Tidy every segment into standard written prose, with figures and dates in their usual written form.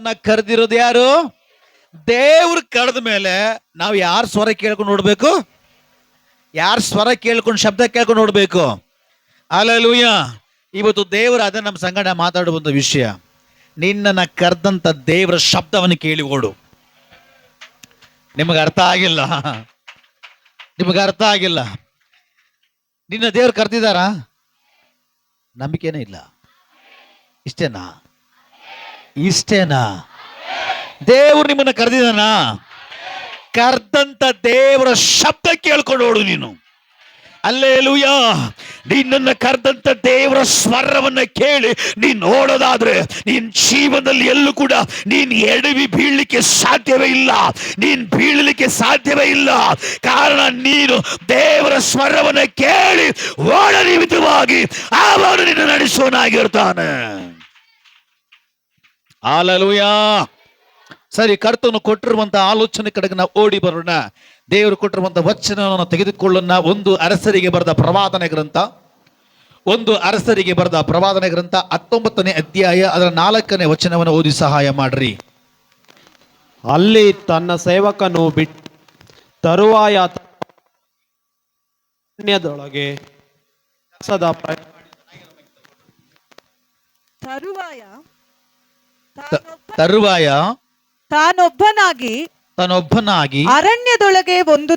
ನಮ್ಮನ್ನ ಕರೆದಿರೋದು ಯಾರು? ದೇವ್ರು ಕರೆದ ಮೇಲೆ ನಾವು ಯಾರ ಸ್ವರ ಕೇಳ್ಕೊಂಡು ನೋಡ್ಬೇಕು? ಯಾರ ಸ್ವರ ಕೇಳ್ಕೊಂಡು, ಶಬ್ದ ಕೇಳ್ಕೊಂಡು ನೋಡ್ಬೇಕು? ಹಲ್ಲೆಲೂಯ. ಇವತ್ತು ದೇವರು ಅದೇ ನಮ್ಮ ಸಂಗಡ ಮಾತಾಡುವಂತ ವಿಷಯ. ನಿನ್ನನ್ನು ಕರೆದಂತ ದೇವರ ಶಬ್ದವನ್ನು ಕೇಳಿ ಓಡು. ನಿಮಗೆ ಅರ್ಥ ಆಗಿಲ್ಲ, ನಿಮಗೆ ಅರ್ಥ ಆಗಿಲ್ಲ. ನಿನ್ನ ದೇವ್ರು ಕರೆದಿದ್ದಾರಾ? ನಂಬಿಕೆನೇ ಇಲ್ಲ. ಇಷ್ಟೇನಾ? ಇಷ್ಟೇನಾ? ದೇವ್ರು ನಿಮ್ಮನ್ನ ಕರೆದಿದ್ದಾನ? ಕರೆದಂತ ದೇವರ ಶಬ್ದ ಕೇಳ್ಕೊಂಡು ಓಡು ನೀನು. ಹಲ್ಲೆಲೂಯ. ನಿನ್ನನ್ನು ಕರೆದಂತ ದೇವರ ಸ್ವರವನ್ನ ಕೇಳಿ ನೀನು ನೋಡೋದಾದ್ರೆ ನಿನ್ನ ಜೀವನದಲ್ಲಿ ಎಲ್ಲೂ ಕೂಡ ನೀನು ಎಡವಿ ಬೀಳಲಿಕ್ಕೆ ಸಾಧ್ಯವೇ ಇಲ್ಲ. ನೀನು ಬೀಳಲಿಕ್ಕೆ ಸಾಧ್ಯವೇ ಇಲ್ಲ. ಕಾರಣ ನೀನು ದೇವರ ಸ್ವರವನ್ನ ಕೇಳಿ ಓಡ ನಿಮಿತ್ತವಾಗಿ ಅವನು ನಿನ್ನ ನಡೆಸೋನಾಗಿರ್ತಾನೆ. ಹಲ್ಲೆಲೂಯ. ಸರಿ, ಕರ್ತನು ಕೊಟ್ಟಿರುವಂತ ಆಲೋಚನೆ ಕಡೆಗೆ ನಾವು ಓಡಿ ಬರೋಣ. ದೇವರು ಕೊಟ್ಟಿರುವಂತ ವಚನವನ್ನು ತೆಗೆದುಕೊಳ್ಳೋಣ. ಒಂದು ಅರಸರಿಗೆ ಬರೆದ ಪ್ರವಾದನೆ ಗ್ರಂಥ, 19ನೇ ಅಧ್ಯಾಯ ಅದರ 4ನೇ ವಚನವನ್ನು ಓದಿ ಸಹಾಯ ಮಾಡ್ರಿ. ಅಲ್ಲಿ ತನ್ನ ಸೇವಕನು ಬಿಟ್ಟು ತರುವಾಯ ಅರಣ್ಯದೊಳಗೆ ತರುವಾಯ ತಾನೊಬ್ಬನಾಗಿ ಅರಣ್ಯದೊಳಗೆ ಒಂದು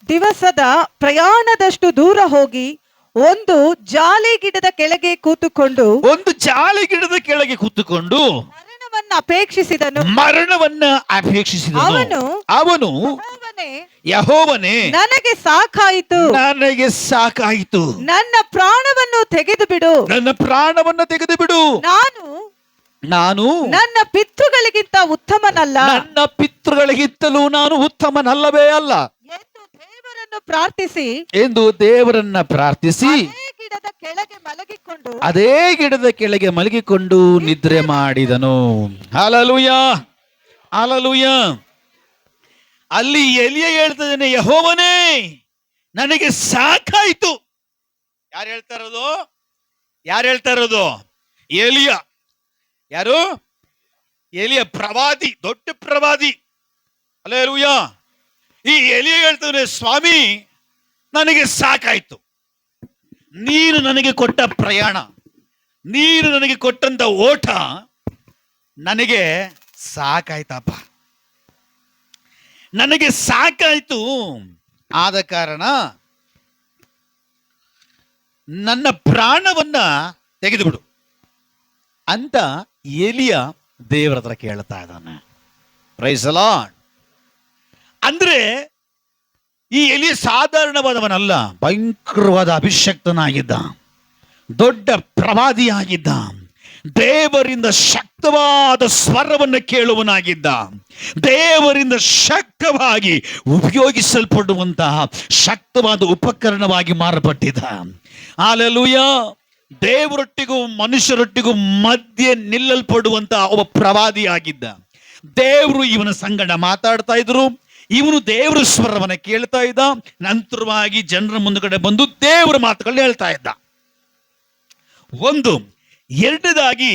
ದಿವಸದ ಪ್ರಯಾಣದಷ್ಟು ದೂರ ಹೋಗಿ ಒಂದು ಜಾಲಿ ಗಿಡದ ಕೆಳಗೆ ಕೂತುಕೊಂಡು ಮರಣವನ್ನ ಅಪೇಕ್ಷಿಸಿದನು. ಅವನು ಯೆಹೋವನೇ, ನನಗೆ ಸಾಕಾಯಿತು, ನನ್ನ ಪ್ರಾಣವನ್ನು ತೆಗೆದು ಬಿಡು. ನಾನು ನನ್ನ ಪಿತೃಗಳಿಗಿಂತ ಪಿತೃಗಳಿಗಿಂತಲೂ ನಾನು ಉತ್ತಮನಲ್ಲವೇ ಅಲ್ಲ ಎಂದು ದೇವರನ್ನ ಪ್ರಾರ್ಥಿಸಿ ಅದೇ ಗಿಡದ ಕೆಳಗೆ ಮಲಗಿಕೊಂಡು ನಿದ್ರೆ ಮಾಡಿದನು. Hallelujah, hallelujah. ಅಲ್ಲಿ ಎಲಿಯ ಹೇಳ್ತದೇನೆ, ಯೆಹೋವನೇ ನನಗೆ ಸಾಕಾಯಿತು. ಯಾರು ಹೇಳ್ತಾ ಇರೋದು? ಎಲಿಯ. ಯಾರು? ಎಲಿಯ ಪ್ರವಾದಿ, ದೊಡ್ಡ ಪ್ರವಾದಿ. ಹಲ್ಲೆಲೂಯ. ಈ ಎಲಿಯ ಹೇಳ್ತಾನೆ, ಸ್ವಾಮಿ ನನಗೆ ಸಾಕಾಯ್ತು. ನೀನು ನನಗೆ ಕೊಟ್ಟ ಪ್ರಯಾಣ, ನೀನು ನನಗೆ ಕೊಟ್ಟಂತ ಓಟ ನನಗೆ ಸಾಕಾಯ್ತಪ್ಪ, ನನಗೆ ಸಾಕಾಯ್ತು. ಆದ ಕಾರಣ ನನ್ನ ಪ್ರಾಣವನ್ನ ತೆಗೆದುಬಿಡು ಅಂತ ಎಲಿಯ ದೇವರ ಹತ್ರ ಕೇಳ್ತಾ ಇದ್ದಾನೆ. Praise the Lord. ಅಂದ್ರೆ ಈ ಎಲಿಯ ಸಾಧಾರಣವಾದವನಲ್ಲ, ಭಯಂಕರವಾದ ಅಭಿಷಕ್ತನಾಗಿದ್ದ, ದೊಡ್ಡ ಪ್ರವಾದಿಯಾಗಿದ್ದ, ದೇವರಿಂದ ಶಕ್ತವಾದ ಸ್ವರವನ್ನು ಕೇಳುವನಾಗಿದ್ದ, ದೇವರಿಂದ ಶಕ್ತವಾಗಿ ಉಪಯೋಗಿಸಲ್ಪಡುವಂತಹ ಶಕ್ತವಾದ ಉಪಕರಣವಾಗಿ ಮಾರ್ಪಟ್ಟಿದ್ದ. ಹಲ್ಲೆಲೂಯ. ದೇವರೊಟ್ಟಿಗೂ ಮನುಷ್ಯರೊಟ್ಟಿಗೂ ಮಧ್ಯೆ ನಿಲ್ಲಲ್ಪಡುವಂತಹ ಒಬ್ಬ ಪ್ರವಾದಿಯಾಗಿದ್ದ. ದೇವರು ಇವನ ಸಂಗಡ ಮಾತಾಡ್ತಾ ಇದ್ರು, ಇವನು ದೇವರ ಸ್ವರವನ್ನ ಕೇಳ್ತಾ ಇದ್ದ. ನಂತರವಾಗಿ ಜನರ ಮುಂದುಗಡೆ ಬಂದು ದೇವರ ಮಾತುಗಳನ್ನ ಹೇಳ್ತಾ ಇದ್ದ. ಒಂದು. ಎರಡನೇದಾಗಿ,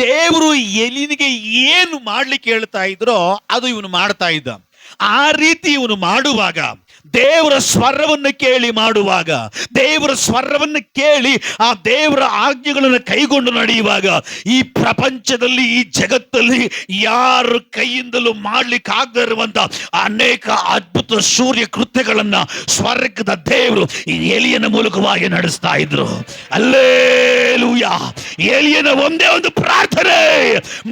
ದೇವರು ಎಲಿನಿಗೆ ಏನು ಮಾಡ್ಲಿಕ್ಕೆ ಹೇಳ್ತಾ ಇದ್ರೋ ಅದು ಇವನು ಮಾಡ್ತಾ ಇದ್ದ. ಆ ರೀತಿ ಇವನು ಮಾಡುವಾಗ, ದೇವರ ಸ್ವರವನ್ನು ಕೇಳಿ ಮಾಡುವಾಗ, ದೇವರ ಸ್ವರವನ್ನು ಕೇಳಿ ಆ ದೇವರ ಆಜ್ಞೆಗಳನ್ನು ಕೈಗೊಂಡು ನಡೆಯುವಾಗ, ಈ ಪ್ರಪಂಚದಲ್ಲಿ, ಈ ಜಗತ್ತಲ್ಲಿ ಯಾರ ಕೈಯಿಂದಲೂ ಮಾಡ್ಲಿಕ್ಕಾಗದೇ ಇರುವಂತ ಅನೇಕ ಅದ್ಭುತ ಸೂರ್ಯ ಕೃತ್ಯಗಳನ್ನ ಸ್ವರ್ಗದ ದೇವರು ಈ ಎಲಿಯನ ಮೂಲಕವಾಗಿ ನಡೆಸ್ತಾ ಇದ್ರು. ಹಲ್ಲೆಲೂಯ. ಎಲಿಯನ ಒಂದೇ ಒಂದು ಪ್ರಾರ್ಥನೆ,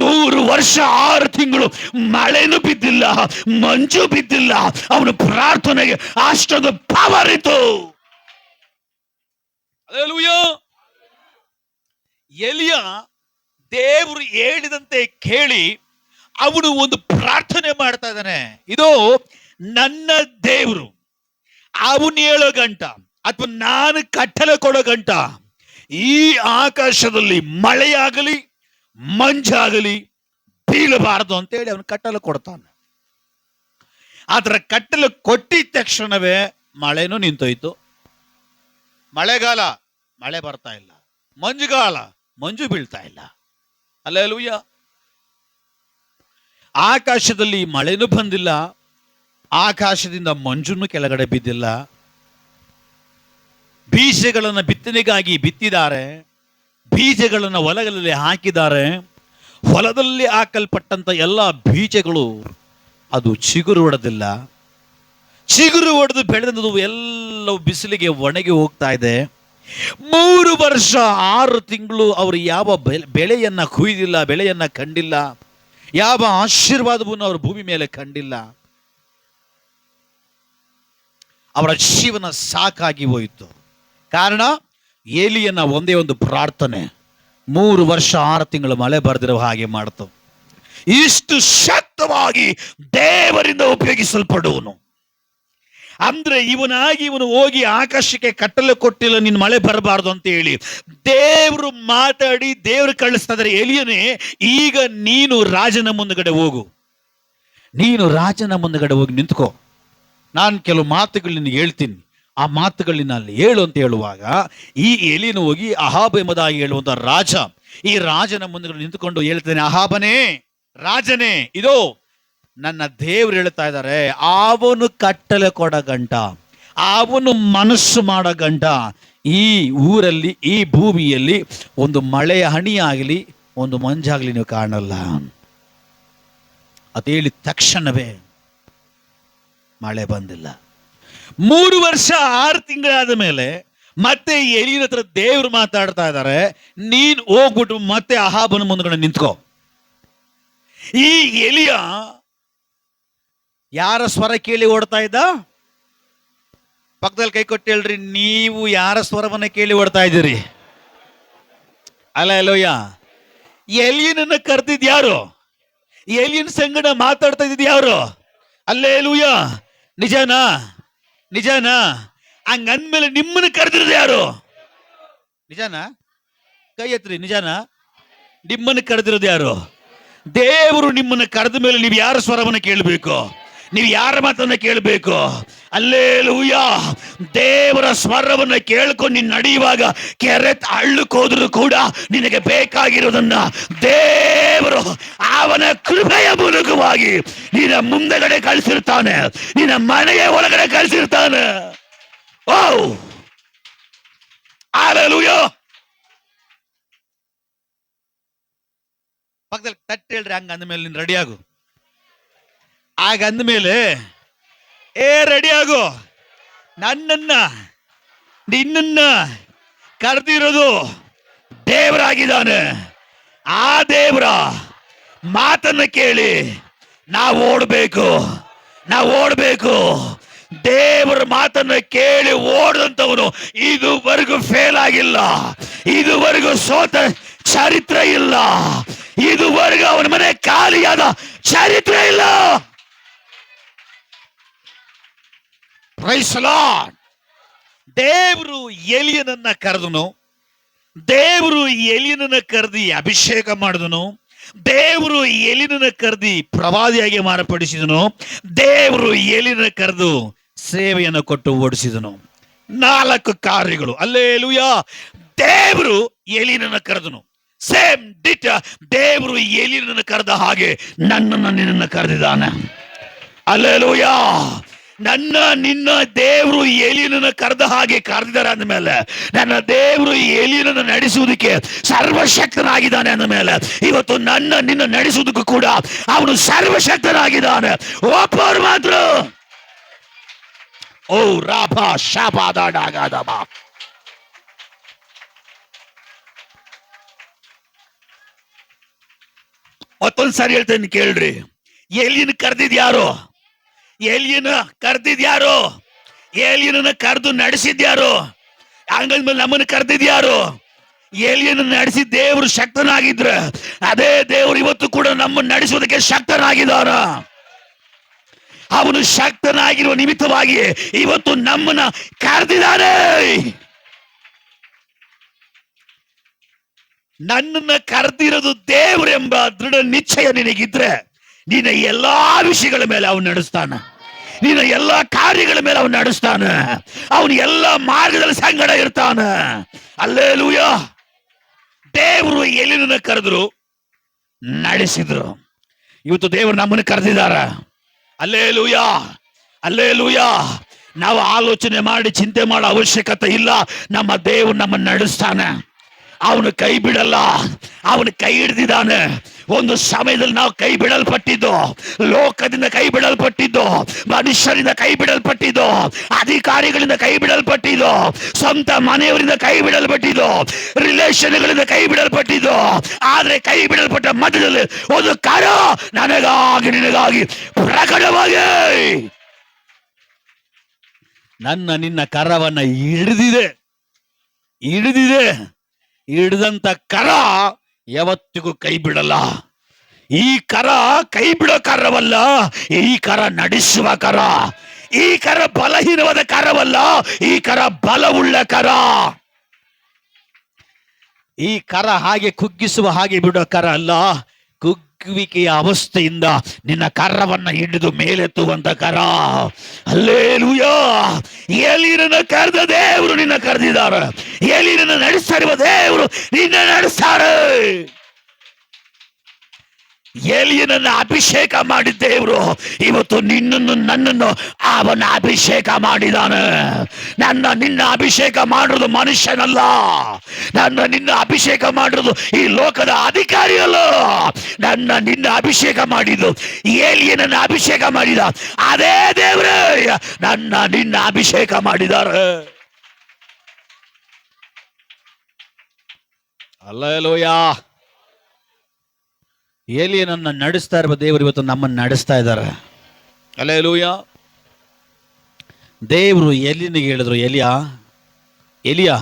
3 ವರ್ಷ 6 ತಿಂಗಳು ಮಳೆನೂ ಬಿದ್ದಿಲ್ಲ, ಮಂಜು ಬಿದ್ದಿಲ್ಲ, ಅವನ ಪ್ರಾರ್ಥನೆಗೆ ಅಷ್ಟೊಂದು ಪವರ್ ಇತ್ತು. ಹಲ್ಲೆಲೂಯ. ಎಲಿಯ ದೇವರು ಹೇಳಿದಂತೆ ಕೇಳಿ ಅವನು ಒಂದು ಪ್ರಾರ್ಥನೆ ಮಾಡ್ತಾ ಇದ್ದಾನೆ. ಇದು ನನ್ನ ದೇವರು, ಅವನು ಹೇಳೋ ಗಂಟ ಅಥವಾ ನಾನು ಕಟ್ಟಲೆ ಕೊಡೋ ಗಂಟ ಈ ಆಕಾಶದಲ್ಲಿ ಮಳೆಯಾಗಲಿ ಮಂಜಾಗಲಿ ಬೀಳಬಾರದು ಅಂತೇಳಿ ಅವನು ಕಟ್ಟಲೆ ಕೊಡ್ತಾನೆ. ಆದ್ರೆ ಕಟ್ಟಲು ಕೊಟ್ಟಿದ ತಕ್ಷಣವೇ ಮಳೆನೂ ನಿಂತೋಯ್ತು. ಮಳೆಗಾಲ ಮಳೆ ಬರ್ತಾ ಇಲ್ಲ, ಮಂಜುಗಾಲ ಮಂಜು ಬೀಳ್ತಾ ಇಲ್ಲ. ಹಲ್ಲೆಲೂಯ. ಆಕಾಶದಲ್ಲಿ ಮಳೆನೂ ಬಂದಿಲ್ಲ, ಆಕಾಶದಿಂದ ಮಂಜುನು ಕೆಳಗಡೆ ಬಿದ್ದಿಲ್ಲ. ಬೀಜಗಳನ್ನು ಬಿತ್ತನೆಗಾಗಿ ಬಿತ್ತಿದ್ದಾರೆ, ಬೀಜಗಳನ್ನು ಹೊಲಗಳಲ್ಲಿ ಹಾಕಿದ್ದಾರೆ. ಹೊಲದಲ್ಲಿ ಹಾಕಲ್ಪಟ್ಟಂತ ಎಲ್ಲ ಬೀಜಗಳು ಅದು ಚಿಗುರು ಹೊಡೆದಿಲ್ಲ. ಚಿಗುರು ಹೊಡೆದು ಬೆಳೆದದು ಎಲ್ಲವೂ ಬಿಸಿಲಿಗೆ ಒಣಗಿ ಹೋಗ್ತಾ ಇದೆ. 3 ವರ್ಷ 6 ತಿಂಗಳು ಅವರು ಯಾವ ಬೆಳೆಯನ್ನ ಕುಯ್ದಿಲ್ಲ, ಬೆಳೆಯನ್ನ ಕಂಡಿಲ್ಲ, ಯಾವ ಆಶೀರ್ವಾದವನ್ನು ಅವರು ಭೂಮಿ ಮೇಲೆ ಕಂಡಿಲ್ಲ. ಅವರ ಜೀವನ ಸಾಕಾಗಿ ಹೋಯಿತು. ಕಾರಣ ಏಲಿಯನ ಒಂದೇ ಒಂದು ಪ್ರಾರ್ಥನೆ 3 ವರ್ಷ 6 ತಿಂಗಳು ಮಳೆ ಬರೆದಿರೋ ಹಾಗೆ ಮಾಡ್ತು. ಇಷ್ಟು ಶಕ್ತವಾಗಿ ದೇವರಿಂದ ಉಪಯೋಗಿಸಲ್ಪಡುವನು ಅಂದ್ರೆ ಇವನು ಹೋಗಿ ಆಕಾಶಕ್ಕೆ ಕಟ್ಟಲು ಕೊಟ್ಟಿಲ್ಲ, ನಿನ್ ಮಳೆ ಬರಬಾರ್ದು ಅಂತ ಹೇಳಿ ದೇವರು ಮಾತಾಡಿ ದೇವರು ಕಳಿಸ್ತಾ ಇದ್ದಾರೆ, ಎಲಿಯನೇ ಈಗ ನೀನು ರಾಜನ ಮುಂದಗಡೆ ಹೋಗು, ನೀನು ರಾಜನ ಮುಂದಗಡೆ ಹೋಗಿ ನಿಂತ್ಕೋ, ನಾನು ಕೆಲವು ಮಾತುಗಳು ನಿನಗೆ ಹೇಳ್ತೀನಿ, ಆ ಮಾತುಗಳನ್ನ ಅಲ್ಲಿ ಹೇಳು ಅಂತ ಹೇಳುವಾಗ ಈ ಎಲಿಯನು ಹೋಗಿ ಅಹಾಬ್ ಎಂಬುದಾಗಿ ಹೇಳುವಂತ ರಾಜ, ಈ ರಾಜನ ಮುಂದಗಡೆ ನಿಂತುಕೊಂಡು ಹೇಳ್ತಾನೆ, ಅಹಾಬನೇ, ರಾಜನೇ, ಇದೋ ನನ್ನ ದೇವ್ರು ಹೇಳ್ತಾ ಇದ್ದಾರೆ, ಅವನು ಕಟ್ಟಲೆ ಕೊಡ ಗಂಟ, ಅವನು ಮನಸ್ಸು ಮಾಡೋ ಗಂಟ ಈ ಊರಲ್ಲಿ, ಈ ಭೂಮಿಯಲ್ಲಿ ಒಂದು ಮಳೆಯ ಹನಿ ಆಗಲಿ ಒಂದು ಮಂಜಾಗಲಿ ನೀವು ಕಾಣಲ್ಲ. ಅದು ಹೇಳಿದ ತಕ್ಷಣವೇ ಮಳೆ ಬಂದಿಲ್ಲ. 3 ವರ್ಷ 6 ತಿಂಗಳಾದ ಮೇಲೆ ಮತ್ತೆ ಎಲಿಯನ ಹತ್ರ ದೇವ್ರು ಮಾತಾಡ್ತಾ ಇದ್ದಾರೆ, ನೀನ್ ಹೋಗ್ಬಿಟ್ಟು ಮತ್ತೆ ಅಹಾಬನ ಮುಂದ್ಗಡೆ ನಿಂತ್ಕೋ. ಈ ಎಲಿಯ ಯಾರ ಸ್ವರ ಕೇಳಿ ಓಡ್ತಾ ಇದ್ದ? ಪಕ್ಕದಲ್ಲಿ ಕೈ ಕೊಟ್ಟು ಹೇಳ್ರಿ, ನೀವು ಯಾರ ಸ್ವರವನ್ನ ಕೇಳಿ ಓಡ್ತಾ ಇದ್ದೀರಿ? ಅಲ್ಲ ಅಲ್ಲೋಯ್ಯ, ಎಲಿಯನನ್ನ ಕರೆದಿದ್ ಯಾರು? ಎಲಿಯನ್ ಸಂಗಡ ಮಾತಾಡ್ತಾ ಇದ್ದಿದ್ ಯಾರು? ಅಲ್ಲೇ ಲೂಯ, ನಿಜನಾ? ನಿಜನಾ? ಹಂಗಂದ್ಮೇಲೆ ನಿಮ್ಮನ್ನ ಕರೆದಿರೋದು ಯಾರು? ನಿಜನಾ? ಕೈ ಎತ್ರಿ, ನಿಜನಾ? ನಿಮ್ಮನ್ನ ಕರೆದಿರೋದು ಯಾರು? ದೇವರು ನಿಮ್ಮನ್ನ ಕರೆದ ಮೇಲೆ ನೀವು ಯಾರ ಸ್ವರವನ್ನ ಕೇಳಬೇಕು? ನೀವು ಯಾರ ಮಾತನ್ನ ಕೇಳಬೇಕು? ಅಲ್ಲೇಲೂಯ. ದೇವರ ಸ್ವರವನ್ನ ಕೇಳ್ಕೊಂಡು ನೀನು ನಡೆಯುವಾಗ ಕೆರೆ ಹಳ್ಳಕ್ಕೆ ಹೋದ್ರು ಕೂಡ ನಿನಗೆ ಬೇಕಾಗಿರೋದನ್ನ ದೇವರು ಅವನ ಕೃಪೆಯ ಮೂಲಕವಾಗಿ ನಿನ್ನ ಮುಂದೆಗಡೆ ಕಳಿಸಿರ್ತಾನೆ, ನಿನ್ನ ಮನೆಯ ಒಳಗಡೆ ಕಳಿಸಿರ್ತಾನೆ. ಓ ಹಲ್ಲೆಲೂಯಾ. ಪಕ್ಕದಲ್ಲಿ ತಟ್ಟಿ ಹೇಳ್ರಿ, ಹಂಗ ಅಂದ್ಮೇಲೆ ನೀನು ರೆಡಿಯಾಗು. ಆಗ ಅಂದ್ಮೇಲೆ ರೆಡಿಯಾಗು, ನನ್ನನ್ನ ನಿನ್ನನ್ನ ಕರೆದಿರೋದು ದೇವರಾಗಿದ್ದಾನೆ. ಆ ದೇವರ ಮಾತನ್ನ ಕೇಳಿ ನಾವು ಓಡಬೇಕು. ದೇವರ ಮಾತನ್ನ ಕೇಳಿ ಓಡದಂತವನು ಇದುವರೆಗೂ ಫೇಲ್ ಆಗಿಲ್ಲ, ಇದುವರೆಗೂ ಸೋತ ಚರಿತ್ರೆ ಇಲ್ಲ, ಇದುವರೆಗೂ ಅವನ ಮನೆ ಖಾಲಿಯಾದ ಚರಿತ್ರೆ ಇಲ್ಲ. Praise the Lord. ದೇವರು ಎಲಿಯನನ್ನ ಕರೆದನು, ದೇವರು ಎಲಿಯನನ್ನ ಕರೆದಿ ಅಭಿಷೇಕ ಮಾಡಿದನು, ದೇವರು ಎಲಿಯನನ್ನ ಕರೆದಿ ಪ್ರವಾದಿಯಾಗಿ ಮಾರ್ಪಡಿಸಿದನು, ದೇವರು ಎಲಿಯನನ್ನ ಕರೆದು ಸೇವೆಯನ್ನು ಕೊಟ್ಟು ಓಡಿಸಿದನು. 4 ಕಾರ್ಯಗಳು. ಹಲ್ಲೆಲೂಯಾ. ದೇವರು ಎಲಿಯನನ್ನ ಕರೆದನು. ಸೇಮ್ ಡಿಟ್ ದೇವರು ಎಲಿಯನನ್ನ ಕರೆದ ಹಾಗೆ ನನ್ನನ್ನು ನಿನ್ನನ್ನು ಕರೆದಿದ್ದಾನೆ. ಹಲ್ಲೆಲೂಯಾ. ನಿನ್ನ ದೇವರು ಎಲಿಯನನ್ನ ಕರೆದ ಹಾಗೆ ಕರೆದಿದ್ದಾರೆ ಅಂದಮೇಲೆ ನನ್ನ ದೇವರು ಎಲಿಯನನ್ನು ನಡೆಸುವುದಕ್ಕೆ ಸರ್ವಶಕ್ತನಾಗಿದ್ದಾನೆ ಅಂದಮೇಲೆ ಇವತ್ತು ನಿನ್ನ ನಡೆಸುವುದಕ್ಕೂ ಕೂಡ ಅವನು ಸರ್ವಶಕ್ತನಾಗಿದ್ದಾನೆ. ಒಬ್ಬರು ಮಾತ್ರ ಓ ರಾಭಾ ಶಾಪಾದಾಡಾಗಾದಬಾ. ಮತ್ತೊಂದ್ಸಾರಿ ಹೇಳ್ತೇನೆ ಕೇಳ್ರಿ, ಎಲಿಯನ ಕರೆದಿದ್ಯಾರು? ಎಲಿಯನ ಕರೆದಿದ್ಯಾರು? ಎಲಿಯನನ್ನ ಕರೆದು ನಡೆಸಿದ್ಯಾರು? ಹಂಗಂದ್ಮೇಲೆ ನಮ್ಮನ್ನು ಕರೆದಿದ್ಯಾರು? ಎಲಿಯನ್ನ ನಡೆಸಿ ದೇವರು ಶಕ್ತನಾಗಿದ್ರೆ ಅದೇ ದೇವರು ಇವತ್ತು ಕೂಡ ನಮ್ಮನ್ನು ನಡೆಸುವುದಕ್ಕೆ ಶಕ್ತನಾಗಿದ್ದಾನ. ಅವನು ಶಕ್ತನಾಗಿರುವ ನಿಮಿತ್ತವಾಗಿ ಇವತ್ತು ನಮ್ಮನ್ನ ಕರೆದಿದ್ದಾನೆ. ನನ್ನನ್ನ ಕರೆದಿರೋದು ದೇವರೆಂಬ ದೃಢ ನಿಶ್ಚಯ ನಿನಗಿದ್ರೆ ನಿನ್ನ ಎಲ್ಲಾ ವಿಷಯಗಳ ಮೇಲೆ ಅವನು ನಡೆಸ್ತಾನೆ, ನಿನ್ನ ಎಲ್ಲಾ ಕಾರ್ಯಗಳ ಮೇಲೆ ಅವನು ನಡೆಸ್ತಾನೆ, ಅವನು ಎಲ್ಲಾ ಮಾರ್ಗದಲ್ಲಿ ಸಂಗಡ ಇರ್ತಾನೆ. ಹಲ್ಲೆಲೂಯಾ. ದೇವರು ಎಲಿಯನನ್ನ ಕರೆದ್ರು, ನಡೆಸಿದ್ರು. ಇವತ್ತು ದೇವರು ನಮ್ಮನ್ನು ಕರೆದಿದ್ದಾರ. Alleluia, alleluia. ನಾವು ಆಲೋಚನೆ ಮಾಡಿ ಚಿಂತೆ ಮಾಡೋ ಅವಶ್ಯಕತೆ ಇಲ್ಲ. ನಮ್ಮ ದೇವರು ನಮ್ಮನ್ನು ನಡೆಸ್ತಾನೆ. ಅವನು ಕೈ ಬಿಡಲ್ಲ, ಅವನು ಕೈ ಹಿಡ್ದಿದ್ದಾನೆ. ಒಂದು ಸಮಯದಲ್ಲಿ ನಾವು ಕೈ ಬಿಡಲ್ಪಟ್ಟಿದ್ದು, ಲೋಕದಿಂದ ಕೈ ಬಿಡಲ್ಪಟ್ಟಿದ್ದು, ಮನುಷ್ಯರಿಂದ ಕೈ ಬಿಡಲ್ಪಟ್ಟಿದ್ದು, ಅಧಿಕಾರಿಗಳಿಂದ ಕೈ ಬಿಡಲ್ಪಟ್ಟಿದ್ದು, ಸ್ವಂತ ಮನೆಯವರಿಂದ ಕೈ ಬಿಡಲ್ಪಟ್ಟಿದ್ದು, ರಿಲೇಷನ್ಗಳಿಂದ ಕೈ ಬಿಡಲ್ಪಟ್ಟಿದ್ದು. ಆದ್ರೆ ಕೈ ಬಿಡಲ್ಪಟ್ಟ ಮಧ್ಯದಲ್ಲಿ ಒಂದು ಕರ ನನಗಾಗಿ ನಿನಗಾಗಿ ಪ್ರಕಟವಾಗಿ ನನ್ನ ನಿನ್ನ ಕರವನ್ನ ಹಿಡಿದಿದೆ. ಹಿಡಿದಂತ ಕರ ಯಾವತ್ತಿಗೂ ಕೈ ಬಿಡಲ್ಲ. ಈ ಕರ ಕೈ ಬಿಡೋ ಕರವಲ್ಲ, ಈ ಕರ ನಡೆಸುವ ಕರ. ಈ ಕರ ಬಲಹೀನವಾದ ಕರವಲ್ಲ, ಈ ಕರ ಬಲವುಳ್ಳ ಕರ. ಈ ಕರ ಹಾಗೆ ಕುಗ್ಗಿಸುವ ಹಾಗೆ ಬಿಡೋ ಕರ ಅಲ್ಲ, ಕುಗ್ಗುವಿಕೆಯ ಅವಸ್ಥೆಯಿಂದ ನಿನ್ನ ಕರವನ್ನ ಹಿಡಿದು ಮೇಲೆತ್ತುವಂತ ಕರ. ಹಲ್ಲೇಲೂಯಾ. ಎಲೀಯನನ್ನ ಕರೆದ ದೇವರು ನಿನ್ನ ಕರೆದಿದ್ದಾರೆ. ಎಲೀಯನನ್ನ ನಡೆಸ್ತಾ ಇರುವ ದೇವರು ನಿನ್ನ ನಡೆಸ್ತಾರೆ. ಎಲೀಯನನ್ನ ಅಭಿಷೇಕ ಮಾಡಿದ ದೇವರು ಇವತ್ತು ನಿನ್ನನ್ನು ನನ್ನನ್ನು ಅವನ ಅಭಿಷೇಕ ಮಾಡಿದಾನೆ. ನಿನ್ನ ಅಭಿಷೇಕ ಮಾಡಿರೋದು ಮನುಷ್ಯನಲ್ಲ. ನಿನ್ನ ಅಭಿಷೇಕ ಮಾಡಿರೋದು ಈ ಲೋಕದ ಅಧಿಕಾರಿ ಅಲ್ಲ. ನಿನ್ನ ಅಭಿಷೇಕ ಮಾಡಿದ್ದು, ಎಲೀಯನನ್ನ ಅಭಿಷೇಕ ಮಾಡಿದ ಅದೇ ದೇವರೇ ನಿನ್ನ ಅಭಿಷೇಕ ಮಾಡಿದ್ದಾರೆ. ಹಲ್ಲೇಲೂಯಾ. ಎಲೀಯನನ್ನ ನಡೆಸ್ತಾ ಇರುವ ದೇವರು ಇವತ್ತು ನಮ್ಮನ್ನು ನಡೆಸ್ತಾ ಇದ್ದಾರೆ. ಹಲ್ಲೇಲೂಯಾ. ದೇವರು ಎಲೀಯನಿಗೆ ಹೇಳಿದ್ರು, ಎಲಿಯ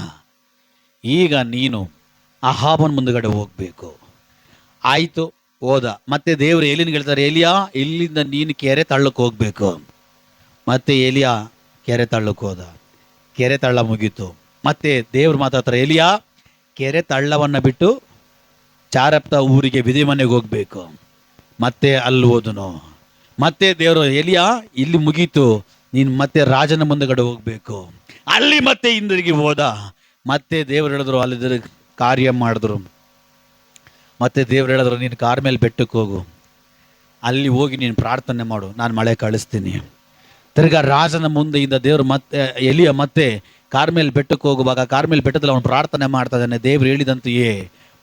ಈಗ ನೀನು ಅಹಾಬನ ಮುಂದುಗಡೆ ಹೋಗ್ಬೇಕು. ಆಯ್ತು, ಹೋದ. ಮತ್ತೆ ದೇವರು ಎಲೀಯನಿಗೆ ಹೇಳ್ತಾರೆ, ಎಲಿಯ ಇಲ್ಲಿಂದ ನೀನು ಕೆರೆ ತಳ್ಳಕ್ಕೆ ಹೋಗ್ಬೇಕು. ಮತ್ತೆ ಎಲಿಯ ಕೆರೆ ತಳ್ಳಕ್ಕೆ ಹೋದ. ಕೆರೆ ತಳ್ಳ ಮುಗೀತು. ಮತ್ತೆ ದೇವ್ರು ಮಾತಾಡ್ತಾರೆ, ಎಲಿಯ ಕೆರೆ ತಳ್ಳವನ್ನ ಬಿಟ್ಟು ಚಾರಪ್ತ ಊರಿಗೆ ವಿಧಿ ಮನೆಗೆ ಹೋಗ್ಬೇಕು. ಮತ್ತೆ ಅಲ್ಲಿ ಹೋದನು. ಮತ್ತೆ ದೇವರು, ಎಲಿಯ ಇಲ್ಲಿ ಮುಗೀತು, ನೀನು ಮತ್ತೆ ರಾಜನ ಮುಂದಗಡೆ ಹೋಗ್ಬೇಕು. ಅಲ್ಲಿ ಮತ್ತೆ ಹಿಂದಿರುಗಿ ಹೋದ. ಮತ್ತೆ ದೇವ್ರು ಹೇಳಿದ್ರು, ಅಲ್ಲಿ ಕಾರ್ಯ ಮಾಡಿದ್ರು. ಮತ್ತೆ ದೇವ್ರು ಹೇಳಿದ್ರು, ನೀನು ಕಾರ್ ಮೇಲೆ ಬೆಟ್ಟಕ್ಕೆ ಹೋಗು, ಅಲ್ಲಿ ಹೋಗಿ ನೀನು ಪ್ರಾರ್ಥನೆ ಮಾಡು, ನಾನು ಮಳೆ ಕಳಿಸ್ತೀನಿ. ತಿರ್ಗಾ ರಾಜನ ಮುಂದೆಯಿಂದ ದೇವರು ಮತ್ತೆ ಎಲಿಯ ಮತ್ತೆ ಕಾರ್ಮೇಲ್ ಬೆಟ್ಟಕ್ಕೆ ಹೋಗುವಾಗ ಕಾರ್ಮೇಲ್ ಬೆಟ್ಟದಲ್ಲಿ ಅವನು ಪ್ರಾರ್ಥನೆ ಮಾಡ್ತಾ ಇದ್ದಾನೆ. ದೇವ್ರು ಹೇಳಿದಂತೆಯೇ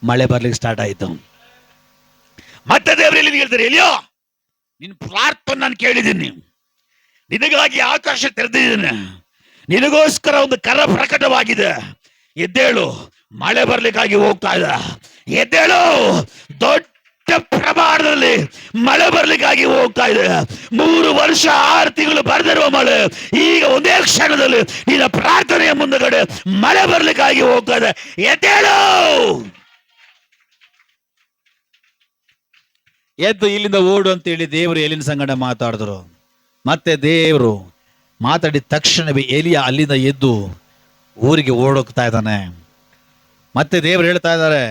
ಮಳೆ ಬರ್ಲಿಕ್ಕೆ ಸ್ಟಾರ್ಟ್ ಆಯ್ತು. ಮತ್ತೆ ದೇವ್ರು ಎಲ್ಲಿ ಹೇಳ್ತಾರೆ, ಎಲಿಯೋ ನಿನ್ನ ಪ್ರಾರ್ಥನೆ ನಾನು ಕೇಳಿದ್ದೀನಿ, ನಿನಗಾಗಿ ಆಕಾಶ ತೆರೆದಿದ್ದೇನೆ, ನಿನಗೋಸ್ಕರ ಒಂದು ಕರ ಪ್ರಕಟವಾಗಿದೆ. ಎದ್ದೇಳು, ಮಳೆ ಬರ್ಲಿಕ್ಕಾಗಿ ಹೋಗ್ತಾ ಇದೆ. ಎದ್ದೇಳು, ದೊಡ್ಡ ಪ್ರಮಾಣದಲ್ಲಿ ಮಳೆ ಬರ್ಲಿಕ್ಕಾಗಿ ಹೋಗ್ತಾ ಇದೆ. 3 ವರ್ಷ 6 ತಿಂಗಳು ಬರ್ದಿರುವ ಮಳೆ ಈಗ ಒಂದೇ ಕ್ಷಣದಲ್ಲಿ ನಿನ್ನ ಪ್ರಾರ್ಥನೆಯ ಮುಂದಗಡೆ ಮಳೆ ಬರ್ಲಿಕ್ಕಾಗಿ ಹೋಗ್ತಾ ಇದೆ. ಎದ್ದೇಳು, ಎದ್ದು ಇಲ್ಲಿಂದ ಓಡು ಅಂತೇಳಿ ದೇವರು ಎಲಿನ ಸಂಗಡ ಮಾತಾಡಿದ್ರು. ಮತ್ತೆ ದೇವರು ಮಾತಾಡಿದ ತಕ್ಷಣವೇ ಎಲಿಯ ಅಲ್ಲಿಂದ ಎದ್ದು ಊರಿಗೆ ಓಡೋಗ್ತಾ ಇದ್ದಾನೆ. ಮತ್ತೆ ದೇವರು ಹೇಳ್ತಾ ಇದ್ದಾರೆ,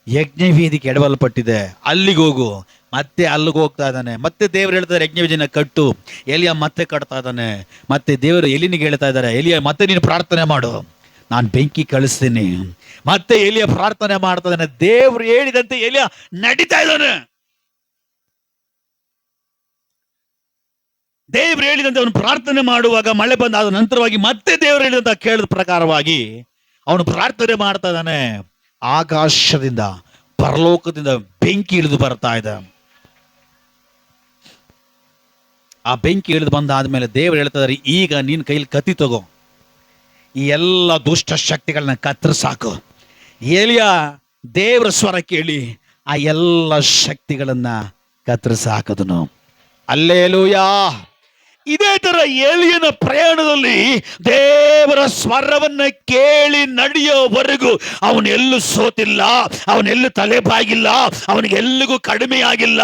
ಯಜ್ಞವೇದಿ ಕೆಡವಲ್ಪಟ್ಟಿದೆ, ಅಲ್ಲಿಗೆ ಹೋಗು. ಮತ್ತೆ ಅಲ್ಲಿಗೆ ಹೋಗ್ತಾ ಇದ್ದಾನೆ. ಮತ್ತೆ ದೇವರು ಹೇಳ್ತಾರೆ, ಯಜ್ಞವೇದಿನ ಕಟ್ಟು. ಎಲಿಯ ಮತ್ತೆ ಕಟ್ತಾ ಇದ್ದಾನೆ. ಮತ್ತೆ ದೇವರು ಎಲಿನಿಗೆ ಹೇಳ್ತಾ ಇದ್ದಾರೆ, ಎಲಿಯ ಮತ್ತೆ ನೀನು ಪ್ರಾರ್ಥನೆ ಮಾಡು, ನಾನು ಬೆಂಕಿ ಕಳಿಸ್ತೀನಿ. ಮತ್ತೆ ಎಲಿಯ ಪ್ರಾರ್ಥನೆ ಮಾಡ್ತಾ ಇದ್ದಾನೆ. ದೇವರು ಹೇಳಿದಂತೆ ಎಲಿಯ ನಡೀತಾ ಇದ್ದಾನೆ. ದೇವ್ರು ಹೇಳಿದಂತೆ ಅವನು ಪ್ರಾರ್ಥನೆ ಮಾಡುವಾಗ ಮಳೆ ಬಂದಾದ ನಂತರವಾಗಿ ಮತ್ತೆ ದೇವರು ಹೇಳಿದಂತ ಕೇಳಿದ ಪ್ರಕಾರವಾಗಿ ಅವನು ಪ್ರಾರ್ಥನೆ ಮಾಡ್ತಾ ಇದ್ದಾನೆ. ಆಕಾಶದಿಂದ ಪರಲೋಕದಿಂದ ಬೆಂಕಿ ಇಳಿದು ಬರ್ತಾ ಇದೆ. ಆ ಬೆಂಕಿ ಇಳಿದು ಬಂದಾದ್ಮೇಲೆ ದೇವರು ಹೇಳ್ತಾ ಇದ್ದಾರೆ, ಈಗ ನಿನ್ನ ಕೈಲಿ ಕತ್ತಿ ತಗೋ, ಈ ಎಲ್ಲ ದುಷ್ಟ ಶಕ್ತಿಗಳನ್ನ ಕತ್ತರಿಸಾಕು. ಎಲಿಯ ದೇವರ ಸ್ವರ ಕೇಳಿ ಆ ಎಲ್ಲ ಶಕ್ತಿಗಳನ್ನ ಕತ್ತರಿಸಾಕದನು. ಅಲ್ಲೇಲೂಯಾ. ಇದೇ ತರ ಎಲಿಯನ ಪ್ರಯಾಣದಲ್ಲಿ ದೇವರ ಸ್ವರವನ್ನ ಕೇಳಿ ನಡೆಯೋವರೆಗೂ ಅವನೆಲ್ಲೂ ಸೋತಿಲ್ಲ, ಅವನೆಲ್ಲೂ ತಲೆಬಾಗಿಲ್ಲ, ಅವನಿಗೆಲ್ಲಿಗೂ ಕಡಿಮೆ ಆಗಿಲ್ಲ,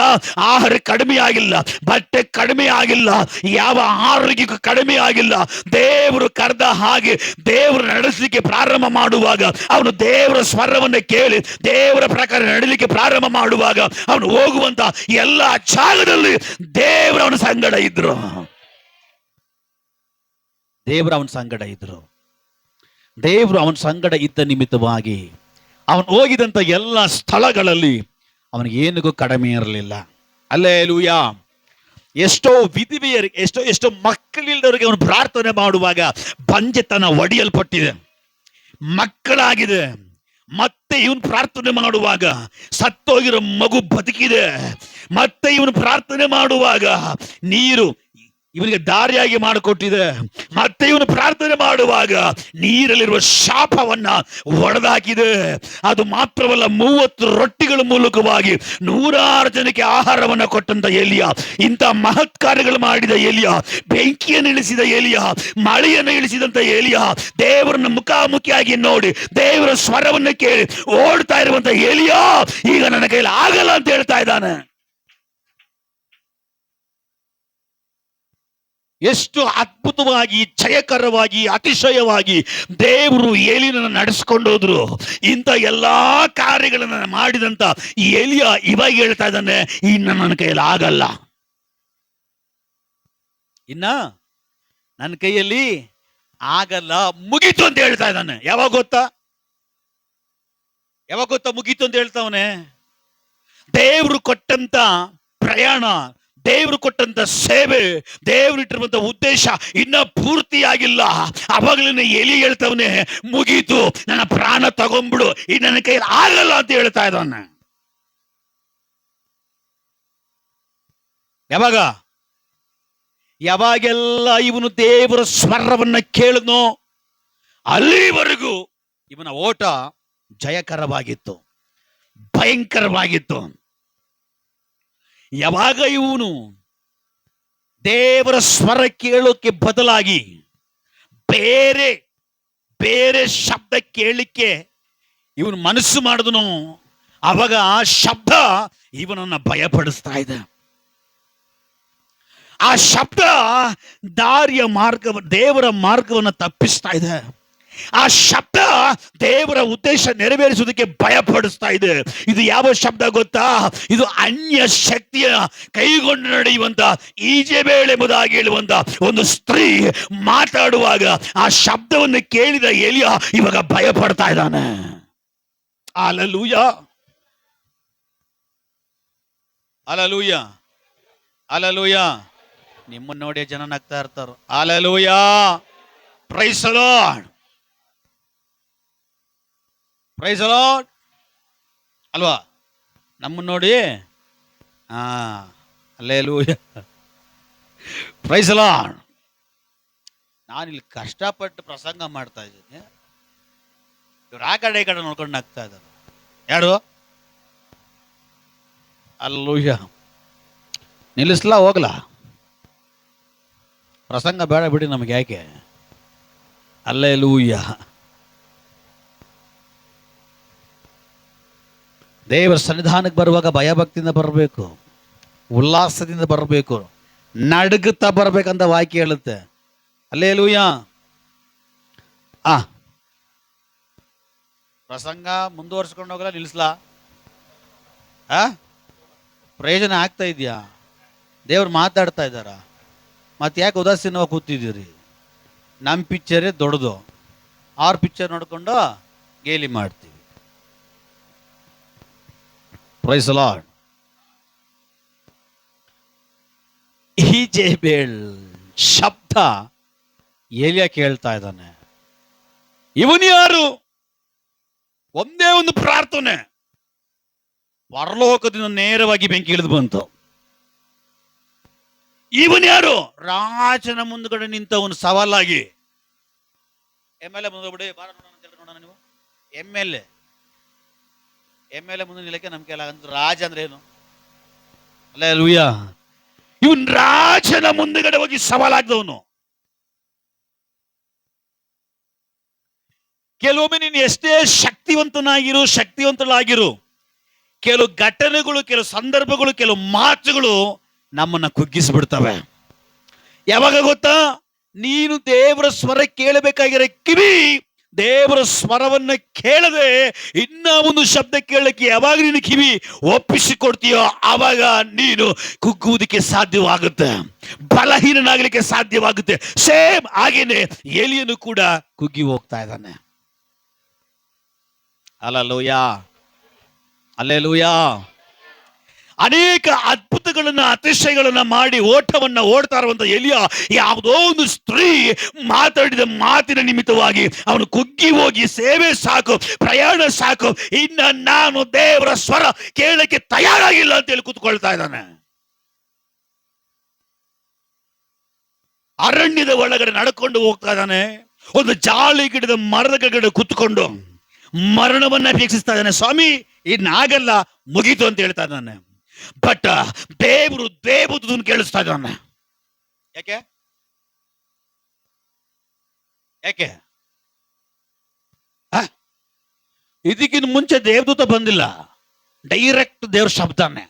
ಆಹಾರ ಕಡಿಮೆ ಆಗಿಲ್ಲ, ಬಟ್ಟೆ ಕಡಿಮೆ ಆಗಿಲ್ಲ, ಯಾವ ಆರೋಗ್ಯಕ್ಕೂ ಕಡಿಮೆ ಆಗಿಲ್ಲ. ದೇವರು ಕರೆದ ಹಾಗೆ ದೇವರು ನಡೆಸಲಿಕ್ಕೆ ಪ್ರಾರಂಭ ಮಾಡುವಾಗ, ಅವನು ದೇವರ ಸ್ವರವನ್ನ ಕೇಳಿ ದೇವರ ಪ್ರಕಾರ ನಡೀಲಿಕ್ಕೆ ಪ್ರಾರಂಭ ಮಾಡುವಾಗ ಅವನು ಹೋಗುವಂತ ಎಲ್ಲ ಜಾಗದಲ್ಲಿ ದೇವರು ಅವನ ಸಂಗಡ ಇದ್ರು. ದೇವರು ಅವನ ಸಂಗಡ ಇದ್ರು. ದೇವರು ಅವನ ಸಂಗಡ ಇದ್ದ ನಿಮಿತ್ತವಾಗಿ ಅವನು ಹೋಗಿದಂತ ಎಲ್ಲ ಸ್ಥಳಗಳಲ್ಲಿ ಅವನಿಗೆ ಏನಿಗೂ ಕಡಿಮೆ ಇರಲಿಲ್ಲ. ಹಲ್ಲೆಲೂಯಾ. ಎಷ್ಟೋ ವಿಧವೆಯರಿಗೆ, ಎಷ್ಟೋ ಮಕ್ಕಳಿಲ್ಲದವರಿಗೆ ಅವನು ಪ್ರಾರ್ಥನೆ ಮಾಡುವಾಗ ಬಂಜೆತನ ಒಡೆಯಲ್ಪಟ್ಟಿದೆ, ಮಕ್ಕಳಾಗಿದೆ. ಮತ್ತೆ ಇವನು ಪ್ರಾರ್ಥನೆ ಮಾಡುವಾಗ ಸತ್ತೋಗಿರೋ ಮಗು ಬದುಕಿದೆ. ಮತ್ತೆ ಇವನು ಪ್ರಾರ್ಥನೆ ಮಾಡುವಾಗ ನೀರು ಇವನಿಗೆ ದಾರಿಯಾಗಿ ಮಾಡಿಕೊಟ್ಟಿದೆ. ಮತ್ತೆ ಇವನು ಪ್ರಾರ್ಥನೆ ಮಾಡುವಾಗ ನೀರಲ್ಲಿರುವ ಶಾಪವನ್ನ ಒಡೆದಾಕಿದೆ. ಅದು ಮಾತ್ರವಲ್ಲ, 30 ರೊಟ್ಟಿಗಳ ಮೂಲಕವಾಗಿ 100 ಜನಕ್ಕೆ ಆಹಾರವನ್ನ ಕೊಟ್ಟಂತ ಎಲಿಯ, ಇಂಥ ಮಹತ್ ಕಾರ್ಯಗಳು ಮಾಡಿದ ಎಲಿಯ, ಬೆಂಕಿಯನ್ನು ಇಳಿಸಿದ ಎಲಿಯ, ಮಳೆಯನ್ನು ಇಳಿಸಿದಂತ ಎಲಿಯ, ದೇವರನ್ನ ಮುಖಾಮುಖಿಯಾಗಿ ನೋಡಿ ದೇವರ ಸ್ವರವನ್ನು ಕೇಳಿ ಓಡ್ತಾ ಇರುವಂತ ಎಲಿಯ ಈಗ ನನ್ನ ಕೈಯಲ್ಲಿ ಆಗಲ್ಲ ಅಂತ ಹೇಳ್ತಾ ಇದ್ದಾನೆ. ಎಷ್ಟು ಅದ್ಭುತವಾಗಿ, ಜಯಕರವಾಗಿ, ಅತಿಶಯವಾಗಿ ದೇವರು ಏಲಿಯನನ್ನು ನಡೆಸ್ಕೊಂಡು ಹೋದ್ರು. ಇಂಥ ಎಲ್ಲಾ ಕಾರ್ಯಗಳನ್ನ ಮಾಡಿದಂತ ಏಲಿಯ ಇವಾಗ ಹೇಳ್ತಾ ಇದ್ದಾನೆ, ಇನ್ನ ನನ್ನ ಕೈಯಲ್ಲಿ ಆಗಲ್ಲ, ಇನ್ನ ನನ್ನ ಕೈಯಲ್ಲಿ ಆಗಲ್ಲ, ಮುಗೀತು ಅಂತ ಹೇಳ್ತಾ ಇದ್ದಾನೆ. ಯಾವಾಗ ಗೊತ್ತಾ ಮುಗೀತು ಅಂತ ಹೇಳ್ತಾವನೆ? ದೇವರು ಕೊಟ್ಟಂತ ಪ್ರಯಾಣ, ದೇವರು ಕೊಟ್ಟಂತ ಸೇವೆ, ದೇವರು ಇಟ್ಟಿರುವಂತ ಉದ್ದೇಶ ಇನ್ನ ಪೂರ್ತಿಯಾಗಿಲ್ಲ. ಅವಾಗಲೇ ಎಲಿ ಹೇಳ್ತವನೆ, ಮುಗೀತು, ನನ್ನ ಪ್ರಾಣ ತಗೊಂಡ್ಬಿಡು, ಇನ್ನು ನನ್ನ ಕೈಯಲ್ಲಿ ಆಗಲ್ಲ ಅಂತ ಹೇಳ್ತಾ ಇದ್ದಾನೆ. ಯಾವಾಗೆಲ್ಲ ಇವನು ದೇವರ ಸ್ವರವನ್ನ ಕೇಳಿದ್ನೋ ಅಲ್ಲಿವರೆಗೂ ಇವನ ಓಟ ಜಯಕರವಾಗಿತ್ತು, ಭಯಂಕರವಾಗಿತ್ತು. ಯಾವಾಗ ಇವನು ದೇವರ ಸ್ವರ ಕೇಳೋಕೆ ಬದಲಾಗಿ ಬೇರೆ ಬೇರೆ ಶಬ್ದ ಕೇಳಲಿಕ್ಕೆ ಇವನು ಮನಸ್ಸು ಮಾಡಿದನು, ಅವಾಗ ಆ ಶಬ್ದ ಇವನನ್ನ ಭಯಪಡಿಸ್ತಾ ಇದೆ. ಆ ಶಬ್ದ ದೇವರ ಮಾರ್ಗವನ್ನು ತಪ್ಪಿಸ್ತಾ ಇದೆ. ಆ ಶಬ್ದ ದೇವರ ಉದ್ದೇಶ ನೆರವೇರಿಸುವುದಕ್ಕೆ ಭಯಪಡಿಸ್ತಾ ಇದೆ. ಇದು ಯಾವ ಶಬ್ದ ಗೊತ್ತಾ? ಇದು ಅನ್ಯ ಶಕ್ತಿಯ ಕೈಗೊಂಡು ನಡೆಯುವಂತ ಈಜೆಬೇಲ್ ಎಂಬುದಾಗಿ ಹೇಳುವಂತ ಒಂದು ಸ್ತ್ರೀ ಮಾತಾಡುವಾಗ ಆ ಶಬ್ದವನ್ನು ಕೇಳಿದ ಎಲಿಯ ಇವಾಗ ಭಯ ಪಡ್ತಾ ಇದ್ದಾನೆ. Hallelujah, hallelujah, hallelujah. ನಿಮ್ಮನ್ನ ನೋಡಿ ಜನ ನಗ್ತಾ ಇರ್ತಾರ. Hallelujah, praise the Lord, praise the Lord ಅಲ್ವಾ? ನಮ್ಮನ್ನ ನೋಡಿ ಹಲ್ಲೆಲೂಯಾ, ಪ್ರೈಸ್ ದಿ ಲಾರ್ಡ್. ನಾನಿಲ್ಲಿ ಕಷ್ಟಪಟ್ಟು ಪ್ರಸಂಗ ಮಾಡ್ತಾ ಇದ್ದೀನಿ, ಇವ್ರು ಆ ಕಡೆ ಈ ಕಡೆ ನೋಡ್ಕೊಂಡು ನಗ್ತಾ ಇದ್ದಾರೆ. ಯಾರು? ಹಲ್ಲೆಲೂಯಾ. ನಿಲ್ಲಿಸ್ಲಾ ಹೋಗ್ಲಾ? ಪ್ರಸಂಗ ಬೇಡ ಬಿಡಿ, ನಮಗೆ ಯಾಕೆ? ಹಲ್ಲೆಲೂಯಾ. ದೇವರ ಸನ್ನಿಧಾನಕ್ಕೆ ಬರುವಾಗ ಭಯಭಕ್ತಿಯಿಂದ ಬರಬೇಕು, ಉಲ್ಲಾಸದಿಂದ ಬರಬೇಕು, ನಡುಗುತ್ತಾ ಬರ್ಬೇಕಂತ ವಾಕ್ಯ ಹೇಳುತ್ತೆ. ಹಲ್ಲೆಲೂಯಾ. ಪ್ರಸಂಗ ಮುಂದುವರ್ಸ್ಕೊಂಡು ಹೋಗಲ್ಲ, ನಿಲ್ಲಿಸ್ಲಾ? ಪ್ರಯೋಜನ ಆಗ್ತಾ ಇದೆಯಾ? ದೇವ್ರು ಮಾತಾಡ್ತಾ ಇದ್ದಾರ? ಮತ್ತೆ ಯಾಕೆ ಉದಾಸೀನವಾಗಿ ಕೂತಿದ್ದೀರಿ? ನಮ್ಮ ಪಿಕ್ಚರೇ ದೊಡ್ಡದು, ಅವ್ರ ಪಿಕ್ಚರ್ ನೋಡ್ಕೊಂಡು ಗೇಲಿ ಮಾಡ್ತೀವಿ. Price the lord. ಈಜೆಬೇಲ್ ಶಬ್ದ ಏಲಿಯ ಕೇಳ್ತಾ ಇದ್ದಾನೆ. ಇವನು ಯಾರು? ಒಂದೇ ಒಂದು ಪ್ರಾರ್ಥನೆ, ಪರಲೋಕದಿಂದ ನೇರವಾಗಿ ಬೆಂಕಿ ಇಳಿದು ಬಂತು. ಇವನ್ ಯಾರು? ರಾಜನ ಮುಂದ್ಗಡೆ ನಿಂತವನು ಸವಾಲಾಗಿ. MLA ಮುಂದೆ ಬಿಡಿ, ಬಾರ ನೋಡೋಣ ನೀವು. MLA ಮುಂದೆ ನಿಲ್ಲಕ್ಕೆ ನಮ್ಗೆ ಎಲ್ಲ ರಾಜ ಅಂದ್ರೆ ಏನು? ಹಲ್ಲೆಲೂಯಾ. ಇವನ್ ರಾಜನ ಮುಂದ್ಗಡೆ ಹೋಗಿ ಸವಾಲಾಗ್ದವನು. ಕೆಲವೊಮ್ಮೆ ನೀನು ಎಷ್ಟೇ ಶಕ್ತಿವಂತಳಾಗಿರು, ಕೆಲವು ಘಟನೆಗಳು, ಕೆಲವು ಸಂದರ್ಭಗಳು, ಕೆಲವು ಮಾತುಗಳು ನಮ್ಮನ್ನ ಕುಗ್ಗಿಸ್ಬಿಡ್ತವೆ. ಯಾವಾಗ ಗೊತ್ತಾ? ನೀನು ದೇವರ ಸ್ವರ ಕೇಳಬೇಕಾಗಿರೋ ಕಿವಿ ದೇವರ ಸ್ವರವನ್ನ ಕೇಳದೆ ಇನ್ನ ಒಂದು ಶಬ್ದ ಕೇಳಕ್ಕೆ ಯಾವಾಗ ನೀನು ಕಿವಿ ಒಪ್ಪಿಸಿಕೊಡ್ತೀಯೋ ಆವಾಗ ನೀನು ಕುಗ್ಗುವುದಕ್ಕೆ ಸಾಧ್ಯವಾಗುತ್ತೆ, ಬಲಹೀನನಾಗಲಿಕ್ಕೆ ಸಾಧ್ಯವಾಗುತ್ತೆ. ಸೇಮ್ ಹಾಗೇನೆ ಎಲಿಯನು ಕೂಡ ಕುಗ್ಗಿ ಹೋಗ್ತಾ ಇದ್ದಾನೆ. Hallelujah, hallelujah. ಅನೇಕ ಅದ್ಭುತಗಳನ್ನ ಅತಿಶಯಗಳನ್ನ ಮಾಡಿ ಓಟವನ್ನ ಓಡ್ತಾ ಇರುವಂತ ಎಲಿಯ ಯಾವುದೋ ಒಂದು ಸ್ತ್ರೀ ಮಾತಾಡಿದ ಮಾತಿನ ನಿಮಿತ್ತವಾಗಿ ಅವನು ಕುಗ್ಗಿ ಹೋಗಿ ಸೇವೆ ಸಾಕು, ಪ್ರಯಾಣ ಸಾಕು, ಇನ್ನ ನಾನು ದೇವರ ಸ್ವರ ಕೇಳಕ್ಕೆ ತಯಾರಾಗಿಲ್ಲ ಅಂತ ಹೇಳಿ ಕೂತ್ಕೊಳ್ತಾ ಇದ್ದಾನೆ. ಅರಣ್ಯದ ಒಳಗಡೆ ನಡ್ಕೊಂಡು ಹೋಗ್ತಾ ಇದ್ದಾನೆ. ಒಂದು ಜಾಲಿ ಗಿಡದ ಮರದ ಕೆಳಗಡೆ ಕೂತ್ಕೊಂಡು ಮರಣವನ್ನ ಅಪೇಕ್ಷಿಸ್ತಾ ಇದ್ದಾನೆ. ಸ್ವಾಮಿ ಇನ್ನಾಗಲ್ಲ, ಮುಗೀತು ಅಂತ ಹೇಳ್ತಾ ಇದ್ದಾನೆ. ಬಟ್ ದೇವರು ದೇವದೂತನ ಕೇಳಿಸ್ತಾ ಇದ್ದಾನೆ. ಯಾಕೆ ಯಾಕೆ ಇದಕ್ಕಿಂತ ಮುಂಚೆ ದೇವದೂತ ಬಂದಿಲ್ಲ, ಡೈರೆಕ್ಟ್ ದೇವ್ರ ಶಬ್ದನೇ.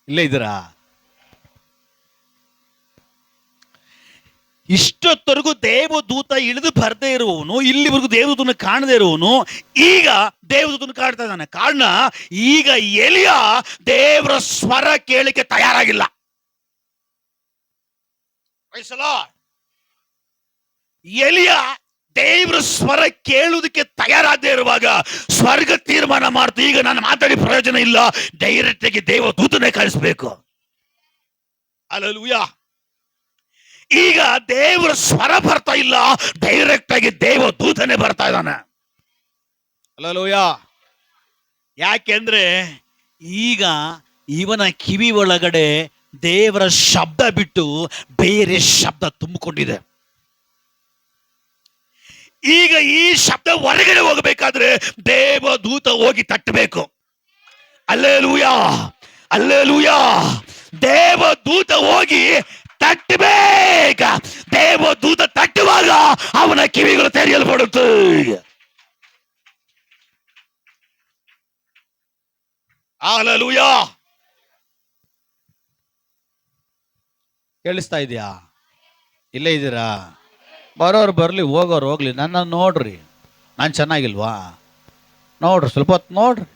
ಇಲ್ಲೇ ಇದ್ದೀರಾ? ಇಷ್ಟೊತ್ತರೆಗೂ ದೇವದೂತ ಇಳಿದು ಬರ್ದೇ ಇರುವವನು, ಇಲ್ಲಿವರೆಗೂ ದೇವದೂತನ ಕಾಣದೇ ಇರುವವನು ಈಗ ದೇವದೂತನ ಕಾಣ್ತಾ ಇದ್ದಾನೆ. ಕಾರಣ ಈಗ ಎಲಿಯ ದೇವರ ಸ್ವರ ಕೇಳಿಕೆ ತಯಾರಾಗಿಲ್ಲ. ಎಲಿಯ ದೇವರ ಸ್ವರ ಕೇಳುವುದಕ್ಕೆ ತಯಾರಾಗದೇ ಇರುವಾಗ ಸ್ವರ್ಗ ತೀರ್ಮಾನ ಮಾಡ್ತು, ಈಗ ನಾನು ಮಾತಾಡಿ ಪ್ರಯೋಜನ ಇಲ್ಲ, ಡೈರೆಕ್ಟ್ ಆಗಿ ದೇವದೂತನೇ ಕಳಿಸ್ಬೇಕು. ಹಲ್ಲೆಲೂಯಾ. ಈಗ ದೇವರ ಸ್ವರ ಬರ್ತಾ ಇಲ್ಲ, ಡೈರೆಕ್ಟ್ ಆಗಿ ದೇವದೂತನೇ ಬರ್ತಾ ಇದ್ದಾನೆ. ಹಲ್ಲೆಲೂಯಾ. ಯಾಕೆಂದ್ರೆ ಈಗ ಇವನ ಕಿವಿ ಒಳಗಡೆ ದೇವರ ಶಬ್ದ ಬಿಟ್ಟು ಬೇರೆ ಶಬ್ದ ತುಂಬಿಕೊಂಡಿದೆ. ಈಗ ಈ ಶಬ್ದ ಹೊರಗಡೆ ಹೋಗಬೇಕಾದ್ರೆ ದೇವದೂತ ಹೋಗಿ ತಟ್ಟಬೇಕು. Hallelujah, hallelujah. ದೇವದೂತ ಹೋಗಿ ತಟ್ಟಬೇಕ. ದೇವದೂತ ತಟ್ಟುವಾಗ ಅವನ ಕಿವಿಗಳು ತೆರೆಯಲ್ಪಡುತ್ತೆ. ಹಲ್ಲೆಲೂಯಾ. ಕೇಳಿಸ್ತಾ ಇದೆಯಾ? ಇಲ್ಲೇ ಇದ್ದೀರಾ? ಬರೋರು ಬರ್ಲಿ, ಹೋಗೋರು ಹೋಗ್ಲಿ, ನನ್ನ ನೋಡ್ರಿ. ನಾನು ಚೆನ್ನಾಗಿಲ್ವಾ? ನೋಡ್ರಿ, ಸ್ವಲ್ಪ ಹೊತ್ತು ನೋಡ್ರಿ.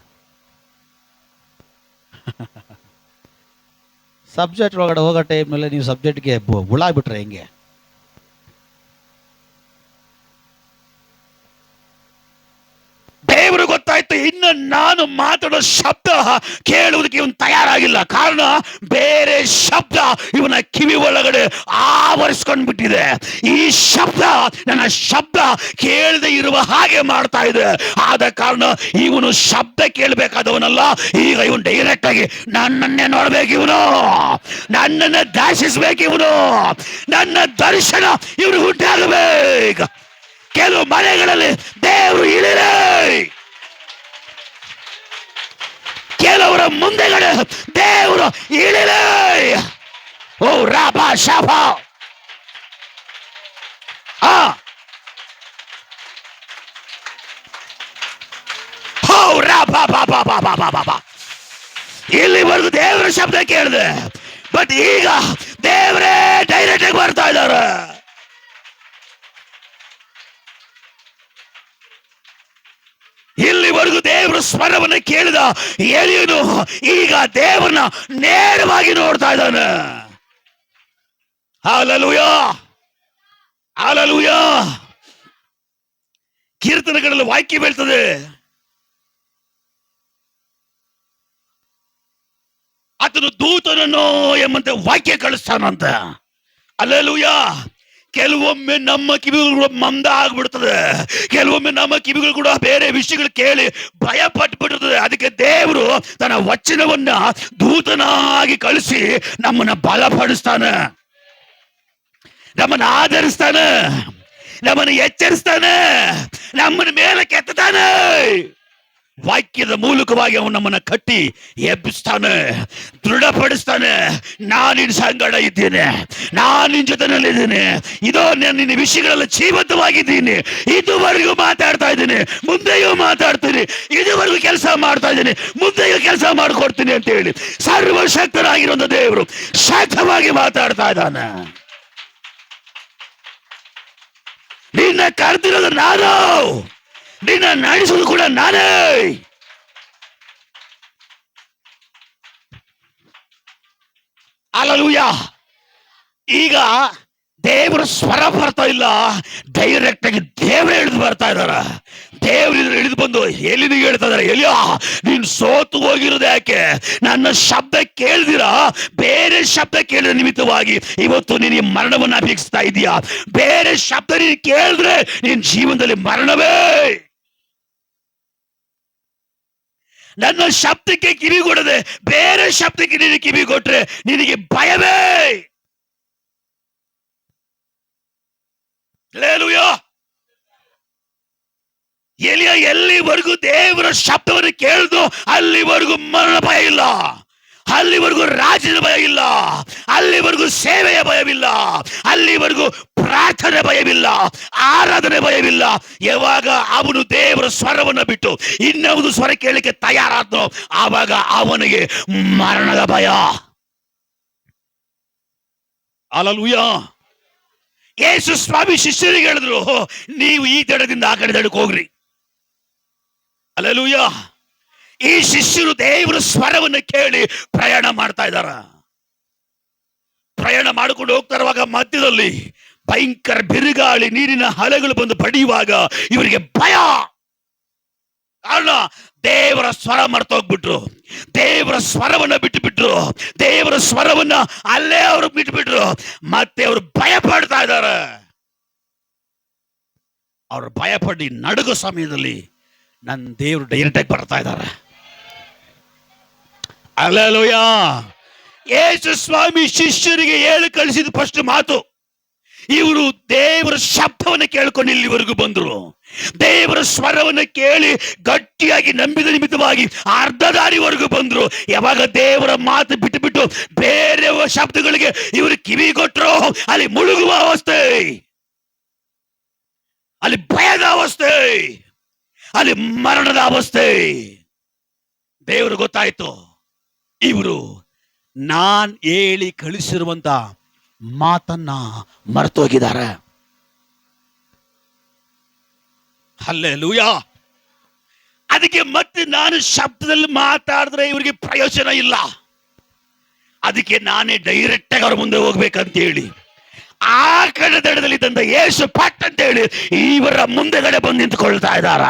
ಸಬ್ಜೆಕ್ಟ್ ಒಳಗಡೆ ಹೋಗೋ ಟೈಮ್ನಲ್ಲಿ ನೀವು ಸಬ್ಜೆಕ್ಟ್ಗೆ ಹುಳ ಬಿಟ್ರೆ ಹೆಂಗೆ? ದೇವರು ಗೊತ್ತಾಯ್ತು, ಇನ್ನು ನಾನು ಮಾತಾಡೋ ಶಬ್ದ ಕೇಳುವುದಕ್ಕೆ ಇವನು ತಯಾರಾಗಿಲ್ಲ. ಕಾರಣ ಬೇರೆ ಶಬ್ದ ಇವನ ಕಿವಿ ಒಳಗಡೆ ಆವರಿಸ್ಕೊಂಡು ಬಿಟ್ಟಿದೆ. ಈ ಶಬ್ದ ನನ್ನ ಶಬ್ದ ಕೇಳದೆ ಇರುವ ಹಾಗೆ ಮಾಡ್ತಾ ಇದೆ. ಆದ ಕಾರಣ ಇವನು ಶಬ್ದ ಕೇಳಬೇಕಾದವನಲ್ಲ. ಈಗ ಇವನು ಡೈರೆಕ್ಟ್ ಆಗಿ ನನ್ನನ್ನೇ ನೋಡ್ಬೇಕು, ಇವನು ನನ್ನನ್ನ ದರ್ಶಿಸ್ಬೇಕು, ಇವನು ನನ್ನ ದರ್ಶನ ಇವನು ಉಂಟಾಗಬೇಕು. ಕೆಲವು ಮನೆಗಳಲ್ಲಿ ದೇವರು ಇಳಿರೆ, ಕೆಲವರ ಮುಂದೆಗಡೆ ದೇವರು ಇಳಿರೆ. ಓ ರಾಬ ಶಾಫ. ಇಲ್ಲಿವರೆಗೂ ದೇವರ ಶಬ್ದ ಕೇಳಿದೆ, ಬಟ್ ಈಗ ದೇವರೇ ಡೈರೆಕ್ಟ್ ಆಗಿ ಬರ್ತಾ ಇದ್ದಾರೆ. ಇಲ್ಲಿವರೆಗೂ ದೇವರ ಸ್ವರವನ್ನು ಕೇಳಿದ ಎಲಿಯನು ಈಗ ದೇವರನ್ನ ನೇರವಾಗಿ ನೋಡ್ತಾ ಇದ್ದಾನೆ. Hallelujah, hallelujah. ಕೀರ್ತನೆಗಳಲ್ಲಿ ವಾಕ್ಯ ಬೀಳ್ತದೆ, ಆತನು ದೂತನನ್ನು ಎಂಬಂತೆ ವಾಕ್ಯ ಕಳಿಸ್ತಾನಂತ. ಹಲ್ಲೆಲೂಯಾ. ಕೆಲವೊಮ್ಮೆ ನಮ್ಮ ಕಿವಿಗಳು ಮಂದ ಆಗ್ಬಿಡ್ತದೆ, ಕೆಲವೊಮ್ಮೆ ನಮ್ಮ ಕಿವಿಗಳು ಕೂಡ ಬೇರೆ ವಿಷಯಗಳು ಕೇಳಿ ಭಯ ಪಟ್ಬಿಡ್ತದೆ. ಅದಕ್ಕೆ ದೇವರು ತನ್ನ ವಚನವನ್ನ ದೂತನಾಗಿ ಕಳಿಸಿ ನಮ್ಮನ್ನ ಬಲಪಡಿಸ್ತಾನೆ, ನಮ್ಮನ್ನ ಆಧರಿಸ್ತಾನೆ, ನಮ್ಮನ್ನು ಎಚ್ಚರಿಸ್ತಾನೆ, ನಮ್ಮನ್ನ ಮೇಲೆ ಕೆತ್ತಾನೆ. ವಾಕ್ಯದ ಮೂಲಕವಾಗಿ ಅವನು ನಮ್ಮನ್ನ ಕಟ್ಟಿ ಎಬ್ಬಿಸ್ತಾನೆ, ದೃಢಪಡಿಸ್ತಾನೆ. ನಾನು ನಿನ್ನ ಸಂಗಡ ಇದ್ದೇನೆ, ನಾನು ನಿನ್ನ ಜೊತೆನಲ್ಲಿದ್ದೀನಿ, ಇದೋ ನಿನ್ನ ವಿಷಯಗಳೆಲ್ಲ ಜೀವಂತವಾಗಿದ್ದೀನಿ, ಇದುವರೆಗೂ ಮಾತಾಡ್ತಾ ಇದ್ದೀನಿ, ಮುಂದೆಯೂ ಮಾತಾಡ್ತೀನಿ, ಇದುವರೆಗೂ ಕೆಲಸ ಮಾಡ್ತಾ ಇದ್ದೀನಿ, ಮುಂದೆಯೂ ಕೆಲಸ ಮಾಡಿಕೊಡ್ತೀನಿ ಅಂತ ಹೇಳಿ ಸರ್ವಶಕ್ತನಾಗಿರುವಂತ ದೇವರು ಶಕ್ತವಾಗಿ ಮಾತಾಡ್ತಾ ಇದ್ದಾನೆ. ನಿನ್ನ ಕರೆದಿರೋದು ನಾನು, ನಿನ್ನ ನಡೆಸೋದು ಕೂಡ ನಾನೇ. ಹಲ್ಲೆಲೂಯಾ. ಈಗ ದೇವರ ಸ್ವರ ಬರ್ತಾ ಇಲ್ಲ, ಡೈರೆಕ್ಟ್ ಆಗಿ ದೇವರೇ ಇಳಿದು ಬರ್ತಾ ಇದಾರ. ದೇವ್ರ ಇಳಿದು ಬಂದು ಎಲಿನಿಗೆ ಹೇಳ್ತಾ ಇದಾರೆ, ಎಲಿಯ ನೀನ್ ಸೋತು ಹೋಗಿರೋದು ಯಾಕೆ? ನನ್ನ ಶಬ್ದ ಕೇಳಿದಿರಾ? ಬೇರೆ ಶಬ್ದ ಕೇಳಿದ ನಿಮಿತ್ತವಾಗಿ ಇವತ್ತು ನೀನು ಈ ಮರಣವನ್ನು ಅಪೇಕ್ಷಿಸ್ತಾ ಇದೀಯಾ. ಬೇರೆ ಶಬ್ದ ನೀನು ಕೇಳಿದ್ರೆ ನಿನ್ ಜೀವನದಲ್ಲಿ ಮರಣವೇ. ನನ್ನ ಶಬ್ದಕ್ಕೆ ಕಿವಿ ಕೊಡದೆ ಬೇರೆ ಶಬ್ದಕ್ಕೆ ನೀನು ಕಿವಿ ಕೊಟ್ರೆ ನಿನಗೆ ಭಯವೇ. ಹಲ್ಲೆಲೂಯಾ. ಎಲಿಯ ಎಲ್ಲಿವರೆಗೂ ದೇವರ ಶಬ್ದವನ್ನು ಕೇಳಿದು ಅಲ್ಲಿವರೆಗೂ ಮರಣ ಭಯ ಇಲ್ಲ, ಅಲ್ಲಿವರೆಗೂ ರಾಜ್ಯದ ಭಯ ಇಲ್ಲ, ಅಲ್ಲಿವರೆಗೂ ಸೇವೆಯ ಭಯವಿಲ್ಲ, ಅಲ್ಲಿವರೆಗೂ ಪ್ರಾರ್ಥನೆ ಭಯವಿಲ್ಲ, ಆರಾಧನೆ ಭಯವಿಲ್ಲ. ಯಾವಾಗ ಅವನು ದೇವರ ಸ್ವರವನ್ನು ಬಿಟ್ಟು ಇನ್ನೊಂದು ಸ್ವರ ಕೇಳಲಿಕ್ಕೆ ತಯಾರಾದ್ನೋ ಆವಾಗ ಅವನಿಗೆ ಮರಣದ ಭಯ. ಹಲ್ಲೆಲೂಯಾ. ಯೇಸು ಸ್ವಾಮಿ ಶಿಷ್ಯರಿಗೆ ಹೇಳಿದ್ರು, ನೀವು ಈ ದಡದಿಂದ ಆ ಕಡೆ ದಡಕ್ಕೆ ಹೋಗ್ರಿ. ಹಲ್ಲೆಲೂಯಾ. ಈ ಶಿಷ್ಯರು ದೇವರ ಸ್ವರವನ್ನು ಕೇಳಿ ಪ್ರಯಾಣ ಮಾಡ್ತಾ ಇದ್ದಾರ. ಪ್ರಯಾಣ ಮಾಡಿಕೊಂಡು ಹೋಗ್ತಾ ಇರುವಾಗ ಮಧ್ಯದಲ್ಲಿ ಭಯಂಕರ ಬಿರುಗಾಳಿ, ನೀರಿನ ಅಲೆಗಳು ಬಂದು ಬಡಿಯುವಾಗ ಇವರಿಗೆ ಭಯ. ಕಾರಣ ದೇವರ ಸ್ವರ ಮರ್ತೋಗ್ಬಿಟ್ರು, ದೇವರ ಸ್ವರವನ್ನ ಬಿಟ್ಟುಬಿಟ್ರು, ದೇವರ ಸ್ವರವನ್ನ ಅಲ್ಲೇ ಅವರು ಬಿಟ್ಟುಬಿಟ್ರು. ಮತ್ತೆ ಅವರು ಭಯ ಪಡ್ತಾ ಇದ್ದಾರೆ. ಅವರು ಭಯ ಪಡಿ ನಡುಗೋ ಸಮಯದಲ್ಲಿ ನನ್ನ ದೇವರು ಡೈರೆಕ್ಟ್ ಆಗಿ ಬರ್ತಾ ಇದ್ದಾರೆ. ಹಲ್ಲೆಲೂಯಾ. ಯೇಸು ಸ್ವಾಮಿ ಶಿಷ್ಯರಿಗೆ ಹೇಳಿ ಕಳಿಸಿದ ಫಸ್ಟ್ ಮಾತು, ಇವರು ದೇವರ ಶಬ್ದವನ್ನು ಕೇಳ್ಕೊಂಡು ಇಲ್ಲಿವರೆಗೂ ಬಂದ್ರು. ದೇವರ ಸ್ವರವನ್ನು ಕೇಳಿ ಗಟ್ಟಿಯಾಗಿ ನಂಬಿದ ನಿಮಿತ್ತವಾಗಿ ಅರ್ಧ ದಾರಿವರೆಗೂ ಬಂದ್ರು. ಯಾವಾಗ ದೇವರ ಮಾತು ಬಿಟ್ಟು ಬಿಟ್ಟು ಬೇರೆ ಶಬ್ದಗಳಿಗೆ ಇವರು ಕಿವಿ ಕೊಟ್ಟರು, ಅಲ್ಲಿ ಮುಳುಗುವ ಅವಸ್ಥೆ, ಅಲ್ಲಿ ಭಯದ ಅವಸ್ಥೆ, ಅಲ್ಲಿ ಮರಣದ ಅವಸ್ಥೆ. ದೇವರು ಗೊತ್ತಾಯ್ತು, ಇವರು ನಾನ್ ಹೇಳಿ ಕಳಿಸಿರುವಂತ ಮಾತನ್ನ ಮರ್ತೋಗಿದ್ದಾರೆ. ಹಲ್ಲೆಲೂಯಾ. ಅದಕ್ಕೆ ಮತ್ತೆ ನಾನು ಶಬ್ದದಲ್ಲಿ ಮಾತಾಡಿದ್ರೆ ಇವರಿಗೆ ಪ್ರಯೋಜನ ಇಲ್ಲ, ಅದಕ್ಕೆ ನಾನೇ ಡೈರೆಕ್ಟ್ ಆಗಿ ಅವ್ರ ಮುಂದೆ ಹೋಗ್ಬೇಕಂತ ಹೇಳಿ ಆ ಕಡೆ ದಡದಲ್ಲಿ ತಂದ ಯೇಸು ಪಟ್ ಅಂತ ಹೇಳಿ ಇವರ ಮುಂದೆಗಡೆ ಬಂದು ನಿಂತ್ಕೊಳ್ತಾ ಇದ್ದಾರ.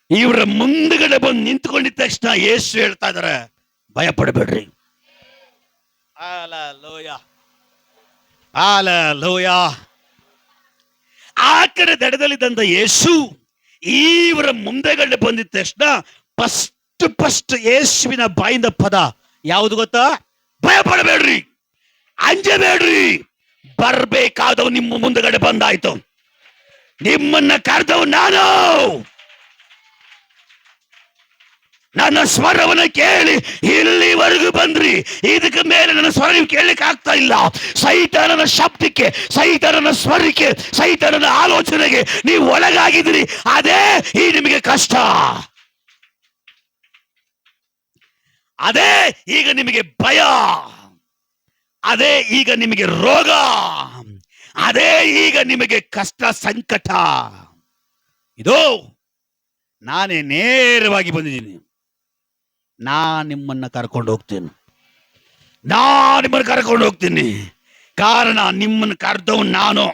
ಇವರ ಮುಂದಗಡೆ ಬಂದು ನಿಂತ್ಕೊಂಡಿದ್ದ ತಕ್ಷಣ ಯೇಸು ಹೇಳ್ತಾ ಇದಾರೆ, ಭಯ ಪಡಬೇಡ್ರಿ. ಹಲ್ಲೆಲೂಯಾ. ಹಲ್ಲೆಲೂಯಾ. ಆ ಕಡೆ ದಡದಲ್ಲಿದ್ದಂತ ಯೇಸು ಇವರ ಮುಂದೆಗಡೆ ಬಂದಿದ್ದ ತಕ್ಷಣ ಫಸ್ಟ್ ಯೇಸುವಿನ ಬಾಯಿಂದ ಪದ ಯಾವುದು ಗೊತ್ತಾ? ಭಯ ಪಡಬೇಡ್ರಿ, ಅಂಜಬೇಡ್ರಿ, ಬರ್ಬೇಕಾದವು ನಿಮ್ಮ ಮುಂದಗಡೆ ಬಂದಾಯ್ತು, ನಿಮ್ಮನ್ನ ಕರೆದವು ನಾನು. ನನ್ನ ಸ್ವರವನ್ನು ಕೇಳಿ ಇಲ್ಲಿವರೆಗೂ ಬಂದ್ರಿ, ಇದಕ್ಕೆ ಮೇಲೆ ನನ್ನ ಸ್ವರ ನೀವು ಕೇಳಲಿಕ್ಕೆ ಆಗ್ತಾ ಇಲ್ಲ. ಸೈತಾನನ ಶಬ್ದಕ್ಕೆ, ಸೈತಾನನ ಸ್ವರಕ್ಕೆ, ಸೈತಾನನ ಆಲೋಚನೆಗೆ ನೀವು ಒಳಗಾಗಿದ್ದೀರಿ. ಅದೇ ಈ ನಿಮಗೆ ಕಷ್ಟ, ಅದೇ ಈಗ ನಿಮಗೆ ಭಯ, ಅದೇ ಈಗ ನಿಮಗೆ ರೋಗ, ಅದೇ ಈಗ ನಿಮಗೆ ಕಷ್ಟ ಸಂಕಟ. ಇದು ನಾನೇ ನೇರವಾಗಿ ಬಂದಿದ್ದೀನಿ. ನಾನು ನಿಮ್ಮನ್ನ ಕರ್ಕೊಂಡು ಹೋಗ್ತೀನಿ, ನಿಮ್ಮನ್ನು ಕರ್ಕೊಂಡು ಹೋಗ್ತೀನಿ. ಕಾರಣ ನಿಮ್ಮನ್ನು ಕರೆದವ್ ನಾನು,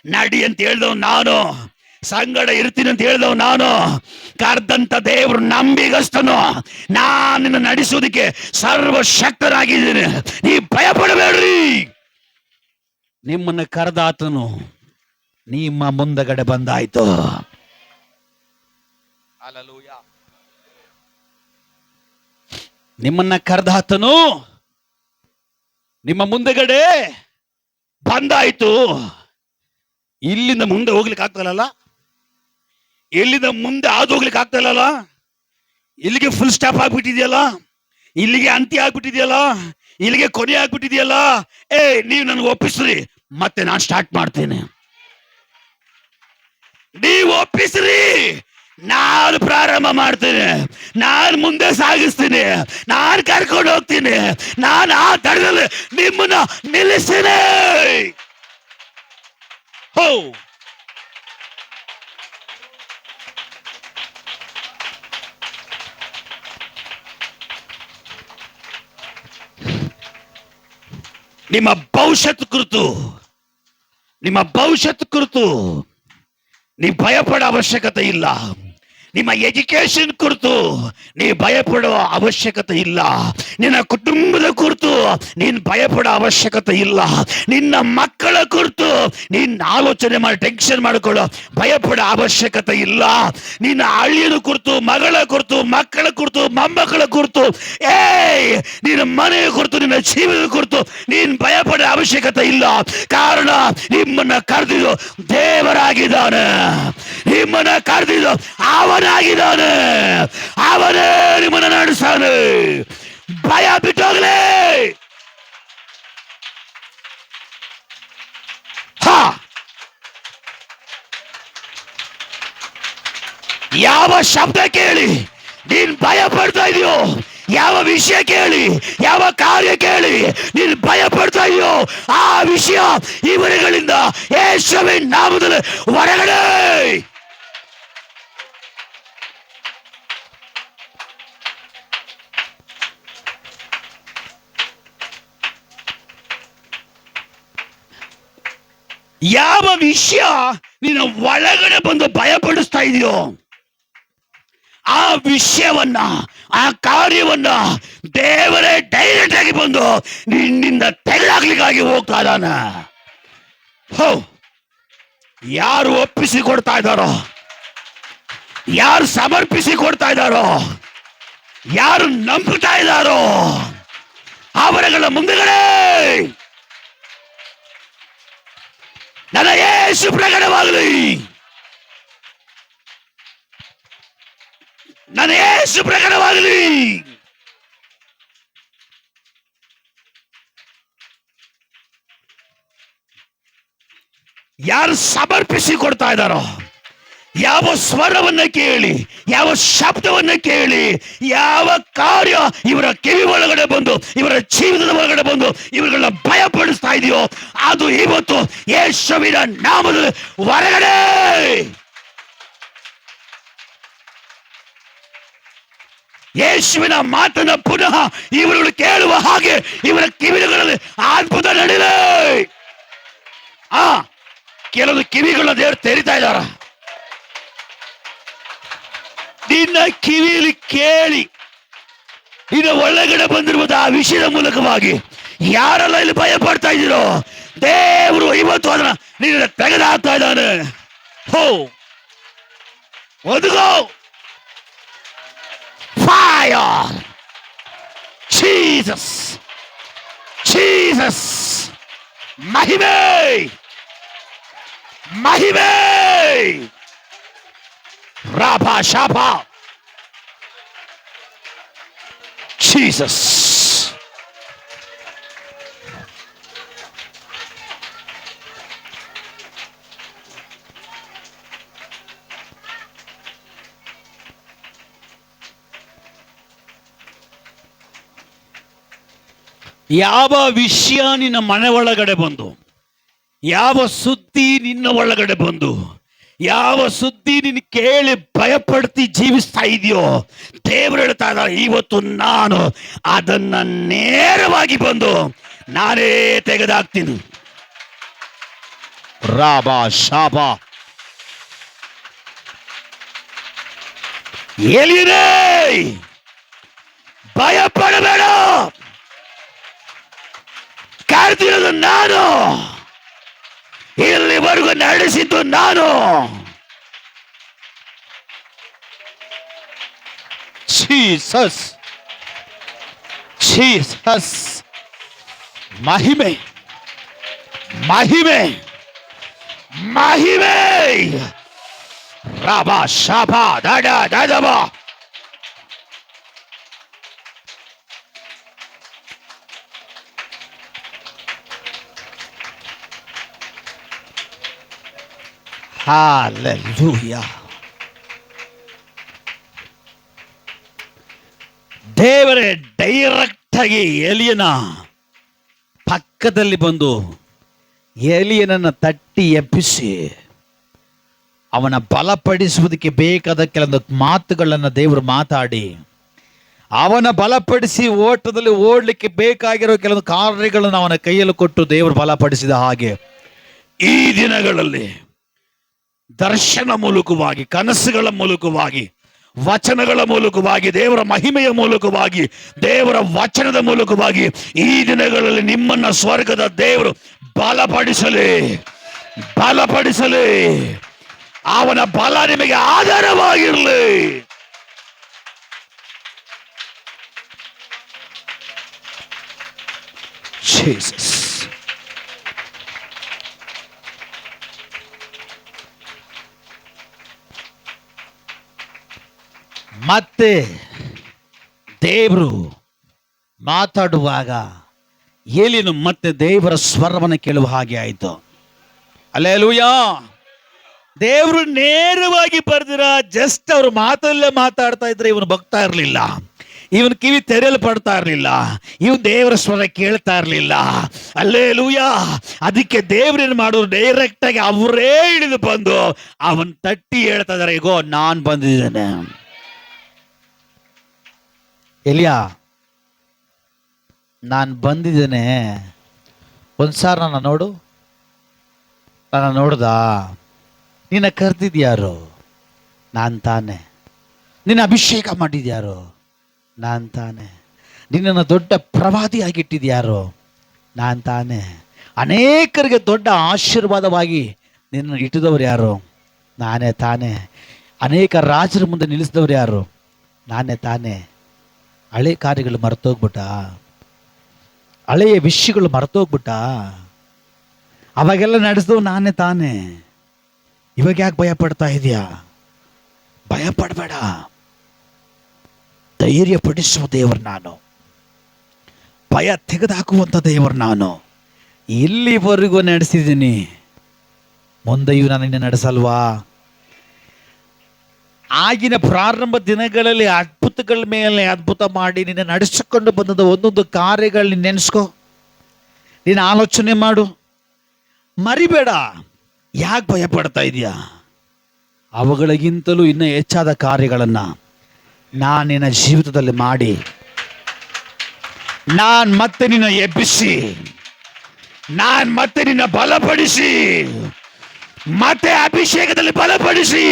ನಡಿ ಅಂತ ಹೇಳ್ದವ್ ನಾನು, ಸಂಗಡ ಇರ್ತೀನಿ ಅಂತ ಹೇಳ್ದವ್ ನಾನು, ಕರೆದಂತ ದೇವರು ನಂಬಿಗಸ್ತನು. ನಾನು ನಿನ್ನ ನಡೆಸೋದಕ್ಕೆ ಸರ್ವಶಕ್ತನಾಗಿದ್ದೀನಿ. ನೀ ಭಯ ಪಡಬೇಡ್ರಿ, ನಿಮ್ಮನ್ನು ಕರೆದಾತನು ನಿಮ್ಮ ಮುಂದಗಡೆ ಬಂದಾಯ್ತು. ಹಲ್ಲೆಲೂಯಾ. ನಿಮ್ಮನ್ನ ಕರೆದಾತನು ನಿಮ್ಮ ಮುಂದೆಗಡೆ ಬಂದಾಯ್ತು. ಇಲ್ಲಿಂದ ಮುಂದೆ ಹೋಗ್ಲಿಕ್ಕೆ ಆಗ್ತಲ್ಲ, ಇಲ್ಲಿಂದ ಮುಂದೆ ಹಾದು ಹೋಗ್ಲಿಕ್ಕೆ ಆಗ್ತಾ ಇಲ್ಲಲ್ಲ, ಇಲ್ಲಿಗೆ ಫುಲ್ ಸ್ಟಾಪ್ ಆಗ್ಬಿಟ್ಟಿದೆಯಲ್ಲ, ಇಲ್ಲಿಗೆ ಅಂತ್ಯ ಆಗ್ಬಿಟ್ಟಿದೆಯಲ್ಲ, ಇಲ್ಲಿಗೆ ಕೊನೆ ಆಗ್ಬಿಟ್ಟಿದೆಯಲ್ಲ. ನೀವು ನನಗೆ ಒಪ್ಪಿಸ್ರಿ, ಮತ್ತೆ ನಾನು ಸ್ಟಾರ್ಟ್ ಮಾಡ್ತೇನೆ. ನೀವು ಒಪ್ಪಿಸ್ರಿ, ನಾನು ಪ್ರಾರಂಭ ಮಾಡ್ತೇನೆ, ನಾನು ಮುಂದೆ ಸಾಗಿಸ್ತೀನಿ, ನಾನು ಕರ್ಕೊಂಡು ಹೋಗ್ತೀನಿ, ನಾನು ಆ ದಡದಲ್ಲಿ ನಿಮ್ಮನ್ನ ನಿಲ್ಲಿಸ್ತೀನಿ. ಹೋ, ನಿಮ್ಮ ಭವಿಷ್ಯತ್ ಕುರಿತು ನೀವು ಭಯಪಡೋ ಅವಶ್ಯಕತೆ ಇಲ್ಲ. ನಿಮ್ಮ ಎಜುಕೇಶನ್ ಕುರಿತು ನೀವು ಭಯಪಡುವ ಅವಶ್ಯಕತೆ ಇಲ್ಲ. ನಿನ್ನ ಕುಟುಂಬದ ಕುರಿತು ನೀನು ಭಯಪಡೋ ಅವಶ್ಯಕತೆ ಇಲ್ಲ. ನಿನ್ನ ಮಕ್ಕಳ ಕುರಿತು ನೀನು ಆಲೋಚನೆ ಮಾಡಿ ಟೆನ್ಷನ್ ಮಾಡಿಕೊಳ್ಳೋ ಭಯಪಡೋ ಅವಶ್ಯಕತೆ ಇಲ್ಲ. ನಿನ್ನ ಅಳಿಯನ ಕುರಿತು, ಮಗಳ ಕುರಿತು, ಮಕ್ಕಳ ಕುರಿತು, ಮೊಮ್ಮಕ್ಕಳ ಕುರಿತು, ನಿನ್ನ ಮನೆಯ ಕುರಿತು, ನಿನ್ನ ಜೀವನದ ಕುರಿತು ನೀನು ಭಯಪಡೋ ಅವಶ್ಯಕತೆ ಇಲ್ಲ. ಕಾರಣ ನಿಮ್ಮನ್ನ ಕರೆದಿದ್ದು ದೇವರಾಗಿದ್ದಾನೆ. ನಿಮ್ಮನ್ನ ಕರೆದಿದ್ದು ಅವನಾಗಿದ್ದಾನೆ. ಅವನೇ ನಿಮ್ಮನ್ನ ನಡೆಸಾನೆ. ಭಯ ಬಿಟ್ಟೋಗ್ಲಿ. ಯಾವ ಶಬ್ದ ಕೇಳಿ ನೀನ್ ಭಯ ಪಡ್ತಾ ಇದೆಯೋ, ಯಾವ ವಿಷಯ ಕೇಳಿ, ಯಾವ ಕಾರ್ಯ ಕೇಳಿ ನೀನು ಭಯ ಪಡ್ತಾ ಇದೆಯೋ, ಆ ವಿಷಯ ಇವರುಗಳಿಂದ ಯೇಸುವಿನ ನಾಮದಲ್ಲಿ ಹೊರಗಡೆ. ಯಾವ ವಿಷಯ ನೀನು ಒಳಗಡೆ ಬಂದು ಭಯಪಡಿಸ್ತಾ ಇದೆಯೋ ಆ ವಿಷಯವನ್ನ, ಆ ಕಾರ್ಯವನ್ನ ದೇವರೇ ಡೈರೆಕ್ಟ್ ಆಗಿ ಬಂದು ನಿನ್ನಿಂದ ತೆಗೆದಾಗ್ಲಿಕ್ಕಾಗಿ ಹೋಗ್ತಾ ಇದ್ದಾನ. ಯಾರು ಒಪ್ಪಿಸಿ ಕೊಡ್ತಾ ಇದ್ದಾರೋ, ಯಾರು ಸಮರ್ಪಿಸಿ ಕೊಡ್ತಾ ಇದ್ದಾರೋ, ಯಾರು ನಂಬುತ್ತಾ ಇದ್ದಾರೋ ಅವರಗಳ ಮುಂದೆಗಡೆ ನನ್ನ ಯೇಸು ಪ್ರಕಟವಾಗಲಿ. ನನ್ನ ಯೇಸು ಪ್ರಕಟವಾಗಲಿ. ಯಾರು ಸಮರ್ಪಿಸಿ ಕೊಡ್ತಾ ಇದ್ದಾರೋ, ಯಾವ ಸ್ವರವನ್ನ ಕೇಳಿ, ಯಾವ ಶಬ್ದವನ್ನ ಕೇಳಿ, ಯಾವ ಕಾರ್ಯ ಇವರ ಕಿವಿ ಒಳಗಡೆ ಬಂದು, ಇವರ ಜೀವನದ ಒಳಗಡೆ ಬಂದು ಇವರುಗಳನ್ನ ಭಯಪಡಿಸ್ತಾ ಇದೆಯೋ ಅದು ಇವತ್ತು ಯೇಸುವಿನ ನಾಮದಲ್ಲಿ ಹೊರಗಡೆ. ಯೇಸುವಿನ ಮಾತನ್ನ ಪುನಃ ಇವರುಗಳು ಕೇಳುವ ಹಾಗೆ ಇವರ ಕಿವಿಗಳಲ್ಲಿ ಅದ್ಭುತ ನಡೀಲಿ. ಕೆಲವು ಕಿವಿಗಳನ್ನ ದೇವರು ತೆರಿತಾ ಇದ್ದಾರ. ನಿನ್ನ ಕಿವಿಯಲ್ಲಿ ಕೇಳಿ ಇನ್ನು ಒಳಗಡೆ ಬಂದಿರುವುದು ಆ ವಿಷಯದ ಮೂಲಕವಾಗಿ ಯಾರೆಲ್ಲ ಇಲ್ಲಿ ಭಯ ಪಡ್ತಾ ಇದ್ದೀರೋ ದೇವರು ಇವತ್ತು ಅದನ್ನ ನಿನ್ನ ತೆಗೆದಾಕ್ತಾ ಇದ್ದಾನೆ. ಒದಗೋ. ಫೈರ್. Jesus, Jesus. ಮಹಿಮೆ, ಮಹಿಮೆ. ರಾಭಾ ಶಾಭಾ. ಜೀಸಸ್. ಯಾವ ವಿಷಯ ನಿನ್ನ ಮನೆ ಒಳಗಡೆ ಬಂದು, ಯಾವ ಸುದ್ದಿ ನಿನ್ನ ಒಳಗಡೆ ಬಂದು, ಯಾವ ಸುದ್ದಿ ನೀನು ಕೇಳಿ ಭಯಪಡ್ತಿ ಜೀವಿಸ್ತಾ ಇದೆಯೋ ದೇವರು ಹೇಳ್ತಾ ಇದ್ದಾರೆ ಇವತ್ತು ನಾನು ಅದನ್ನ ನೇರವಾಗಿ ಬಂದು ನಾನೇ ತೆಗೆದಾಕ್ತೀನಿ. ರಾಬಾ ಶಾಬಾ. ಎಲಿಯನೇ ಭಯಪಡಬೇಡ, ಕರೆದಿರೋದು ನಾನು, ಇಲ್ಲಿವರೆಗೂ ನಡೆಸಿದ್ದು ನಾನು. Jesus, Jesus. ಮಹಿಮೆ, ಮಹಿಮೆ, ಮಹಿಮೆ. ರಾಬಾ ಶಾಬಾ ದಾಡ ದಾದಬ. Hallelujah. ದೇವರೇ ಡೈರೆಕ್ಟ್ ಆಗಿ ಎಲಿಯನ ಪಕ್ಕದಲ್ಲಿ ಬಂದು ಎಲಿಯನನ್ನ ತಟ್ಟಿ ಎಬ್ಬಿಸಿ ಅವನ ಬಲಪಡಿಸುವುದಕ್ಕೆ ಬೇಕಾದ ಕೆಲವೊಂದು ಮಾತುಗಳನ್ನು ದೇವರು ಮಾತಾಡಿ ಅವನ ಬಲಪಡಿಸಿ ಓಟದಲ್ಲಿ ಓಡ್ಲಿಕ್ಕೆ ಬೇಕಾಗಿರೋ ಕೆಲವೊಂದು ಕಾರ್ಯಗಳನ್ನು ಅವನ ಕೈಯಲ್ಲಿ ಕೊಟ್ಟು ದೇವರು ಬಲಪಡಿಸಿದ ಹಾಗೆ ಈ ದಿನಗಳಲ್ಲಿ ದರ್ಶನ ಮೂಲಕವಾಗಿ, ಕನಸುಗಳ ಮೂಲಕವಾಗಿ, ವಚನಗಳ ಮೂಲಕವಾಗಿ, ದೇವರ ಮಹಿಮೆಯ ಮೂಲಕವಾಗಿ, ದೇವರ ವಚನದ ಮೂಲಕವಾಗಿ ಈ ದಿನಗಳಲ್ಲಿ ನಿಮ್ಮನ್ನ ಸ್ವರ್ಗದ ದೇವರು ಬಲಪಡಿಸಲಿ. ಅವನ ಬಲ ನಿಮಗೆ ಆಧಾರವಾಗಿರಲಿ. Jesus. ಮತ್ತೆ ದೇವರು ಮಾತಾಡುವಾಗ ಏಲಿಯನು ಮತ್ತೆ ದೇವರ ಸ್ವರವನ್ನು ಕೇಳುವ ಹಾಗೆ ಆಯಿತು. ಹಲ್ಲೆಲೂಯಾ. ದೇವರು ನೇರವಾಗಿ ಬರ್ದಿರ, ಜಸ್ಟ್ ಅವರು ಮಾತಲ್ಲೇ ಮಾತಾಡ್ತಾ ಇದ್ರೆ ಇವನು ಬಗ್ತಾ ಇರಲಿಲ್ಲ, ಇವನ್ ಕಿವಿ ತೆರೆಯಲ್ಪಡ್ತಾ ಇರಲಿಲ್ಲ, ಇವನ್ ದೇವರ ಸ್ವರ ಕೇಳ್ತಾ ಇರಲಿಲ್ಲ. ಹಲ್ಲೆಲೂಯಾ. ಅದಕ್ಕೆ ದೇವ್ರೇನು ಮಾಡೋರು, ಡೈರೆಕ್ಟ್ ಆಗಿ ಅವರೇ ಇಳಿದು ಬಂದು ಅವನ್ ತಟ್ಟಿ ಹೇಳ್ತಾ ಇದಾರೆ, ಈಗೋ ನಾನ್ ಬಂದಿದ್ದೇನೆ. ಎಲಿಯಾ, ನಾನು ಬಂದಿದ್ದೇನೆ, ಒಂದ್ಸಾರ ನನ್ನ ನೋಡು. ನನ್ನ ನೋಡ್ದ? ನಿನ್ನ ಕರೆದಿದ್ಯಾರು? ನಾನು ತಾನೆ. ನಿನ್ನ ಅಭಿಷೇಕ ಮಾಡಿದ್ಯಾರು? ನಾನು ತಾನೆ. ನಿನ್ನನ್ನು ದೊಡ್ಡ ಪ್ರವಾದಿಯಾಗಿಟ್ಟಿದ್ಯಾರು? ನಾನು ತಾನೆ. ಅನೇಕರಿಗೆ ದೊಡ್ಡ ಆಶೀರ್ವಾದವಾಗಿ ನಿನ್ನನ್ನು ಇಟ್ಟಿದವರು ಯಾರು? ನಾನೇ ತಾನೆ. ಅನೇಕ ರಾಜರ ಮುಂದೆ ನಿಲ್ಲಿಸಿದವರು ಯಾರು? ನಾನೇ ತಾನೆ. ಹಳೆ ಕಾರ್ಯಗಳು ಮರ್ತೋಗ್ಬಿಟ್ಟ, ಹಳೆಯ ವಿಷಯಗಳು ಮರ್ತೋಗ್ಬಿಟ್ಟ, ಅವಾಗೆಲ್ಲ ನಡೆಸಿದವು ನಾನೇ ತಾನೆ. ಇವಾಗ ಯಾಕೆ ಭಯ ಪಡ್ತಾ ಇದೆಯಾ? ಭಯ ಪಡಬೇಡ, ಧೈರ್ಯ ಪಡಿಸುವ ದೇವರು ನಾನು, ಭಯ ತೆಗೆದುಹಾಕುವಂಥ ದೇವರು ನಾನು. ಇಲ್ಲಿವರೆಗೂ ನಡೆಸಿದ್ದೀನಿ, ಮುಂದೆಯೂ ನಾನು ನಿನ್ನ ನಡೆಸಲ್ವಾ? ಆಗಿನ ಪ್ರಾರಂಭ ದಿನಗಳಲ್ಲಿ ಅದ್ಭುತಗಳ ಮೇಲೆ ಅದ್ಭುತ ಮಾಡಿ ನಿನ್ನ ನಡೆಸಿಕೊಂಡು ಬಂದದ ಒಂದೊಂದು ಕಾರ್ಯಗಳನ್ನ ನೆನೆಸ್ಕೊ, ನೀನು ಆಲೋಚನೆ ಮಾಡು, ಮರಿಬೇಡ. ಯಾಕೆ ಭಯ ಪಡ್ತಾ ಇದೆಯಾ? ಅವುಗಳಿಗಿಂತಲೂ ಇನ್ನೂ ಹೆಚ್ಚಾದ ಕಾರ್ಯಗಳನ್ನು ನಾನು ನಿನ್ನ ಜೀವಿತದಲ್ಲಿ ಮಾಡಿ, ನಾನು ಮತ್ತೆ ನಿನ್ನ ಎಬ್ಬಿಸಿ, ನಾನು ಮತ್ತೆ ನಿನ್ನ ಬಲಪಡಿಸಿ, ಮತ್ತೆ ಅಭಿಷೇಕದಲ್ಲಿ ಬಲಪಡಿಸಿ,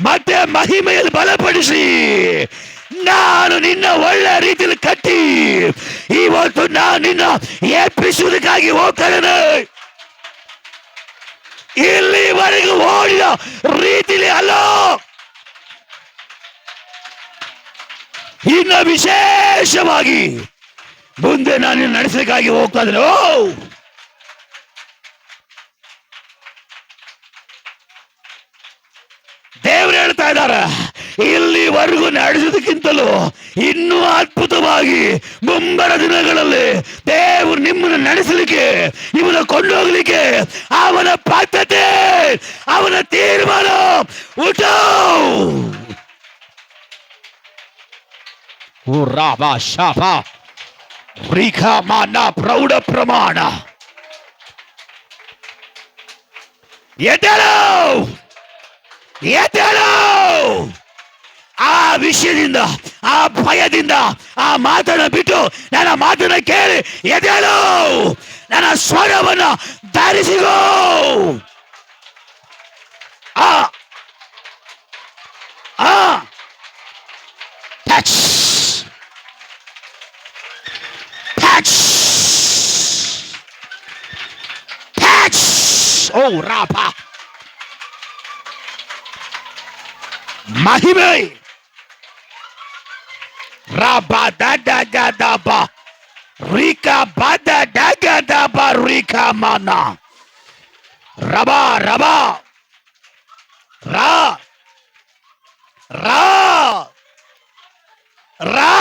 ಮತ್ತೆ ಮಹಿಮೆಯಲ್ಲಿ ಬಲಪಡಿಸಿ, ನಾನು ನಿನ್ನ ಒಳ್ಳೆ ರೀತಿಯಲ್ಲಿ ಕಟ್ಟಿ ಇವತ್ತು ನಾನು ನಿನ್ನ ಎಬ್ಬಿಸುವುದಕ್ಕಾಗಿ ಹೋಗ್ತೇನೆ. ಇಲ್ಲಿವರೆಗೂ ಓಡಿದ ರೀತಿಲಿ ಅಲ್ಲ, ಇನ್ನು ವಿಶೇಷವಾಗಿ ಮುಂದೆ ನಾನು ನಡೆಸಲಿಕ್ಕಾಗಿ ಹೋಗ್ತಾ ಇದ್ದೇನೆ. ದೇವರು ಹೇಳ್ತಾ ಇದ್ದಾರೆ, ಇಲ್ಲಿವರೆಗೂ ನಡೆಸೋದಕ್ಕಿಂತಲೂ ಇನ್ನೂ ಅದ್ಭುತವಾಗಿ ಮುಂಬರ ದಿನಗಳಲ್ಲಿ ದೇವರು ನಿಮ್ಮನ್ನು ನಡೆಸಲಿಕ್ಕೆ, ನಿಮ್ಮನ್ನು ಕೊಂಡೋಗ್ಲಿಕ್ಕೆ ಅವನ ಪದ್ಧತಿ, ಅವನ ತೀರ್ಮಾನ ಉಂಟು. ಪ್ರೌಢ ಪ್ರಮಾಣ ಎದ್ದೇಳು, ಆ ವಿಷಯದಿಂದ, ಆ ಭಯದಿಂದ, ಆ ಮಾತನ್ನು ಬಿಟ್ಟು ನನ್ನ ಮಾತನ್ನು ಕೇಳಿ ಎದ್ದೇಳು, ನನ್ನ ಸ್ವರವನ್ನು ಧರಿಸಿಕೋ. ರಾಪ ಮಹಿಮೆ Rabba da da da da ba, Rika ba da da da da ba, Rika mana, Rabba Rabba, Ra, Ra, Ra,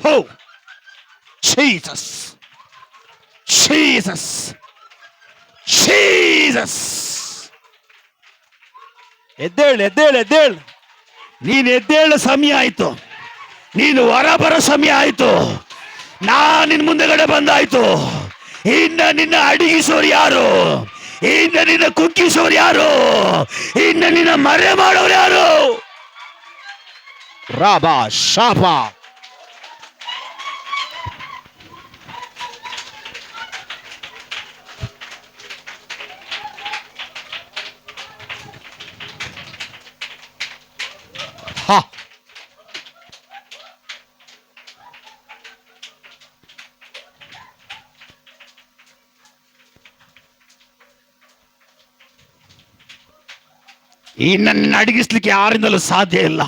oh, Jesus, Jesus, Jesus. ಎದ್ದೇಳು, ನೀನು ಎದ್ದೇಳ ಸಮಯ ಆಯ್ತು, ನೀನು ಹೊರಬರೋ ಸಮಯ ಆಯ್ತು, ನಾನು ನಿನ್ನ ಮುಂದೆಗಡೆ ಬಂದಾಯ್ತು. ಇನ್ನ ನಿನ್ನ ಅಡಗಿಸೋರು ಯಾರು? ಇನ್ನ ನಿನ್ನ ಕುಗ್ಗಿಸೋರು ಯಾರು? ಇನ್ನ ನಿನ್ನ ಮರೆ ಮಾಡೋರು ಯಾರು? ರಾಬಾ ಶಾಬಾ. ಹಾ, ಈ ನನ್ನ ಅಡಗಿಸ್ಲಿಕ್ಕೆ ಯಾರಿಂದಲೂ ಸಾಧ್ಯ ಇಲ್ಲ.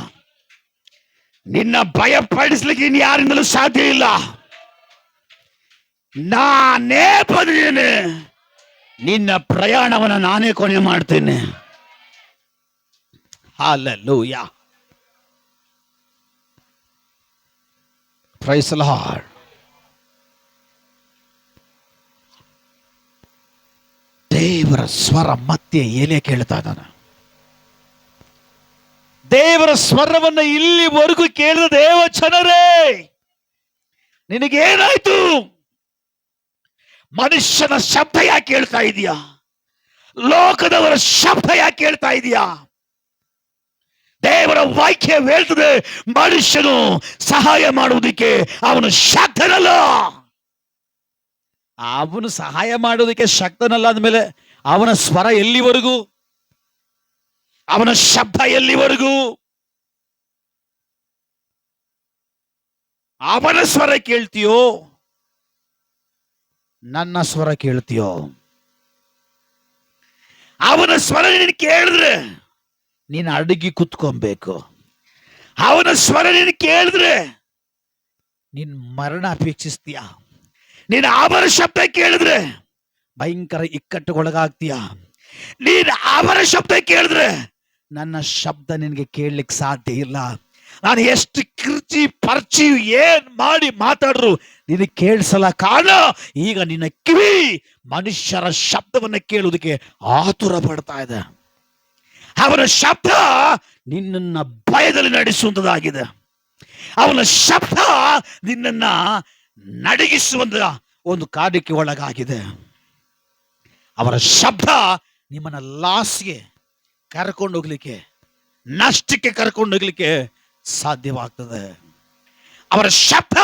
ನಿನ್ನ ಭಯಪಡಿಸ್ಲಿಕ್ಕೆ ಇನ್ನು ಯಾರಿಂದಲೂ ಸಾಧ್ಯ ಇಲ್ಲ. ನಾನೇ ಬಂದಿದ್ದೇನೆ. ನಿನ್ನ ಪ್ರಯಾಣವನ್ನು ನಾನೇ ಕೊನೆ ಮಾಡ್ತೇನೆ. ಹಲ್ಲೆಲೂಯಾ. Praise the Lord. ದೇವರ ಸ್ವರ ಮತ್ತೆ ಎಲೆ ಕೇಳ್ತಾ ಇದ್ದಾನೆ. ದೇವರ ಸ್ವರವನ್ನ ಇಲ್ಲಿವರೆಗೂ ಕೇಳಿದ ದೇವ ಜನರೇ, ನಿನಗೇನಾಯ್ತು? ಮನುಷ್ಯನ ಶಬ್ದ ಯಾಕೆ ಕೇಳ್ತಾ ಇದೀಯಾ? ಲೋಕದವರ ಶಬ್ದ ಯಾಕೆ ಕೇಳ್ತಾ ಇದೀಯಾ? ದೇವರ ವಾಕ್ಯ ಹೇಳ್ತದೆ, ಮನುಷ್ಯನು ಸಹಾಯ ಮಾಡುವುದಕ್ಕೆ ಅವನು ಶಕ್ತನಲ್ಲ. ಅವನು ಸಹಾಯ ಮಾಡುವುದಕ್ಕೆ ಶಕ್ತನಲ್ಲ ಅಂದಮೇಲೆ ಅವನ ಸ್ವರ ಎಲ್ಲಿವರೆಗೂ? ಅವನ ಶಬ್ದ ಎಲ್ಲಿವರೆಗೂ? ಅವನ ಸ್ವರ ಕೇಳ್ತೀಯೋ, ನನ್ನ ಸ್ವರ ಕೇಳ್ತೀಯೋ? ಅವನ ಸ್ವರ ನೀನು ಕೇಳಿದ್ರೆ ನೀನು ಅಡಗಿ ಕುತ್ಕೊಬೇಕು. ಅವನ ಸ್ವರ ನೀನು ಕೇಳಿದ್ರೆ ನೀನ್ ಮರಣ ಅಪೇಕ್ಷಿಸ್ತೀಯ. ನೀನು ಅವರ ಶಬ್ದ ಕೇಳಿದ್ರೆ ಭಯಂಕರ ಇಕ್ಕಟ್ಟುಗೊಳಗಾಗ್ತೀಯ. ನೀನು ಅವರ ಶಬ್ದ ಕೇಳಿದ್ರೆ ನನ್ನ ಶಬ್ದ ನಿನಗೆ ಕೇಳಲಿಕ್ಕೆ ಸಾಧ್ಯ ಇಲ್ಲ. ನಾನು ಎಷ್ಟು ಕಿರ್ಚಿ ಪರ್ಚಿ ಏನ್ ಮಾಡಿ ಮಾತಾಡ್ರು ನಿನಗೆ ಕೇಳಿಸಲ್ಲ. ಕಾರಣ ಈಗ ನಿನ್ನ ಕಿವಿ ಮನುಷ್ಯರ ಶಬ್ದವನ್ನು ಕೇಳುವುದಕ್ಕೆ ಆತುರ ಪಡ್ತಾ ಇದೆ. ಅವನ ಶಬ್ದ ನಿನ್ನನ್ನ ಭಯದಲ್ಲಿ ನಡೆಸುವಂತದಾಗಿದೆ. ಅವನ ಶಬ್ದ ನಿನ್ನನ್ನ ನಡಗಿಸುವಂತ ಒಂದು ಕಾರ್ಯಕ್ಕೆ ಒಳಗಾಗಿದೆ. ಅವರ ಶಬ್ದ ನಿಮ್ಮನ್ನ ಲಾಸ್ಗೆ ಕರ್ಕೊಂಡು ಹೋಗ್ಲಿಕ್ಕೆ, ನಷ್ಟಕ್ಕೆ ಕರ್ಕೊಂಡು ಹೋಗ್ಲಿಕ್ಕೆ ಸಾಧ್ಯವಾಗ್ತದೆ. ಅವರ ಶಬ್ದ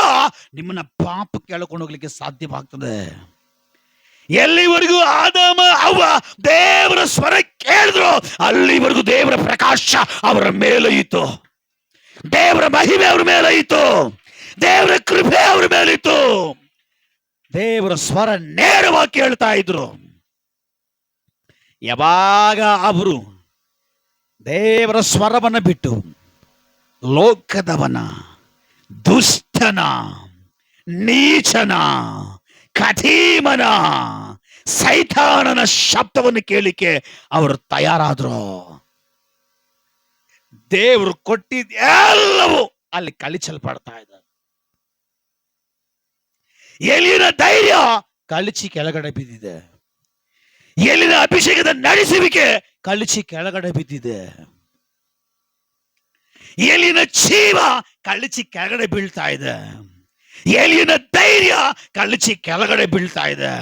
ನಿಮ್ಮನ್ನ ಪಾಪಕ್ಕೆ ಎಳ್ಕೊಂಡು ಹೋಗ್ಲಿಕ್ಕೆ ಸಾಧ್ಯವಾಗ್ತದೆ. ಎಲ್ಲಿವರೆಗೂ ಆದಾಮ ಅವ್ವ ದೇವರ ಸ್ವರ ಕೇಳಿದ್ರು ಅಲ್ಲಿವರೆಗೂ ದೇವರ ಪ್ರಕಾಶ ಅವರ ಮೇಲೆ ಇತ್ತು. ದೇವರ ಮಹಿಮೆ ಅವರ ಮೇಲೆ ಇತ್ತು. ದೇವರ ಕೃಪೆ ಅವರ ಮೇಲೆ ಇತ್ತು. ದೇವರ ಸ್ವರ ನೇರವಾಗಿ ಕೇಳ್ತಾ ಇದ್ರು. ಯಾವಾಗ ಅವರು ದೇವರ ಸ್ವರವನ್ನ ಬಿಟ್ಟು ಲೋಕದವನ, ದುಷ್ಟನ, ನೀಚನ, ಕಠೀಮನ, ಸೈತಾನನ ಶಬ್ದವನ್ನು ಕೇಳಿಕೆ ಅವರು ತಯಾರಾದ್ರು, ದೇವರು ಕೊಟ್ಟಿದ್ದ ಎಲ್ಲವೂ ಅಲ್ಲಿ ಕಳಿಸಲ್ಪಡ್ತಾ ಇದೆ. ಎಲಿನ ಧೈರ್ಯ ಕಳಿಸಿ ಕೆಳಗಡೆ ಬಿದ್ದಿದೆ. ಎಲಿನ ಅಭಿಷೇಕದ ನಡೆಸುವಿಕೆ ಕಳಿಸಿ ಕೆಳಗಡೆ ಬಿದ್ದಿದೆ. ಎಲಿನ ಜೀವ ಕಳಿಸಿ ಕೆಳಗಡೆ ಬೀಳ್ತಾ ಇದೆ. ಎಲಿನ ಧೈರ್ಯ ಕಳಿಸಿ ಕೆಳಗಡೆ ಬೀಳ್ತಾ ಇದೆ.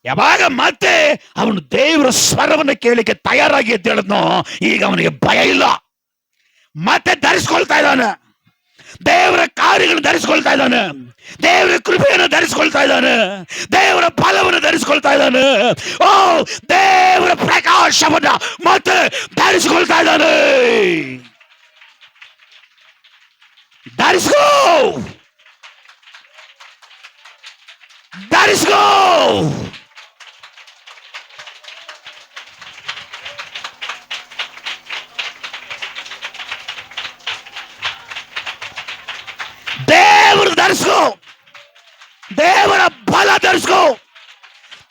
ಯಾವಾಗ ಮತ್ತೆ ಅವನು ದೇವರ ಸ್ವರವನ್ನು ಕೇಳಲಿಕ್ಕೆ ತಯಾರಾಗಿ ಅಂತ ಹೇಳಿದ್ನೋ, ಈಗ ಅವನಿಗೆ ಭಯ ಇಲ್ಲ. ಮತ್ತೆ ಧರಿಸ್ಕೊಳ್ತಾ ಇದ್ದಾನೆ. ದೇವರ ಕಾರ್ಯಗಳನ್ನು ಧರಿಸ್ಕೊಳ್ತಾ ಇದ್ದಾನೆ. ದೇವರ ಕೃಪೆಯನ್ನು ಧರಿಸ್ಕೊಳ್ತಾ ಇದ್ದಾನೆ. ದೇವರ ಫಲವನ್ನು ಧರಿಸ್ಕೊಳ್ತಾ ಇದ್ದಾನೆ. ಓ, ದೇವರ ಪ್ರಕಾಶವನ್ನ ಮತ್ತೆ ಧರಿಸ್ಕೊಳ್ತಾ ಇದ್ದಾನೆ. ಧರಿಸ್ಕೋ, ಧರಿಸ್ಕೋ. ದೇವರು ಧರಿಸ್ಕೋ. ದೇವರ ಬಲ ಧರಿಸ್ಕೋ.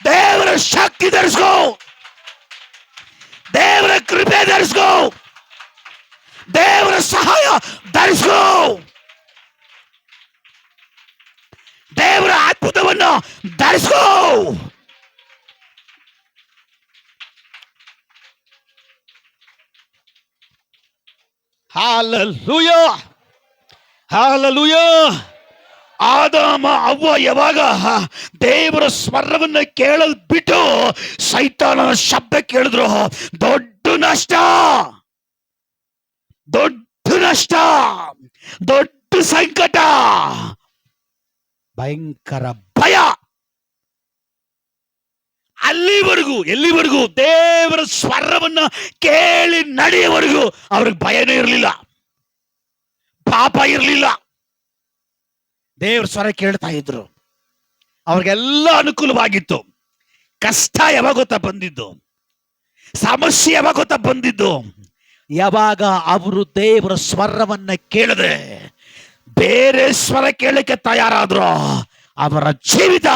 ದೇವರ ಶಕ್ತಿ ಧರಿಸ್ಕೋ. ದೇವರ ಕೃಪೆ ಧರಿಸ್ಕೋ. ದೇವರ ಸಹಾಯ ಧರಿಸ್ಕೋ. ದೇವರ ಅದ್ಭುತವನ್ನು ಧರಿಸ್ಕೋ. Hallelujah, hallelujah. ಆದಾಮ ಅವ್ವ ಯಾವಾಗ ದೇವರ ಸ್ವರವನ್ನು ಕೇಳಲ್ ಬಿಟ್ಟು ಸೈತಾನನ ಶಬ್ದ ಕೇಳಿದ್ರು, ದೊಡ್ಡ ನಷ್ಟ. ದೊಡ್ಡ ನಷ್ಟ, ದೊಡ್ಡ ಸಂಕಟ, ಭಯಂಕರ ಭಯ. ಅಲ್ಲಿವರೆಗೂ, ಎಲ್ಲಿವರೆಗೂ? ದೇವರ ಸ್ವರವನ್ನ ಕೇಳಿ ನಡೆಯುವವರೆಗೂ ಅವ್ರಿಗೆ ಭಯನೇ ಇರಲಿಲ್ಲ, ಪಾಪ ಇರಲಿಲ್ಲ. ದೇವರ ಸ್ವರ ಕೇಳ್ತಾ ಇದ್ರು, ಅವ್ರಿಗೆಲ್ಲ ಅನುಕೂಲವಾಗಿತ್ತು. ಕಷ್ಟ ಯಾವಾಗ ಗೊತ್ತಾ ಬಂದಿದ್ದು? ಸಮಸ್ಯೆ ಯಾವಾಗ ಗೊತ್ತಾ ಬಂದಿದ್ದು? ಯಾವಾಗ ಅವರು ದೇವರ ಸ್ವರವನ್ನ ಕೇಳದೆ ಬೇರೆ ಸ್ವರ ಕೇಳಕ್ಕೆ ತಯಾರಾದ್ರು, ಅವರ ಜೀವಿತ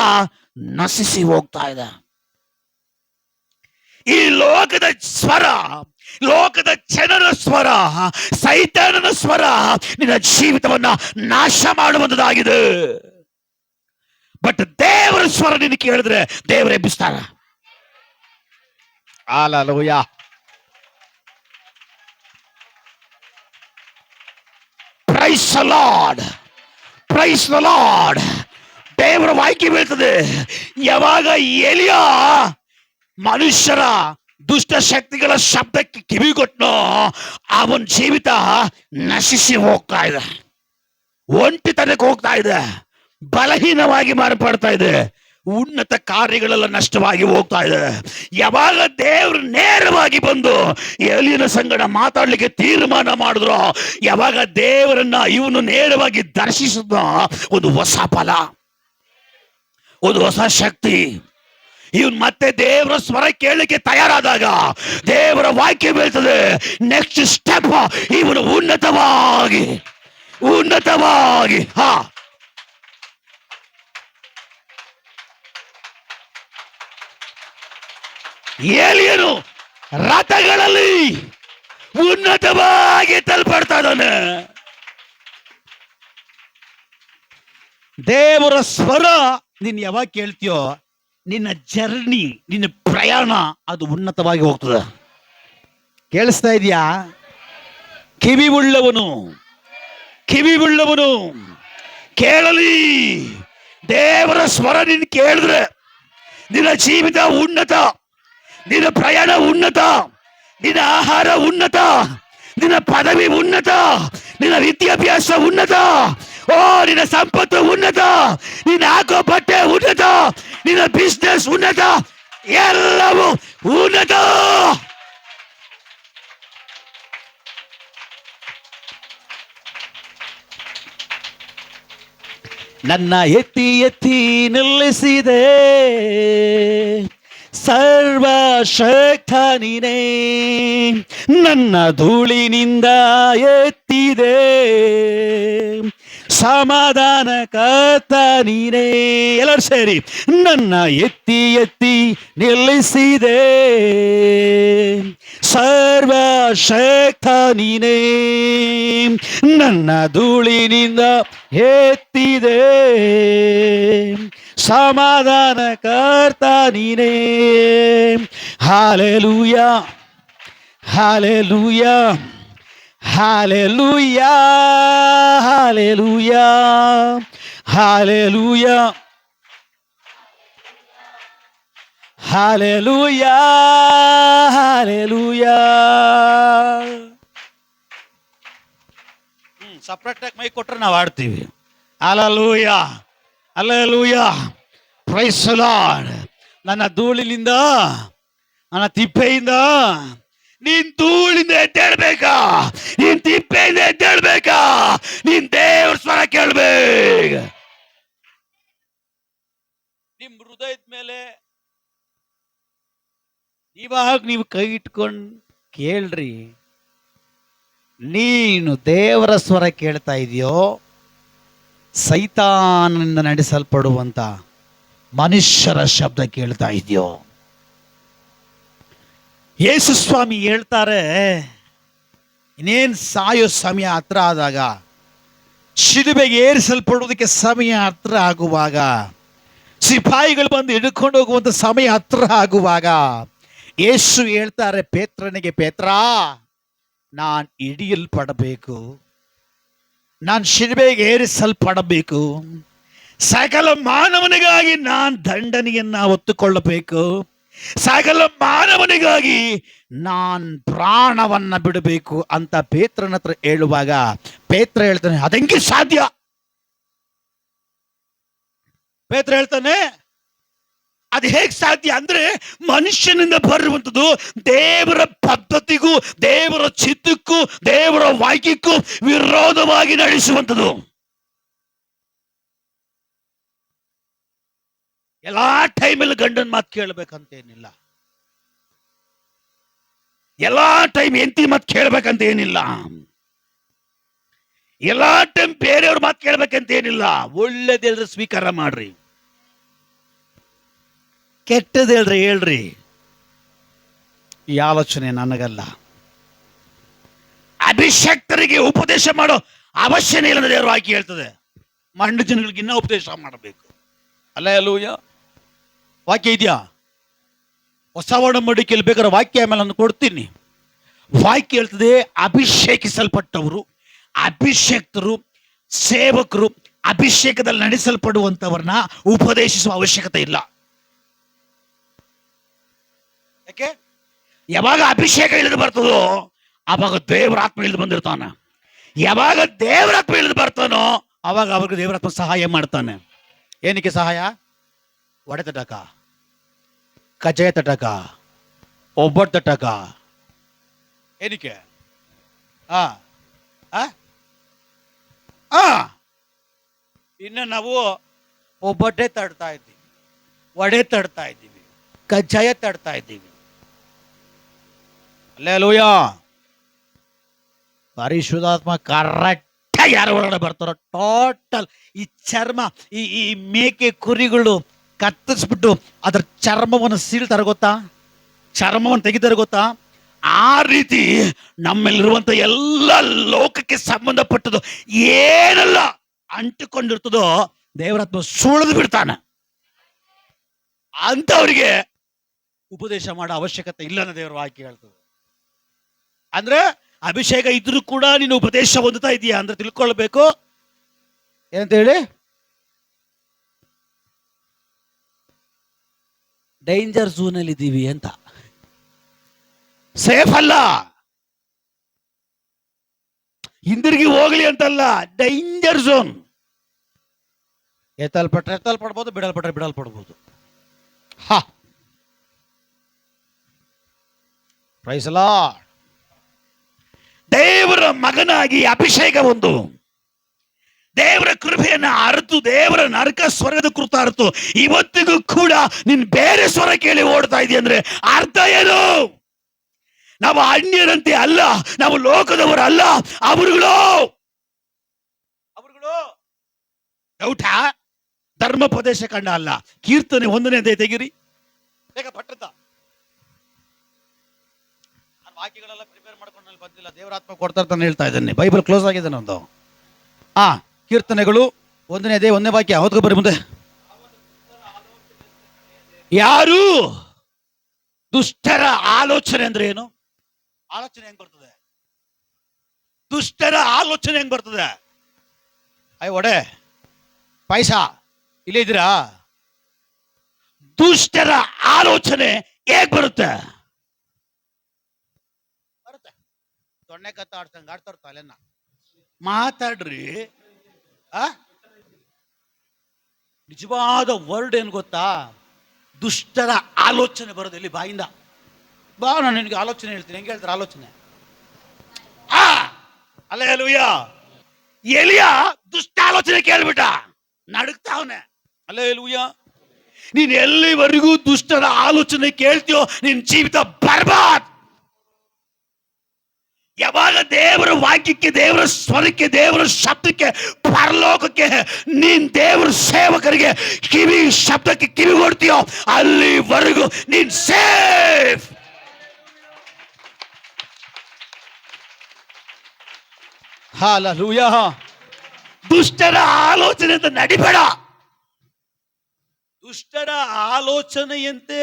ನಶಿಸಿ ಹೋಗ್ತಾ ಇದೆ. ಈ ಲೋಕದ ಸ್ವರ, ಲೋಕದ ಜನರ ಸ್ವರ, ಸೈತಾನನ ಸ್ವರ ನಿನ್ನ ಜೀವಿತವನ್ನ ನಾಶ ಮಾಡುವಂತದಾಗಿದೆ. ಬಟ್ ದೇವರ ಸ್ವರ ನಿನ್ನ ಕೇಳಿದ್ರೆ ದೇವರೇ ಎಬ್ಬಿಸ್ತಾರ. Hallelujah. Praise the Lord, praise the Lord. ದೇವರ ವಾಕ್ಯ ಬೀಳ್ತದೆ, ಯಾವಾಗ ಎಲಿಯ ಮನುಷ್ಯರ ದುಷ್ಟ ಶಕ್ತಿಗಳ ಶಬ್ದಕ್ಕೆ ಕಿವಿಗೊಟ್ಟನೋ ಅವನ ಜೀವಿತ ನಶಿಸಿ ಹೋಗ್ತಾ ಇದೆ, ಒಂಟಿತನಕ್ಕೆ ಹೋಗ್ತಾ ಇದೆ, ಬಲಹೀನವಾಗಿ ಮಾರ್ಪಡ್ತಾ ಇದೆ, ಉನ್ನತ ಕಾರ್ಯಗಳೆಲ್ಲ ನಷ್ಟವಾಗಿ ಹೋಗ್ತಾ ಇದೆ. ಯಾವಾಗ ದೇವರು ನೇರವಾಗಿ ಬಂದು ಎಲಿಯನ ಸಂಗಡ ಮಾತಾಡ್ಲಿಕ್ಕೆ ತೀರ್ಮಾನ ಮಾಡಿದ್ರು, ಯಾವಾಗ ದೇವರನ್ನ ಇವನು ನೇರವಾಗಿ ದರ್ಶಿಸಿದ, ಒಂದು ಹೊಸ ಫಲ, ಒಂದು ಹೊಸ ಶಕ್ತಿ. ಇವನ್ ಮತ್ತೆ ದೇವರ ಸ್ವರ ಕೇಳಲಿಕ್ಕೆ ತಯಾರಾದಾಗ ದೇವರ ವಾಕ್ಯ ಬೀಳ್ತದೆ, ನೆಕ್ಸ್ಟ್ ಸ್ಟೆಪ್ ಇವನು ಉನ್ನತವಾಗಿ ಉನ್ನತವಾಗಿ ಎಲಿಯನು ರಥಗಳಲ್ಲಿ ಉನ್ನತವಾಗಿ ತಲುಪಡ್ತಾ ಇದ್ದಾನೆ. ದೇವರ ಸ್ವರ ನೀನ್ ಯಾವಾಗ ಕೇಳ್ತೀಯೋ ನಿನ್ನ ಜರ್ನಿ, ನಿನ್ನ ಪ್ರಯಾಣ ಅದು ಉನ್ನತವಾಗಿ ಹೋಗ್ತದೆ. ಕೇಳಿಸ್ತಾ ಇದೆಯಾ? ಕಿವಿ ಉಳ್ಳವನು ಕೇಳಲಿ. ದೇವರ ಸ್ವರ ನೀನು ಕೇಳಿದ್ರೆ ನಿನ್ನ ಜೀವಿತ ಉನ್ನತ, ನಿನ್ನ ಪ್ರಯಾಣ ಉನ್ನತ, ನಿನ್ನ ಆಹಾರ ಉನ್ನತ, ನಿನ್ನ ಪದವಿ ಉನ್ನತ, ನಿನ್ನ ವಿದ್ಯಾಭ್ಯಾಸ ಉನ್ನತ, ನಿನ್ನ ಸಂಪತ್ತು ಉನ್ನತ, ನಿನ್ನ ಹಾಕೋ ಬಟ್ಟೆ ಉನ್ನತ, ನಿನ್ನ ಬಿಸ್ನೆಸ್ ಉನ್ನತ, ಎಲ್ಲವೂ ಉನ್ನತ. ನನ್ನ ಎತ್ತಿ ಎತ್ತಿ ನಿಲ್ಲಿಸಿದೆ ಸರ್ವಶಕ್ತ ನೀನೇ, ನನ್ನ ಧೂಳಿನಿಂದ ಎತ್ತಿದೆ ಸಮಾಧಾನ ಕರ್ತ ನೀನೇ. ಎಲ್ಲರೂ ಸೇರಿ, ನನ್ನ ಎತ್ತಿ ಎತ್ತಿ ನಿಲ್ಲಿಸಿದೆ ಸರ್ವಶಕ್ತ ನೀನೇ, ನನ್ನ ಧೂಳಿನಿಂದ ಎತ್ತಿದೆ ಸಮಾಧಾನ ಕರ್ತ ನೀನೇ. Hallelujah, hallelujah, hallelujah, hallelujah, hallelujah, hallelujah, hallelujah. Separate ಆಗಿ ಮೈ ಕೊಟ್ರೆ ನಾವು ಆಡ್ತೀವಿ. Hallelujah, hallelujah, praise the Lord. ನನ್ನ ಧೂಳಿನಿಂದ, ನನ್ನ ತಿಪ್ಪೆಯಿಂದ, ನೀನ್ ಧೂಳಿಂದ ಎದ್ದೇಳ್ಬೇಕಾ, ನೀನ್ ತಿಪ್ಪೆಯಿಂದ ಎದ್ದೇಳ್ಬೇಕಾ, ನೀನ್ ದೇವ್ರ ಸ್ವರ ಕೇಳ್ಬೇಕ. ನಿಮ್ ಹೃದಯದ ಮೇಲೆ ಇವಾಗ ನೀವು ಕೈ ಇಟ್ಕೊಂಡು ಕೇಳ್ರಿ. ನೀನು ದೇವರ ಸ್ವರ ಕೇಳ್ತಾ ಇದೆಯೋ, ಸೈತಾನನಿಂದ ನಡೆಸಲ್ಪಡುವಂತ ಮನುಷ್ಯರ ಶಬ್ದ ಕೇಳ್ತಾ ಇದೆಯೋ? ಯೇಸು ಸ್ವಾಮಿ ಹೇಳ್ತಾರೆ, ಇನ್ನೇನು ಸಾಯೋ ಸಮಯ ಹತ್ರ ಆದಾಗ, ಶಿಲುಬೆಗೆ ಏರಿಸಲ್ಪಡುವುದಕ್ಕೆ ಸಮಯ ಹತ್ರ ಆಗುವಾಗ, ಸಿಪಾಯಿಗಳು ಬಂದು ಹಿಡ್ಕೊಂಡು ಹೋಗುವಂತ ಸಮಯ ಹತ್ರ ಆಗುವಾಗ ಯೇಸು ಹೇಳ್ತಾರೆ ಪೇತ್ರನಿಗೆ, ಪೇತ್ರ, ನಾನು ಹಿಡಿಯಲ್ಪಡಬೇಕು, ನಾನು ಶಿಲುಬೆಗೆ ಏರಿಸಲ್ಪಡಬೇಕು, ಸಕಲ ಮಾನವನಿಗಾಗಿ ನಾನು ದಂಡನೆಯನ್ನ ಹೊತ್ತುಕೊಳ್ಳಬೇಕು, ಸಕಲ ಮಾನವನಿಗಾಗಿ ನಾನ್ ಪ್ರಾಣವನ್ನ ಬಿಡಬೇಕು ಅಂತ ಪೇತ್ರನ ಹತ್ರ ಹೇಳುವಾಗ ಪೇತ್ರ ಹೇಳ್ತಾನೆ, ಅದಂಗೆ ಸಾಧ್ಯ? ಪೇತ್ರ ಹೇಳ್ತಾನೆ, ಅದು ಹೇಗ್ ಸಾಧ್ಯ ಅಂದ್ರೆ ಮನುಷ್ಯನಿಂದ ಬರುವಂಥದ್ದು ದೇವರ ಪದ್ಧತಿಗೂ ದೇವರ ಚಿತ್ತಕ್ಕೂ ದೇವರ ವಾಕ್ಯಕ್ಕೂ ವಿರೋಧವಾಗಿ ನಡೆಸುವಂಥದ್ದು. ಎಲ್ಲಾ ಟೈಮಲ್ಲಿ ಗಂಡನ ಮಾತು ಕೇಳಬೇಕಂತೇನಿಲ್ಲ, ಎಲ್ಲಾ ಟೈಮ್ ಹೆಂಡತಿ ಮಾತು ಕೇಳ್ಬೇಕಂತ ಏನಿಲ್ಲ, ಎಲ್ಲಾ ಟೈಮ್ ಬೇರೆಯವ್ರ ಮಾತು ಕೇಳ್ಬೇಕಂತ ಏನಿಲ್ಲ. ಒಳ್ಳೇದೇಳ್ರೆ ಸ್ವೀಕಾರ ಮಾಡ್ರಿ, ಕೆಟ್ಟದ ಹೇಳ್ರಿ. ಈ ಆಲೋಚನೆ ನನಗಲ್ಲ. ಅಭಿಷಕ್ತರಿಗೆ ಉಪದೇಶ ಮಾಡೋ ಅವಶ್ಯನೇ ಇಲ್ಲ ಅಂತ ದೇವರು ಹಾಕಿ ಹೇಳ್ತದೆ. ಮಂಡು ಜನಗಳಿಗೆ ಇನ್ನೂ ಉಪದೇಶ ಮಾಡಬೇಕು. ಅಲ್ಲೂಯ್ಯ, ವಾಕ್ಯ ಇದೆಯಾ? ಹೊಸ ಒಡಂಬಡಿಕೆಯಲ್ಲಿ ಬೇಕಾದ್ರೆ ವಾಕ್ಯ ಆಮೇಲೆ ನಾನು ಕೊಡ್ತೀನಿ. ವಾಕ್ಯ ಹೇಳ್ತದೆ, ಅಭಿಷೇಕಿಸಲ್ಪಟ್ಟವರು, ಅಭಿಷೇಕ್ತರು, ಸೇವಕರು ಅಭಿಷೇಕದಲ್ಲಿ ನಡೆಸಲ್ಪಡುವಂತವ್ರನ್ನ ಉಪದೇಶಿಸುವ ಅವಶ್ಯಕತೆ ಇಲ್ಲ. ಯಾಕೆ? ಯಾವಾಗ ಅಭಿಷೇಕ ಇಳಿದು ಬರ್ತದೋ ಅವಾಗ ದೇವರ ಆತ್ಮ ಇಳಿದು ಬಂದಿರ್ತಾನೆ. ಯಾವಾಗ ದೇವರ ಆತ್ಮ ಇಳಿದು ಬರ್ತಾನೋ ಅವಾಗ ಅವ್ರಿಗೆ ದೇವರಾತ್ಮ ಸಹಾಯ ಮಾಡ್ತಾನೆ. ಏನಕ್ಕೆ ಸಹಾಯ? ಒಡೆ ತಟಕ, ಕಜ್ಜಾಯ ತಟಕ, ಒಬ್ಬಟ್ಟು ತಟಕ. ಏನಕ್ಕೆ? ಇನ್ನು ನಾವು ಒಬ್ಬಟ್ಟೆ ತಡ್ತಾ ಇದ್ದೀವಿ, ವಡೆ ತಡ್ತಾ ಇದ್ದೀವಿ, ಕಜ್ಜಾಯ ತಡ್ತಾ ಇದ್ದೀವಿ. ಅಲ್ಲೇಲೂಯ. ಪರಿಶುದ್ಧಾತ್ಮ ಕರೆಕ್ಟ್ ಯಾರು ಒಳಗಡೆ ಬರ್ತಾರೋ ಟೋಟಲ್ ಈ ಚರ್ಮ, ಈ ಮೇಕೆ ಕುರಿಗಳು ಕತ್ತರಿಸ್ಬಿಟ್ಟು ಅದರ ಚರ್ಮವನ್ನು ಸೀಳ್ತಾರೆ ಗೊತ್ತಾ, ಚರ್ಮವನ್ನು ತೆಗಿತಾರೆ ಗೊತ್ತಾ, ಆ ರೀತಿ ನಮ್ಮಲ್ಲಿರುವಂತ ಎಲ್ಲ ಲೋಕಕ್ಕೆ ಸಂಬಂಧಪಟ್ಟದ್ದು ಏನೆಲ್ಲ ಅಂಟಿಕೊಂಡಿರ್ತದೋ ದೇವರಾತ್ಮ ಸುಳಿದು ಬಿಡ್ತಾನೆ. ಅಂತವರಿಗೆ ಉಪದೇಶ ಮಾಡೋ ಅವಶ್ಯಕತೆ ಇಲ್ಲ ಅನ್ನೋ ದೇವರ ವಾಕ್ಯ ಹೇಳ್ತದೆ. ಅಂದ್ರೆ ಅಭಿಷೇಕ ಇದ್ರೂ ಕೂಡ ನೀನು ಉಪದೇಶ ಹೊಂದುತ್ತಾ ಇದೀಯಾ ಅಂದ್ರೆ ತಿಳ್ಕೊಳ್ಬೇಕು ಏನಂತ ಹೇಳಿ, ಡೇಂಜರ್ ಝೋನ್ ಅಲ್ಲಿ ಇದ್ದೀವಿ ಅಂತ. ಸೇಫ್ ಅಲ್ಲ, ಹಿಂದಿರುಗಿ ಹೋಗ್ಲಿ ಅಂತಲ್ಲ, ಡೇಂಜರ್ ಝೋನ್. ಎತ್ತಲ್ಪಡ್ಬೋದು, ಬಿಡಲ್ಪಡ್ಬೋದು. ಹಾ, ಪ್ರೈಸ್ ಲಾರ್ಡ್. ದೇವರ ಮಗನಾಗಿ ಅಭಿಷೇಕ ಒಂದು, ದೇವರ ಕೃಪೆಯನ್ನ ಅರಿತು ದೇವರ ನರಕ ಸ್ವರ್ಗದ ಕೃತ ಅರಿತು ಇವತ್ತಿಗೂ ಕೂಡ ನೀನ್ ಬೇರೆ ಸ್ವರ ಕೇಳಿ ಓಡ್ತಾ ಇದೀಯ ಅಂದ್ರೆ ಅರ್ಥ ಏನು? ನಾವು ಅನ್ಯರಂತೆ ಅಲ್ಲ, ನಾವು ಲೋಕದವರು ಅಲ್ಲ, ಅವರುಗಳು ಡೌಟ ಧರ್ಮೋಪದೇಶ ಕಂಡ ಅಲ್ಲ. ಕೀರ್ತನೆ 1ನೇ ತೆಗಿರಿ ಬೇಗ ಪಟ್ಟದ. ವಾಕ್ಯಗಳೆಲ್ಲ ಪ್ರಿಪೇರ್ ಮಾಡ್ಕೊಂಡು ಬಂದಿಲ್ಲ, ದೇವರಾತ್ಮ ಕೊಡ್ತಾ ಇರ್ತಾನೆ ಹೇಳ್ತಾ ಇದ್ದಾನೆ. ಬೈಬಲ್ ಕ್ಲೋಸ್ ಆಗಿದೆ ನಂದು. ಕೀರ್ತನೆಗಳು 1ನೇ ವಾಕ್ಯ ಓದ್ಕೊ ಬರ್ರಿ ಮುಂದೆ. ಯಾರು? ದುಷ್ಟರ ಆಲೋಚನೆ ಅಂದ್ರೆ ಏನು? ಆಲೋಚನೆ ಹೆಂಗ್ ಬರ್ತದೆ? ದುಷ್ಟರ ಆಲೋಚನೆ ಹೆಂಗ್ ಬರ್ತದೆ? ಒಡೆ ಪಾಯಸ ಇಲ್ಲೇ ಇದ್ದೀರಾ? ದುಷ್ಟರ ಆಲೋಚನೆ ಹೇಗ್ ಬರುತ್ತೆ? ದೊಣ್ಣೆ ಕತ್ತ ಆಡ್ತಂಗ ಆಡ್ತಾರ ತಲೆನ. ಮಾತಾಡ್ರಿ. ನಿಜವಾದ ವರ್ಡ್ ಏನ್ ಗೊತ್ತಾ? ದುಷ್ಟರ ಆಲೋಚನೆ ಬರೋದು ಎಲ್ಲಿ? ಬಾಯಿಂದ. ಬಾ, ನಾನು ನಿನಗೆ ಆಲೋಚನೆ ಹೇಳ್ತೀನಿ. ಹೆಂಗೆ ಹೇಳ್ತಾರೆ ಆಲೋಚನೆ? ಅಲ್ಲೇಲೂಯ. ಎಲಿಯ ದುಷ್ಟ ಆಲೋಚನೆ ಕೇಳ್ಬಿಟ್ಟ, ನಡುಕ್ತಾವನೆ. ಅಲ್ಲೇಲೂಯ. ನೀನ್ ಎಲ್ಲಿವರೆಗೂ ದುಷ್ಟರ ಆಲೋಚನೆ ಕೇಳ್ತೀಯೋ ನಿನ್ ಜೀವಿತ ಬರ್ಬಾದ್. ಯಾವಾಗ ದೇವರ ವಾಕ್ಯಕ್ಕೆ, ದೇವರ ಸ್ವರಕ್ಕೆ, ದೇವರ ಶಬ್ದಕ್ಕೆ, ಪರಲೋಕಕ್ಕೆ, ನೀನ್ ದೇವರ ಸೇವಕರಿಗೆ ಕಿವಿ ಶಬ್ದಕ್ಕೆ ಕಿವಿ ಕೊಡ್ತೀಯೋ ಅಲ್ಲಿವರೆಗೂ ನೀನ್ ಸೇಫ್. ಹಲ್ಲೆಲೂಯಾ. ದುಷ್ಟರ ಆಲೋಚನೆ ಅಂತ ನಡಿಬೇಡ. ದುಷ್ಟರ ಆಲೋಚನೆಯಂತೆ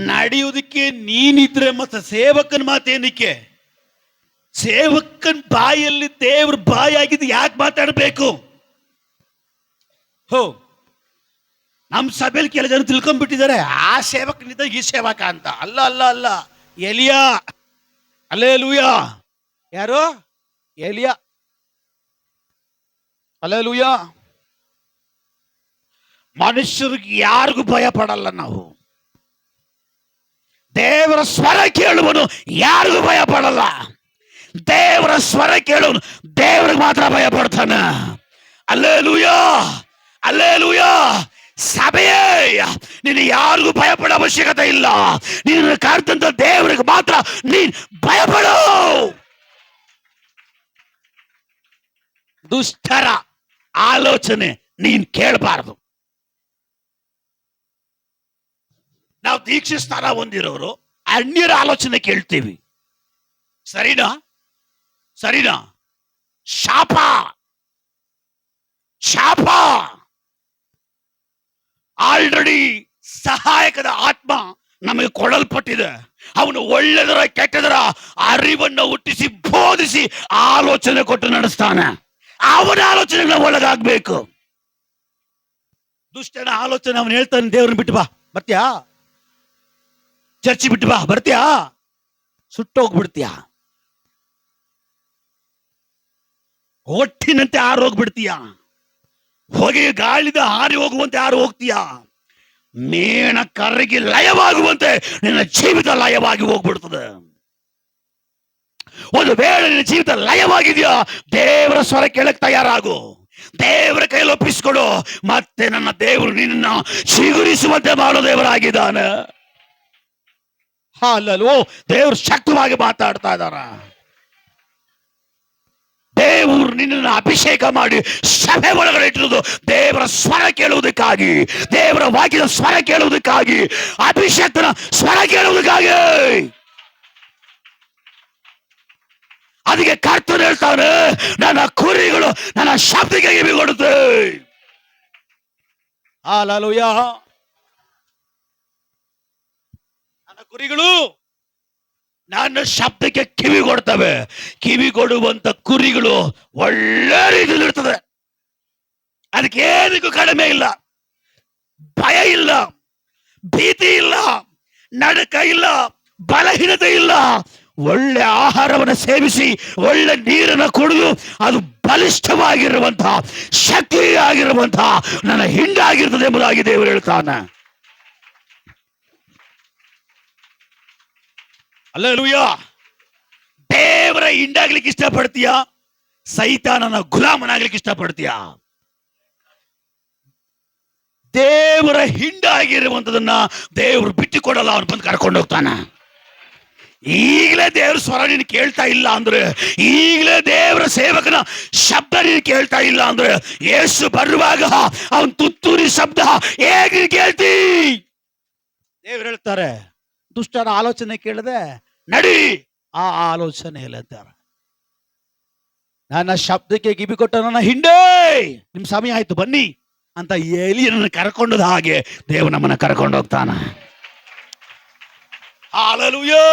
ನಡೆಯುವುದಕ್ಕೆ ನೀನಿದ್ರೆ ಮತ್ತೆ ಸೇವಕನ ಮಾತೇನಕ್ಕೆ? ಸೇವಕನ್ ಬಾಯಲ್ಲಿ ದೇವ್ರ ಬಾಯಿ ಆಗಿದ್ದು ಯಾಕೆ ಮಾತಾಡಬೇಕು? ನಮ್ಮ ಸಭೆಯಲ್ಲಿ ಕೆಲ ಜನ ತಿಳ್ಕೊಂಡ್ಬಿಟ್ಟಿದ್ದಾರೆ, ಆ ಸೇವಕನಿಂದ ಈ ಸೇವಕ ಅಂತ. ಅಲ್ಲ ಅಲ್ಲ ಅಲ್ಲ, ಎಲಿಯಾ. ಹಲ್ಲೆಲೂಯಾ. ಯಾರು? ಎಲಿಯಾ. ಹಲ್ಲೆಲೂಯಾ. ಮನುಷ್ಯರಿಗೆ ಯಾರಿಗೂ ಭಯ ಪಡಲ್ಲ ನಾವು. ದೇವರ ಸ್ವರ ಕೇಳುವನು ಯಾರಿಗೂ ಭಯ ಪಡಲ್ಲ. ದೇವರ ಸ್ವರ ಕೇಳುವನು ದೇವರಿಗೆ ಮಾತ್ರ ಭಯ ಪಡ್ತಾನೆ. Hallelujah, hallelujah. ಸಭೆಯೇ, ನೀನು ಯಾರಿಗೂ ಭಯಪಡೋ ಅವಶ್ಯಕತೆ ಇಲ್ಲ. ನೀನು ಕರ್ತಂತ ದೇವರಿಗೆ ಮಾತ್ರ ನೀನ್ ಭಯಪಡು. ದುಷ್ಟರ ಆಲೋಚನೆ ನೀನ್ ಕೇಳಬಾರದು. ನಾವು ದೀಕ್ಷೆ ಸ್ಥಾನ ಹೊಂದಿರೋರು ಅನ್ಯರ ಆಲೋಚನೆ ಕೇಳ್ತೀವಿ. ಸರಿನಾ? ಸರಿನಾ? ಶಾಪ, ಶಾಪ. ಆಲ್ರೆಡಿ ಸಹಾಯಕದ ಆತ್ಮ ನಮಗೆ ಕೊಡಲ್ಪಟ್ಟಿದೆ. ಅವನು ಒಳ್ಳೆದರ ಕೆಟ್ಟದರ ಅರಿವನ್ನು ಹುಟ್ಟಿಸಿ ಬೋಧಿಸಿ ಆಲೋಚನೆ ಕೊಟ್ಟು ನಡೆಸ್ತಾನೆ. ಅವನ ಆಲೋಚನೆಗೆ ನಾವು ಒಳಗಾಗ್ಬೇಕು. ದುಷ್ಟನ ಆಲೋಚನೆ ಅವನು ಹೇಳ್ತಾನೆ, ದೇವ್ರನ್ನ ಬಿಟ್ಟು ಬಾ, ಬರ್ತೀಯಾ? ಚರ್ಚಿ ಬಿಟ್ಟು ಬಾ, ಬರ್ತೀಯಾ? ಸುಟ್ಟೋಗ್ಬಿಡ್ತೀಯಾ? ಒಟ್ಟಿನಂತೆ ಆರೋಗ್ಬಿಡ್ತೀಯಾ? ಹೊಗೆ ಗಾಳಿದ ಹಾರಿ ಹೋಗುವಂತೆ ಹಾರಿ ಹೋಗ್ತೀಯಾ? ಮೇಣ ಕರಗಿ ಲಯವಾಗುವಂತೆ ನಿನ್ನ ಜೀವಿತ ಲಯವಾಗಿ ಹೋಗ್ಬಿಡ್ತದೆ. ಒಂದು ವೇಳೆ ನಿನ್ನ ಜೀವಿತ ಲಯವಾಗಿದೆಯಾ, ದೇವರ ಸ್ವರ ಕೇಳಕ್ ತಯಾರಾಗು. ದೇವರ ಕೈಯಲ್ಲಿ ಒಪ್ಪಿಸ್ಕೊಡು. ಮತ್ತೆ ನನ್ನ ದೇವರು ನಿನ್ನ ಚಿಗುರಿಸುವಂತೆ ಮಾಡೋ ದೇವರಾಗಿದ್ದಾನೆ. ಅಲ್ಲಲ್ವೋ, ದೇವರು ಶಕ್ತವಾಗಿ ಮಾತಾಡ್ತಾ ಇದ್ದಾರ. ದೇವರು ನಿನ್ನನ್ನು ಅಭಿಷೇಕ ಮಾಡಿ ಸಭೆ ಒಳಗಡೆ ಇಟ್ಟಿರುವುದು ದೇವರ ಸ್ವರ ಕೇಳುವುದಕ್ಕಾಗಿ, ದೇವರ ವಾಕ್ಯದ ಸ್ವರ ಕೇಳುವುದಕ್ಕಾಗಿ, ಅಭಿಷೇಕನ ಸ್ವರ ಕೇಳುವುದಕ್ಕಾಗಿ. ಅದಕ್ಕೆ ಕರ್ತನು ಹೇಳ್ತಾನೆ, ನನ್ನ ಕುರಿಗಳು ನನ್ನ ಶಬ್ದಕ್ಕೆ ಕಿವಿಗೊಡುತ್ತೆ. ಹಲ್ಲೆಲೂಯಾ. ನನ್ನ ಕುರಿಗಳು ನನ್ನ ಶಬ್ದಕ್ಕೆ ಕಿವಿ ಕೊಡ್ತವೆ. ಕಿವಿ ಕೊಡುವಂತ ಕುರಿಗಳು ಒಳ್ಳೆ ರೀತಿಯಲ್ಲಿ ಇರ್ತದೆ. ಅದಕ್ಕೆ ಏನಕ್ಕೂ ಕಡಿಮೆ ಇಲ್ಲ, ಭಯ ಇಲ್ಲ, ಭೀತಿ ಇಲ್ಲ, ನಡುಕ ಇಲ್ಲ, ಬಲಹೀನತೆ ಇಲ್ಲ. ಒಳ್ಳೆ ಆಹಾರವನ್ನು ಸೇವಿಸಿ ಒಳ್ಳೆ ನೀರನ್ನು ಕುಡಿದು ಅದು ಬಲಿಷ್ಠವಾಗಿರುವಂತಹ ಶಕ್ತಿಯಾಗಿರುವಂತಹ ನನ್ನ ಹಿಂಡಾಗಿರ್ತದೆ ಎಂಬುದಾಗಿ ದೇವರು ಹೇಳ್ತಾನೆ. ಹಲ್ಲೆಲೂಯಾ. ದೇವರ ಹಿಂಡಾಗ್ಲಿಕ್ಕೆ ಇಷ್ಟಪಡ್ತೀಯಾ? ಸೈತಾನನ ಗುಲಾಮನಾಗ್ಲಿಕ್ಕೆ ಇಷ್ಟಪಡ್ತೀಯಾ? ದೇವರ ಹಿಂಡಾಗಿರುವಂತದನ್ನ ದೇವರು ಬಿಟ್ಟು ಕೊಡಲ್ಲ, ಅವನು ಬಂದು ಕರ್ಕೊಂಡು ಹೋಗ್ತಾನ. ಈಗಲೇ ದೇವರ ಸ್ವರ ನೀನು ಕೇಳ್ತಾ ಇಲ್ಲ ಅಂದ್ರೆ, ಈಗಲೇ ದೇವರ ಸೇವಕನ ಶಬ್ದ ನೀನು ಕೇಳ್ತಾ ಇಲ್ಲ ಅಂದ್ರೆ, ಯೇಸು ಬರುವಾಗ ಅವನ್ ತುತ್ತೂರಿ ಶಬ್ದ ಹೇಗೆ ಕೇಳ್ತಿ? ದೇವರು ಹೇಳ್ತಾರೆ, ದುಷ್ಟರ ಆಲೋಚನೆ ಕೇಳದೆ ನಡಿ, ಆ ಆಲೋಚನೆ ಇಲ್ಲ ಅಂತಾರೆ. ನನ್ನ ಶಬ್ದಕ್ಕೆ ಕಿವಿ ಕೊಟ್ಟ ನನ್ನ ಹಿಂಡೆ, ನಿಮ್ ಸಮಯ ಆಯ್ತು ಬನ್ನಿ ಅಂತ ಎಲಿಯನನ್ನು ಕರ್ಕೊಂಡದ ಹಾಗೆ ದೇವರು ನಮ್ಮನ್ನ ಕರ್ಕೊಂಡು ಹೋಗ್ತಾನ. Hallelujah.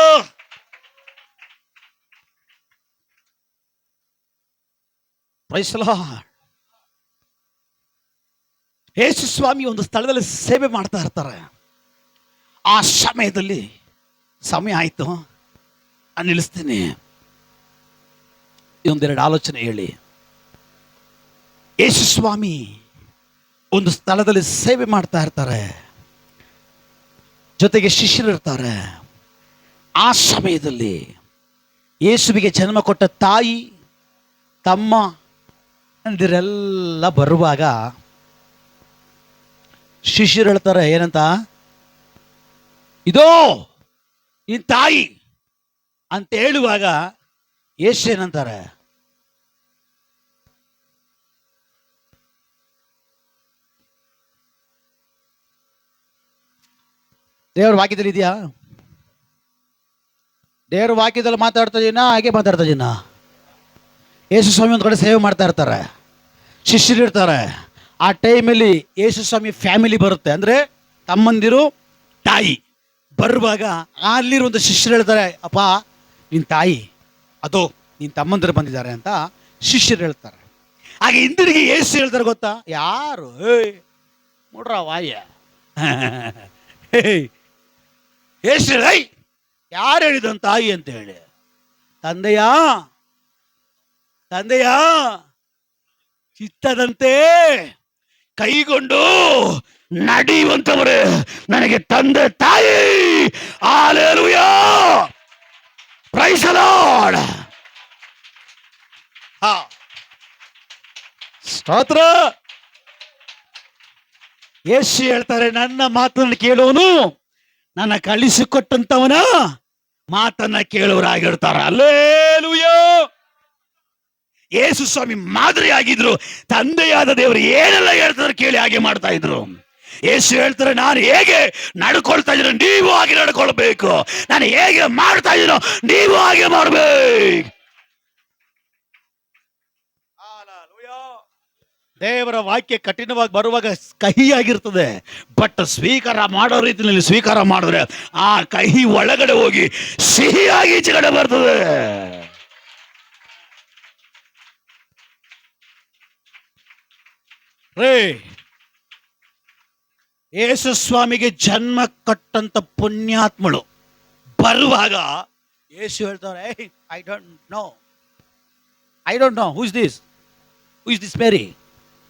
Praise the Lord. Yesu ಸ್ವಾಮಿ ಒಂದು ಸ್ಥಳದಲ್ಲಿ ಸೇವೆ ಮಾಡ್ತಾ ಇರ್ತಾರೆ. ಆ ಸಮಯದಲ್ಲಿ ಸಮಯ ಆಯ್ತು, ನಿಲ್ಲಿಸ್ತೀನಿ. ಒಂದೆರಡು ಆಲೋಚನೆ ಹೇಳಿ. ಯೇಸು ಸ್ವಾಮಿ ಒಂದು ಸ್ಥಳದಲ್ಲಿ ಸೇವೆ ಮಾಡ್ತಾ ಇರ್ತಾರೆ, ಜೊತೆಗೆ ಶಿಷ್ಯರು ಇರ್ತಾರೆ. ಆ ಸಮಯದಲ್ಲಿ ಯೇಸುವಿಗೆ ಜನ್ಮ ಕೊಟ್ಟ ತಾಯಿ, ತಮ್ಮ ಅಂದಿರೆಲ್ಲ ಬರುವಾಗ ಶಿಷ್ಯರು ಹೇಳ್ತಾರೆ, ಏನಂತ? ಇದೋ ನಿನ್ ತಾಯಿ ಅಂತ ಹೇಳುವಾಗ ಯೇಸು ಏನಂತಾರೆ? ದೇವ್ರ ವಾಕ್ಯದಲ್ಲಿ ಇದೆಯಾ? ದೇವ್ರ ವಾಕ್ಯದಲ್ಲಿ ಮಾತಾಡ್ತಾ ಇದೀನಾ, ಹಾಗೆ ಮಾತಾಡ್ತಾ ಇದೀನಾ? ಯೇಸು ಸ್ವಾಮಿ ಒಂದು ಕಡೆ ಸೇವೆ ಮಾಡ್ತಾ ಇರ್ತಾರೆ, ಶಿಷ್ಯರು ಇರ್ತಾರೆ. ಆ ಟೈಮಲ್ಲಿ ಯೇಸು ಸ್ವಾಮಿ ಫ್ಯಾಮಿಲಿ ಬರುತ್ತೆ, ಅಂದರೆ ತಮ್ಮಂದಿರು, ತಾಯಿ ಬರುವಾಗ ಅಲ್ಲಿರುವಂಥ ಶಿಷ್ಯರು ಹೇಳ್ತಾರೆ, ಅಪ್ಪ ನಿನ್ನ ತಾಯಿ ಅದು ನಿನ್ನ ತಮ್ಮಂದಿರು ಬಂದಿದ್ದಾರೆ ಅಂತ ಶಿಷ್ಯರು ಹೇಳ್ತಾರೆ. ಹಾಗೆ ಹಿಂದಿರುಗಿ ಯೇಸು ಹೇಳ್ತಾರೆ, ಗೊತ್ತಾ? ಯಾರು? ನೋಡ್ರ ವಾಯ ಎಷ್ಟು ಹೇಳಿ ಯಾರು ಹೇಳಿದಂತ ತಾಯಿ ಅಂತ ಹೇಳಿ ತಂದೆಯ ಚಿತ್ತದಂತೆ ಕೈಗೊಂಡು ನಡೆಯುವಂತವರೇ ನನಗೆ ತಂದೆ ತಾಯಿ. Hallelujah, praise the Lord. ಸ್ತೋತ್ರ. ಯೇಸು ಹೇಳ್ತಾರೆ, ನನ್ನ ಮಾತನ್ನು ಕೇಳೋನು ನನ್ನ ಕಳಿಸಿಕೊಟ್ಟಂತವನ ಮಾತನ್ನ ಕೇಳೋರಾಗಿರ್ತಾರ. ಹಲ್ಲೆಲೂಯಾ. ಯೇಸು ಸ್ವಾಮಿ ಮಾದರಿ ಆಗಿದ್ರು. ತಂದೆಯಾದ ದೇವರು ಏನೆಲ್ಲ ಹೇಳ್ತಾರೆ ಕೇಳಿ ಹಾಗೆ ಮಾಡ್ತಾ ಇದ್ರು. ಯೇಸು ಹೇಳ್ತಾರೆ, ನಾನು ಹೇಗೆ ನಡ್ಕೊಳ್ತಾ ಇದ್ದೀನೋ ನೀವು ಹಾಗೆ ನಡ್ಕೊಳ್ಬೇಕು, ನಾನು ಹೇಗೆ ಮಾಡ್ತಾ ಇದ್ದೀನೋ ನೀವು ಹಾಗೆ ಮಾಡ್ಬೇಕು. ದೇವರ ವಾಕ್ಯ ಕಠಿಣವಾಗಿ ಬರುವಾಗ ಕಹಿಯಾಗಿರ್ತದೆ, ಬಟ್ ಸ್ವೀಕಾರ ಮಾಡೋ ರೀತಿಯಲ್ಲಿ ಸ್ವೀಕಾರ ಮಾಡಿದ್ರೆ ಆ ಕಹಿ ಒಳಗಡೆ ಹೋಗಿ ಸಿಹಿಯಾಗಿ ಈಚೆಗಡೆ ಬರ್ತದೆ. ರೇ, ಯೇಸು ಸ್ವಾಮಿಗೆ ಜನ್ಮ ಕೊಟ್ಟಂತ ಪುಣ್ಯಾತ್ಮಳು ಬರುವಾಗ ಯೇಸು ಹೇಳ್ತಾರೆ, I don't know who is this Mary.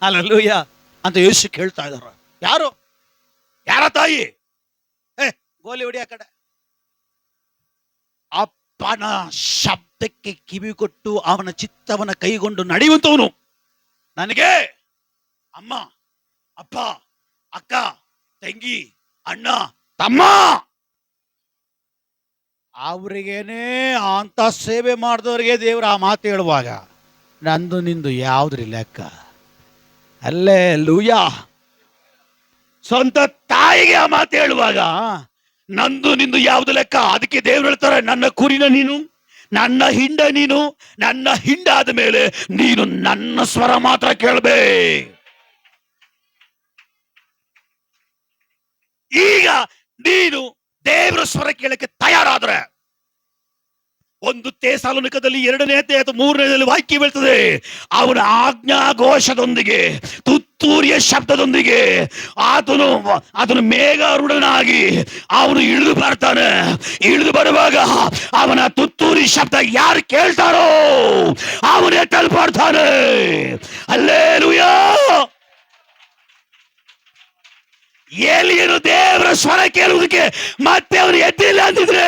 Hallelujah ಅಂತ ಯೇಸು ಕೇಳ್ತಾ ಇದ್ದಾರೆ. ಯಾರ ತಾಯಿ? ಗೋಲಿ ಹೊಡಿ ಆ ಕಡೆ. ಅಪ್ಪನ ಶಬ್ದಕ್ಕೆ ಕಿವಿ ಕೊಟ್ಟು ಅವನ ಚಿತ್ತವನ ಕೈಗೊಂಡು ನಡೆಯುವಂತವನು ನನಗೆ ಅಮ್ಮ, ಅಪ್ಪ, ಅಕ್ಕ, ತಂಗಿ, ಅಣ್ಣ, ತಮ್ಮ, ಅವ್ರಿಗೇನೆ ಅಂತ ಸೇವೆ ಮಾಡಿದವ್ರಿಗೆ ದೇವ್ರ ಆ ಮಾತು ಹೇಳುವಾಗ ನಂದು ನಿಂದು ಯಾವ್ದ್ರಿ ಲೆಕ್ಕ? ಹಲ್ಲೆಲೂಯಾ. ಸ್ವಂತ ತಾಯಿಗೆ ಆ ಮಾತು ಹೇಳುವಾಗ ನಂದು ನಿಂದು ಯಾವ್ದು ಲೆಕ್ಕ? ಅದಕ್ಕೆ ದೇವ್ರು ಹೇಳ್ತಾರೆ, ನನ್ನ ಕುರಿನ ನೀನು, ನನ್ನ ಹಿಂಡ ನೀನು, ನನ್ನ ಹಿಂಡಾದ ಮೇಲೆ ನೀನು ನನ್ನ ಸ್ವರ ಮಾತ್ರ ಕೇಳಬೇ. ಈಗ ನೀನು ದೇವರ ಸ್ವರ ಕೇಳಕ್ಕೆ ತಯಾರಾದ್ರೆ, 1 ಥೆಸಲೋನಿಕದಲ್ಲಿ 2ನೇ ಅಧ್ಯಾಯ 3ನೇದಲ್ಲಿ ವಾಕ್ಯ ಬೀಳ್ತದೆ, ಅವನ ಆಜ್ಞಾಘೋಷದೊಂದಿಗೆ ತುತ್ತೂರಿಯ ಶಬ್ದದೊಂದಿಗೆ ಆತನು ಮೇಘಾರೂಢನಾಗಿ ಅವನು ಇಳಿದು ಬರ್ತಾನೆ. ಇಳಿದು ಬರುವಾಗ ಅವನ ತುತ್ತೂರಿ ಶಬ್ದ ಯಾರು ಕೇಳ್ತಾರೋ ಅವನೇ ತಲುಪಾಡ್ತಾನೆ. ಹಲ್ಲೆಲೂಯಾ. ಎಲಿಯನು ದೇವರ ಸ್ವರ ಕೇಳುವುದಕ್ಕೆ ಮತ್ತೆ ಅವನು ಎದ್ದಿಲ್ಲ ಅಂತಿದ್ರೆ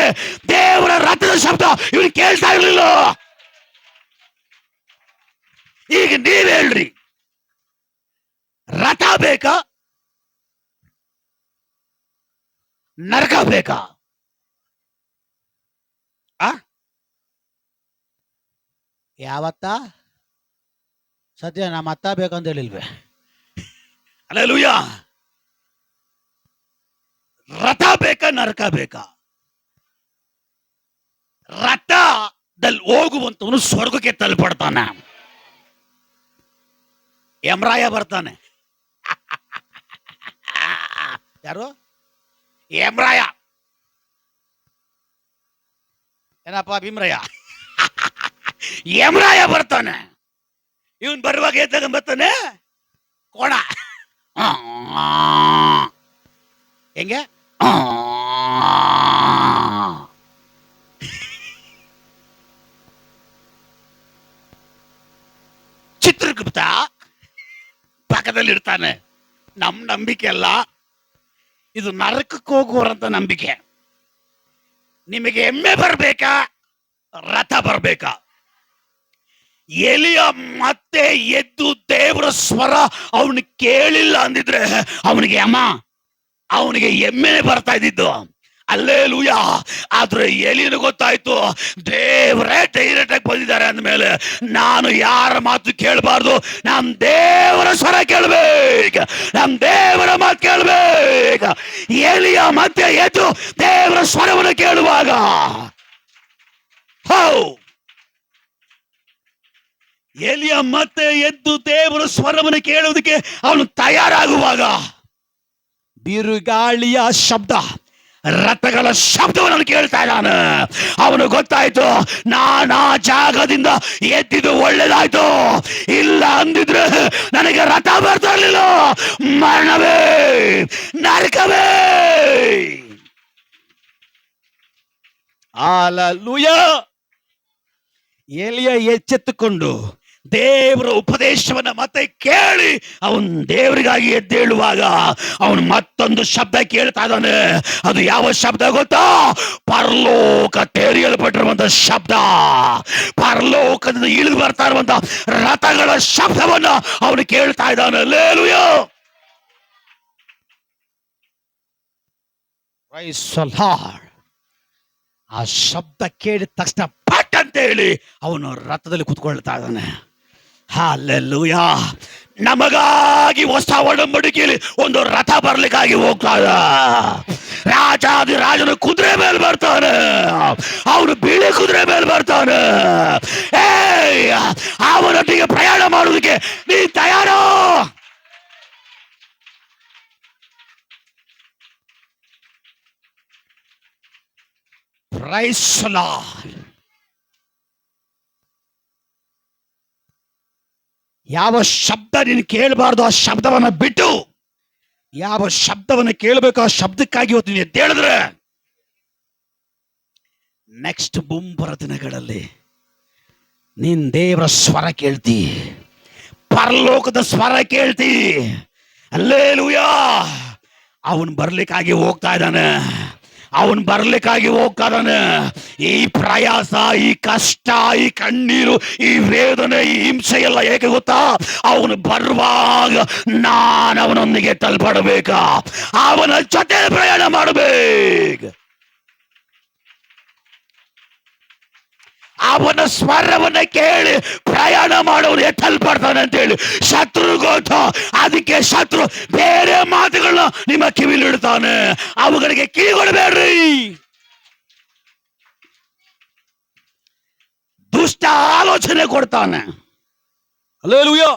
ದೇವರ ರಥದ ಶಬ್ದ ಇವನು ಕೇಳ್ತಾ ಇರಲಿಲ್ಲ. ಈಗ ನೀವ್ ಹೇಳ್ರಿ, ರಥ ಬೇಕಾ ನರಕ ಬೇಕಾ? ಯಾವತ್ತ ಸದ್ಯ ನಮ್ಮ ಅತ್ತ ಬೇಕಂತ ಹೇಳಿಲ್ವೇ? ಹಲ್ಲೆಲೂಯಾ. ರಥ ಬೇಕಾ ನರಕ ಬೇಕಾ? ರಥದಲ್ಲಿ ಹೋಗುವಂತವನು ಸ್ವರ್ಗಕ್ಕೆ ತಲುಪಡ್ತಾನೆ. ಯಮರಾಯ ಬರ್ತಾನೆ. ಯಾರು? ಯಮರಾಯ. ಏನಪ್ಪ ಭೀಮರಾಯ? ಯಮರಾಯ ಬರ್ತಾನೆ. ಇವನ್ ಬರುವಾಗ ಎದ್ದಾಗ ಬರ್ತಾನೆ ಕೋಣ. ಹೆಂಗೆ? ಚಿತ್ರಗುಪ್ತ ಪಕ್ಕದಲ್ಲಿ ಇರ್ತಾನೆ. ನಮ್ ನಂಬಿಕೆ ಅಲ್ಲ ಇದು, ನರಕಕ್ಕೆ ಹೋಗುವರಂತ ನಂಬಿಕೆ. ನಿಮಗೆ ಎಮ್ಮೆ ಬರ್ಬೇಕಾ ರಥ ಬರ್ಬೇಕಾ? ಎಲಿಯ ಮತ್ತೆ ಎದ್ದು ದೇವರ ಸ್ವರ ಅವನು ಕೇಳಿಲ್ಲ ಅಂದಿದ್ರೆ ಅವನಿಗೆ ಎಮ್ಮೆನೆ ಬರ್ತಾ ಇದ್ದಿದ್ದು. ಹಲ್ಲೆಲೂಯಾ. ಆದ್ರೆ ಎಲಿಯನು ಗೊತ್ತಾಯ್ತು, ದೇವರೇ ಡೈರೆಕ್ಟ್ ಆಗಿ ಬಂದಿದ್ದಾರೆ ಅಂದ್ಮೇಲೆ ನಾನು ಯಾರ ಮಾತು ಕೇಳಬಾರ್ದು, ನಮ್ ದೇವರ ಸ್ವರ ಕೇಳ್ಬೇಕು, ನಮ್ ದೇವರ ಮಾತು ಕೇಳ್ಬೇಕು. ಎಲಿಯ ಮತ್ತೆ ಎದ್ದು ದೇವರ ಸ್ವರವನ್ನು ಕೇಳುವಾಗ ಎಲಿಯ ಮತ್ತೆ ಎದ್ದು ದೇವರ ಸ್ವರವನ್ನು ಕೇಳುವುದಕ್ಕೆ ಅವನು ತಯಾರಾಗುವಾಗ ಬಿರುಗಾಳಿಯ ಶಬ್ದ ರಥಗಳ ಶಬ್ದವನ್ನು ಕೇಳ್ತಾ ಇದ್ದಾನೆ. ಅವನು ಗೊತ್ತಾಯ್ತು, ನಾನು ಆ ಜಾಗದಿಂದ ಎದ್ದಿದ್ದು ಒಳ್ಳೇದಾಯ್ತು, ಇಲ್ಲ ಅಂದಿದ್ರೆ ನನಗೆ ರಥ ಬರ್ತಾ ಇರಲಿಲ್ಲ, ಮರಣವೇ, ನರಕವೇ. ಹಲ್ಲೆಲೂಯಾ. ಎಲಿಯ ಎಚ್ಚೆತ್ತುಕೊಂಡು ದೇವರ ಉಪದೇಶವನ್ನ ಮತ್ತೆ ಕೇಳಿ ಅವನ್ ದೇವರಿಗಾಗಿ ಎದ್ದೇಳುವಾಗ ಅವನು ಮತ್ತೊಂದು ಶಬ್ದ ಕೇಳ್ತಾ ಇದ್ದಾನೆ. ಅದು ಯಾವ ಶಬ್ದ ಗೊತ್ತಾ? ಪರಲೋಕ ತೆರೆಯಲ್ಪಟ್ಟಿರುವಂತ ಶಬ್ದ, ಪರಲೋಕದಿಂದ ಇಳಿದು ಬರ್ತಾ ಇರುವಂತ ರಥಗಳ ಶಬ್ದವನ್ನ ಅವನು ಕೇಳ್ತಾ ಇದ್ದಾನೆ. ಹಲ್ಲೆಲೂಯಾ. Praise the Lord. ಆ ಶಬ್ದ ಕೇಳಿದ ತಕ್ಷಣ ಪಟ್ ಅಂತ ಹೇಳಿ ಅವನು ರಥದಲ್ಲಿ ಕೂತ್ಕೊಳ್ತಾ ಇದ್ದಾನೆ. ಹಲ್ಲೆಲೂಯಾ. ನಮಗಾಗಿ ಹೊಸ ಒಡಂಬಡಿಕೆಯಲ್ಲಿ ಒಂದು ರಥ ಬರ್ಲಿಕ್ಕಾಗಿ ಹೋಗ್ತಾ ಇದ್ದ. ರಾಜಾದಿ ರಾಜನು ಕುದುರೆ ಮೇಲೆ ಬರ್ತಾನೆ, ಅವನು ಬಿಳಿ ಕುದುರೆ ಮೇಲೆ ಬರ್ತಾನೆ. ಅವನೊಟ್ಟಿಗೆ ಪ್ರಯಾಣ ಮಾಡುವುದಕ್ಕೆ ನೀ ತಯಾರೋ? Price the lord. ಯಾವ ಶಬ್ದ ನೀನು ಕೇಳಬಾರ್ದು ಆ ಶಬ್ದವನ್ನ ಬಿಟ್ಟು ಯಾವ ಶಬ್ದವನ್ನ ಕೇಳಬೇಕು ಆ ಶಬ್ದಕ್ಕಾಗಿ ಇವತ್ತು ನೀನು ಎದ್ದೇಳಿದ್ರೆ ನೆಕ್ಸ್ಟ್ ಮುಂಬರ ದಿನಗಳಲ್ಲಿ ನೀನ್ ದೇವರ ಸ್ವರ ಕೇಳ್ತಿ, ಪರಲೋಕದ ಸ್ವರ ಕೇಳ್ತಿ. ಹಲ್ಲೆಲೂಯಾ. ಅವನು ಬರ್ಲಿಕ್ಕಾಗಿ ಹೋಗ್ತಾ ಇದ್ದಾನೆ, ಅವನು ಬರ್ಲಿಕ್ಕಾಗಿ ಹೋಗ್ತಾನೆ. ಈ ಪ್ರಯಾಸ, ಈ ಕಷ್ಟ, ಈ ಕಣ್ಣೀರು, ಈ ವೇದನೆ, ಈ ಹಿಂಸೆ ಎಲ್ಲ ಏಕೆ ಗೊತ್ತಾ? ಅವನು ಬರುವಾಗ ನಾನು ಅವನೊಂದಿಗೆ ತಲ್ಪಡಬೇಕ, ಅವನ ಜೊತೆ ಪ್ರಯಾಣ ಮಾಡಬೇಕು. ಅವನ ಸ್ವರವನ್ನ ಕೇಳಿ ಪ್ರಯಾಣ ಮಾಡೋನು ಎತ್ತಲ್ಪಡ್ತಾನೆ ಅಂತೇಳಿ ಶತ್ರು ಗೊತ್ತು. ಅದಕ್ಕೆ ಶತ್ರು ಬೇರೆ ಮಾತುಗಳನ್ನ ನಿಮ್ಮ ಕಿವಿಲಿಡ್ತಾನೆ, ಅವುಗಳಿಗೆ ಕಿವಿಗೊಡಬೇಡ್ರಿ. ದುಷ್ಟ ಆಲೋಚನೆ ಕೊಡ್ತಾನೆ. ಹಲ್ಲೆಲೂಯಾ.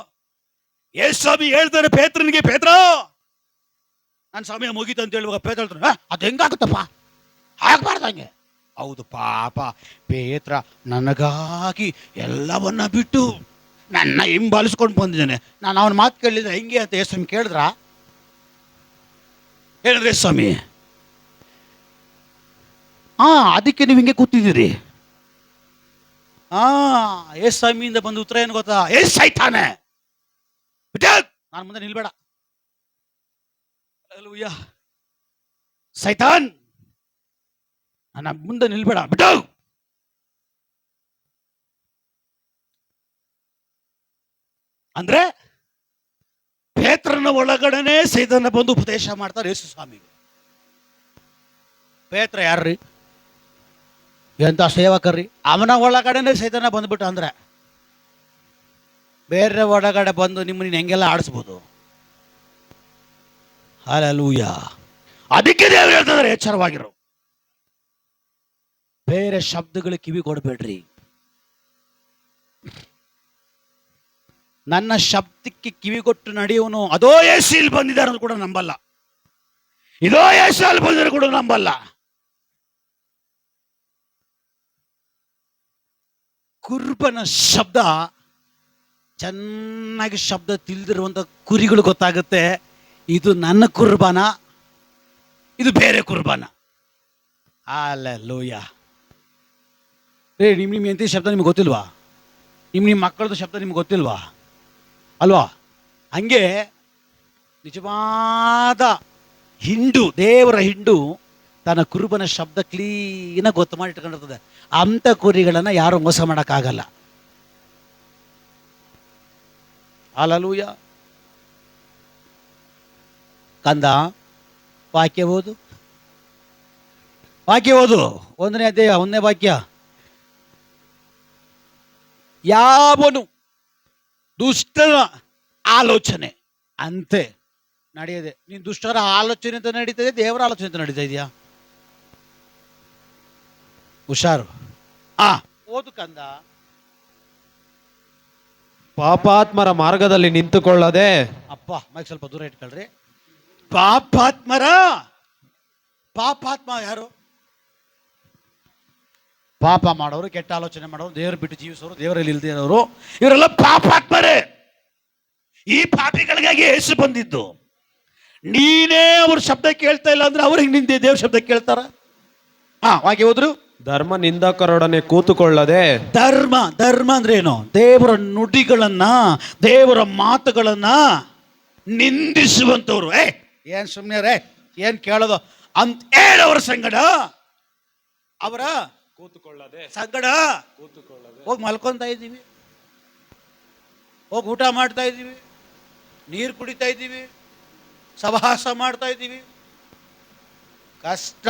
ಯೇಸು ಸ್ವಾಮಿ ಹೇಳ್ತಾನೆ ಪೇತ್ರನಿಗೆ, ಪೇತ್ರ ನನ್ನ ಸಮಯ ಮುಗೀತು ಅಂತ ಹೇಳುವಾಗ ಪೇತ್ರ ಹೇಳ್ತಾನೆ, ಅದು ಹೆಂಗಾಗುತ್ತಪ್ಪ, ಆಗ್ಬಾರ್ದಂಗೆ. ಹೌದು ಪಾಪ, ಪೇತ್ರ ನನಗಾಗಿ ಎಲ್ಲವನ್ನ ಬಿಟ್ಟು ನನ್ನ ಹಿಂಬಾಲಿಸ್ಕೊಂಡು ಬಂದಿದ್ದಾನೆ, ನಾನು ಅವನ ಮಾತು ಕೇಳಿದ್ರೆ ಹೆಂಗೆ ಅಂತ ಯೇಸು ಸ್ವಾಮಿ ಕೇಳಿದ್ರ? ಹೇಳಿದ್ರೆ ಸ್ವಾಮಿ, ಅದಕ್ಕೆ ನೀವು ಹಿಂಗೆ ಕೂತಿದ್ದೀರಿ. ಯೇಸು ಸ್ವಾಮಿಯಿಂದ ಬಂದ ಉತ್ತರ ಏನು ಗೊತ್ತಾ? ಸೈತಾನೆ, ನಾನು ಮುಂದೆ ನಿಲ್ಬೇಡ. ಹಲ್ಲೆಲೂಯಾ. ಸೈತಾನ್, ನನ್ನ ಮುಂದೆ ನಿಲ್ಬೇಡ, ಬಿಟ್ಟು. ಅಂದ್ರೆ ಪೇತ್ರನ ಒಳಗಡೆನೆ ಸೈತಾನ ಬಂದು ಉಪದೇಶ ಮಾಡ್ತಾರೆ ಯೇಸು ಸ್ವಾಮಿಗೆ. ಪೇತ್ರ ಯಾರ್ರಿ? ಎಂತ ಸೇವಕರ್ರಿ? ಅವನ ಒಳಗಡೆನೆ ಸೈತಾನ ಬಂದ್ಬಿಟ್ಟು ಅಂದ್ರೆ ಬೇರೆ ಒಳಗಡೆ ಬಂದು ನಿಮ್ಮನ್ನ ಹೆಂಗೆಲ್ಲ ಆಡಿಸ್ಬೋದು. ಹಲ್ಲೆಲೂಯಾ. ಅದಕ್ಕೆ ದೇವರು ಹೇಳ್ತಿದ್ದಾರೆ, ಎಚ್ಚರವಾಗಿರು, ಬೇರೆ ಶಬ್ದಗಳು ಕಿವಿ ಕೊಡಬೇಡ್ರಿ. ನನ್ನ ಶಬ್ದಕ್ಕೆ ಕಿವಿ ಕೊಟ್ಟು ನಡೆಯುವನು ಅದೋ ಯೇಸು ಇಲ್ಲಿ ಬಂದಿದ್ದಾರೆ ಕೂಡ ನಂಬಲ್ಲ, ಇದೋ ಯೇಸು ಅಲ್ಲಿ ಬಂದಿದ್ದಾರೆ ಕೂಡ ನಂಬಲ್ಲ. ಕುರ್ಬನ ಶಬ್ದ ಚೆನ್ನಾಗಿ ಶಬ್ದ ತಿಳಿದಿರುವಂತ ಕುರಿಗಳು ಗೊತ್ತಾಗುತ್ತೆ, ಇದು ನನ್ನ ಕುರ್ಬಾನ, ಇದು ಬೇರೆ ಕುರ್ಬಾನ. ಹಲ್ಲೆಲೂಯಾ. ನಿಮ್ಮ ಎಂಥ ಶಬ್ದ ನಿಮ್ಗೆ ಗೊತ್ತಿಲ್ವಾ? ನಿಮ್ಮ ಮಕ್ಕಳದ್ದು ಶಬ್ದ ನಿಮ್ಗೆ ಗೊತ್ತಿಲ್ವಾ? ಅಲ್ವಾ? ಹಂಗೆ ನಿಜವಾದ ಹಿಂಡು, ದೇವರ ಹಿಂಡು ತನ್ನ ಕುರುಬನ ಶಬ್ದ ಕ್ಲೀನಾಗಿ ಗೊತ್ತು ಮಾಡಿ ಇಟ್ಕೊಂಡಿರ್ತದೆ. ಅಂಥ ಕುರಿಗಳನ್ನು ಯಾರು ಮೋಸ ಮಾಡೋಕ್ಕಾಗಲ್ಲ. ಹಲ್ಲೆಲೂಯಾ. ಕಂದ, ವಾಕ್ಯ ಓದು, ವಾಕ್ಯ ಓದು. 1ನೇ ಅಧ್ಯಾಯ 1ನೇ ವಾಕ್ಯ. ಯಾವನು ದುಷ್ಟನ ಆಲೋಚನೆ ಅಂತೆ ನಡೆಯದೆ. ನೀನು ದುಷ್ಟರ ಆಲೋಚನೆ ಅಂತ ನಡೀತದೆ, ದೇವರ ಆಲೋಚನೆ ಅಂತ ನಡೀತಾ ಇದೆಯಾ? ಹುಷಾರು. ಓದು ಕಂದ. ಪಾಪಾತ್ಮರ ಮಾರ್ಗದಲ್ಲಿ ನಿಂತುಕೊಳ್ಳದೆ. ಅಪ್ಪ ಮೈಕ್ ಸ್ವಲ್ಪ ದೂರ ಇಟ್ಕೊಳ್ರಿ. ಪಾಪಾತ್ಮರ ಪಾಪಾತ್ಮ ಯಾರು? ಪಾಪ ಮಾಡೋರು, ಕೆಟ್ಟ ಆಲೋಚನೆ ಮಾಡೋರು, ದೇವರು ಬಿಟ್ಟು ಜೀವಿಸೋರು, ದೇವರಲ್ಲಿ ಇಲ್ಲದೆ ಇರೋರು, ಇವರೆಲ್ಲ ಪಾಪಾತ್ಮರೇ. ಈ ಪಾಪಿಗಳಿಗಾಗಿ ಯೇಸು ಬಂದಿದ್ದು. ನೀನೇ ಅವ್ರ ಶಬ್ದ ಕೇಳ್ತಾ ಇಲ್ಲ ಅಂದ್ರೆ ಅವ್ರಿಗೆ ನಿಂದೆ ದೇವ್ರ ಶಬ್ದ ಕೇಳ್ತಾರ? ಹಾಗೆ ಹೋದ್ರು. ಧರ್ಮ ನಿಂದಕರೊಡನೆ ಕೂತುಕೊಳ್ಳದೆ. ಧರ್ಮ ಅಂದ್ರೆ ಏನು? ದೇವರ ನುಡಿಗಳನ್ನ, ದೇವರ ಮಾತುಗಳನ್ನ ನಿಂದಿಸುವಂತವ್ರು. ಏನ್ ಸುಮ್ಮನೆ ಏನ್ ಕೇಳೋದು ಅಂತ ಹೇಳೋರ ಸಂಗಡ, ಅವರ ಸಂಗಡ ಹೋಗಿ ಮಲ್ಕೊಂತ ಇದ್ದೀವಿ, ಹೋಗಿ ಊಟ ಮಾಡ್ತಾ ಇದ್ದೀವಿ, ನೀರು ಕುಡಿತಾ ಇದ್ದೀವಿ, ಸಹವಾಸ ಮಾಡ್ತಾ ಇದ್ದೀವಿ. ಕಷ್ಟ.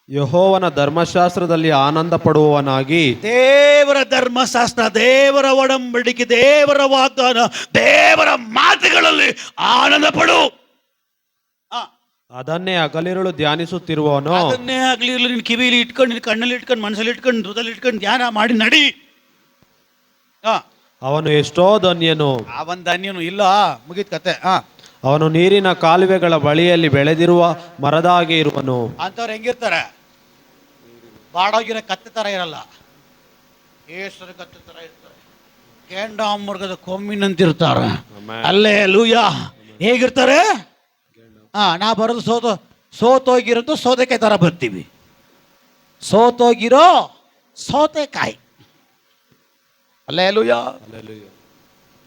ಯೆಹೋವನ ಧರ್ಮಶಾಸ್ತ್ರದಲ್ಲಿ ಆನಂದ ಪಡುವವನಾಗಿ, ದೇವರ ಧರ್ಮಶಾಸ್ತ್ರ, ದೇವರ ಒಡಂಬಡಿಕೆ, ದೇವರ ವಾಗ್ದಾನ, ದೇವರ ಮಾತುಗಳಲ್ಲಿ ಆನಂದ ಪಡು. ಅದನ್ನೇ ಹಗಲಿರುಳು ಧ್ಯಾನಿಸುತ್ತಿರುವವನು. ಅದನ್ನೇ ಆಗ್ಲಿರ್ಲಿ ನಿನ್ ಕಿವಿಲಿ ಇಟ್ಕೊಂಡು, ನಿನ್ ಕಣ್ಣಲ್ಲಿ ಇಟ್ಕೊಂಡು, ಮನಸ್ಸಲ್ಲಿ ಇಟ್ಕೊಂಡು, ಹೃದಯದಲ್ಲಿ ಇಟ್ಕೊಂಡು ಧ್ಯಾನ ಮಾಡಿ ನಡಿ. ಅವನು ಎಷ್ಟೋ ಧನ್ಯನು. ಅವನ್ ಧನ್ಯನು ಇಲ್ಲ, ಮುಗಿತ್ ಕತೆ. ಅವನು ನೀರಿನ ಕಾಲುವೆಗಳ ಬಳಿಯಲ್ಲಿ ಬೆಳೆದಿರುವ ಮರದಾಗೆ ಇರುವನು. ಅಂತವ್ರು ಹೆಂಗಿರ್ತಾರೆ? ಬಾಡೋಗಿರೋ ಕತ್ತೆ ತರ ಇರಲ್ಲ, ಏಸರ ಕತ್ತೆ ತರ ಇರ್ತಾರೆ, ಕೇಂಡಾಮೃಗದ ಕೊಮ್ಮಿನಂತಿರ್ತಾರೆ. ಅಲ್ಲೇ ಲೂಯ ಹೇಗಿರ್ತಾರೆ? ನಾ ಬರೋದು ಸೋತೋಗಿರೋದು ಸೌತೆಕಾಯಿ ತರ ಬರ್ತೀವಿ. ಸೋತೋಗಿರೋ ಸೌತೆಕಾಯಿ. ಅಲ್ಲೇ ಲೂಯ.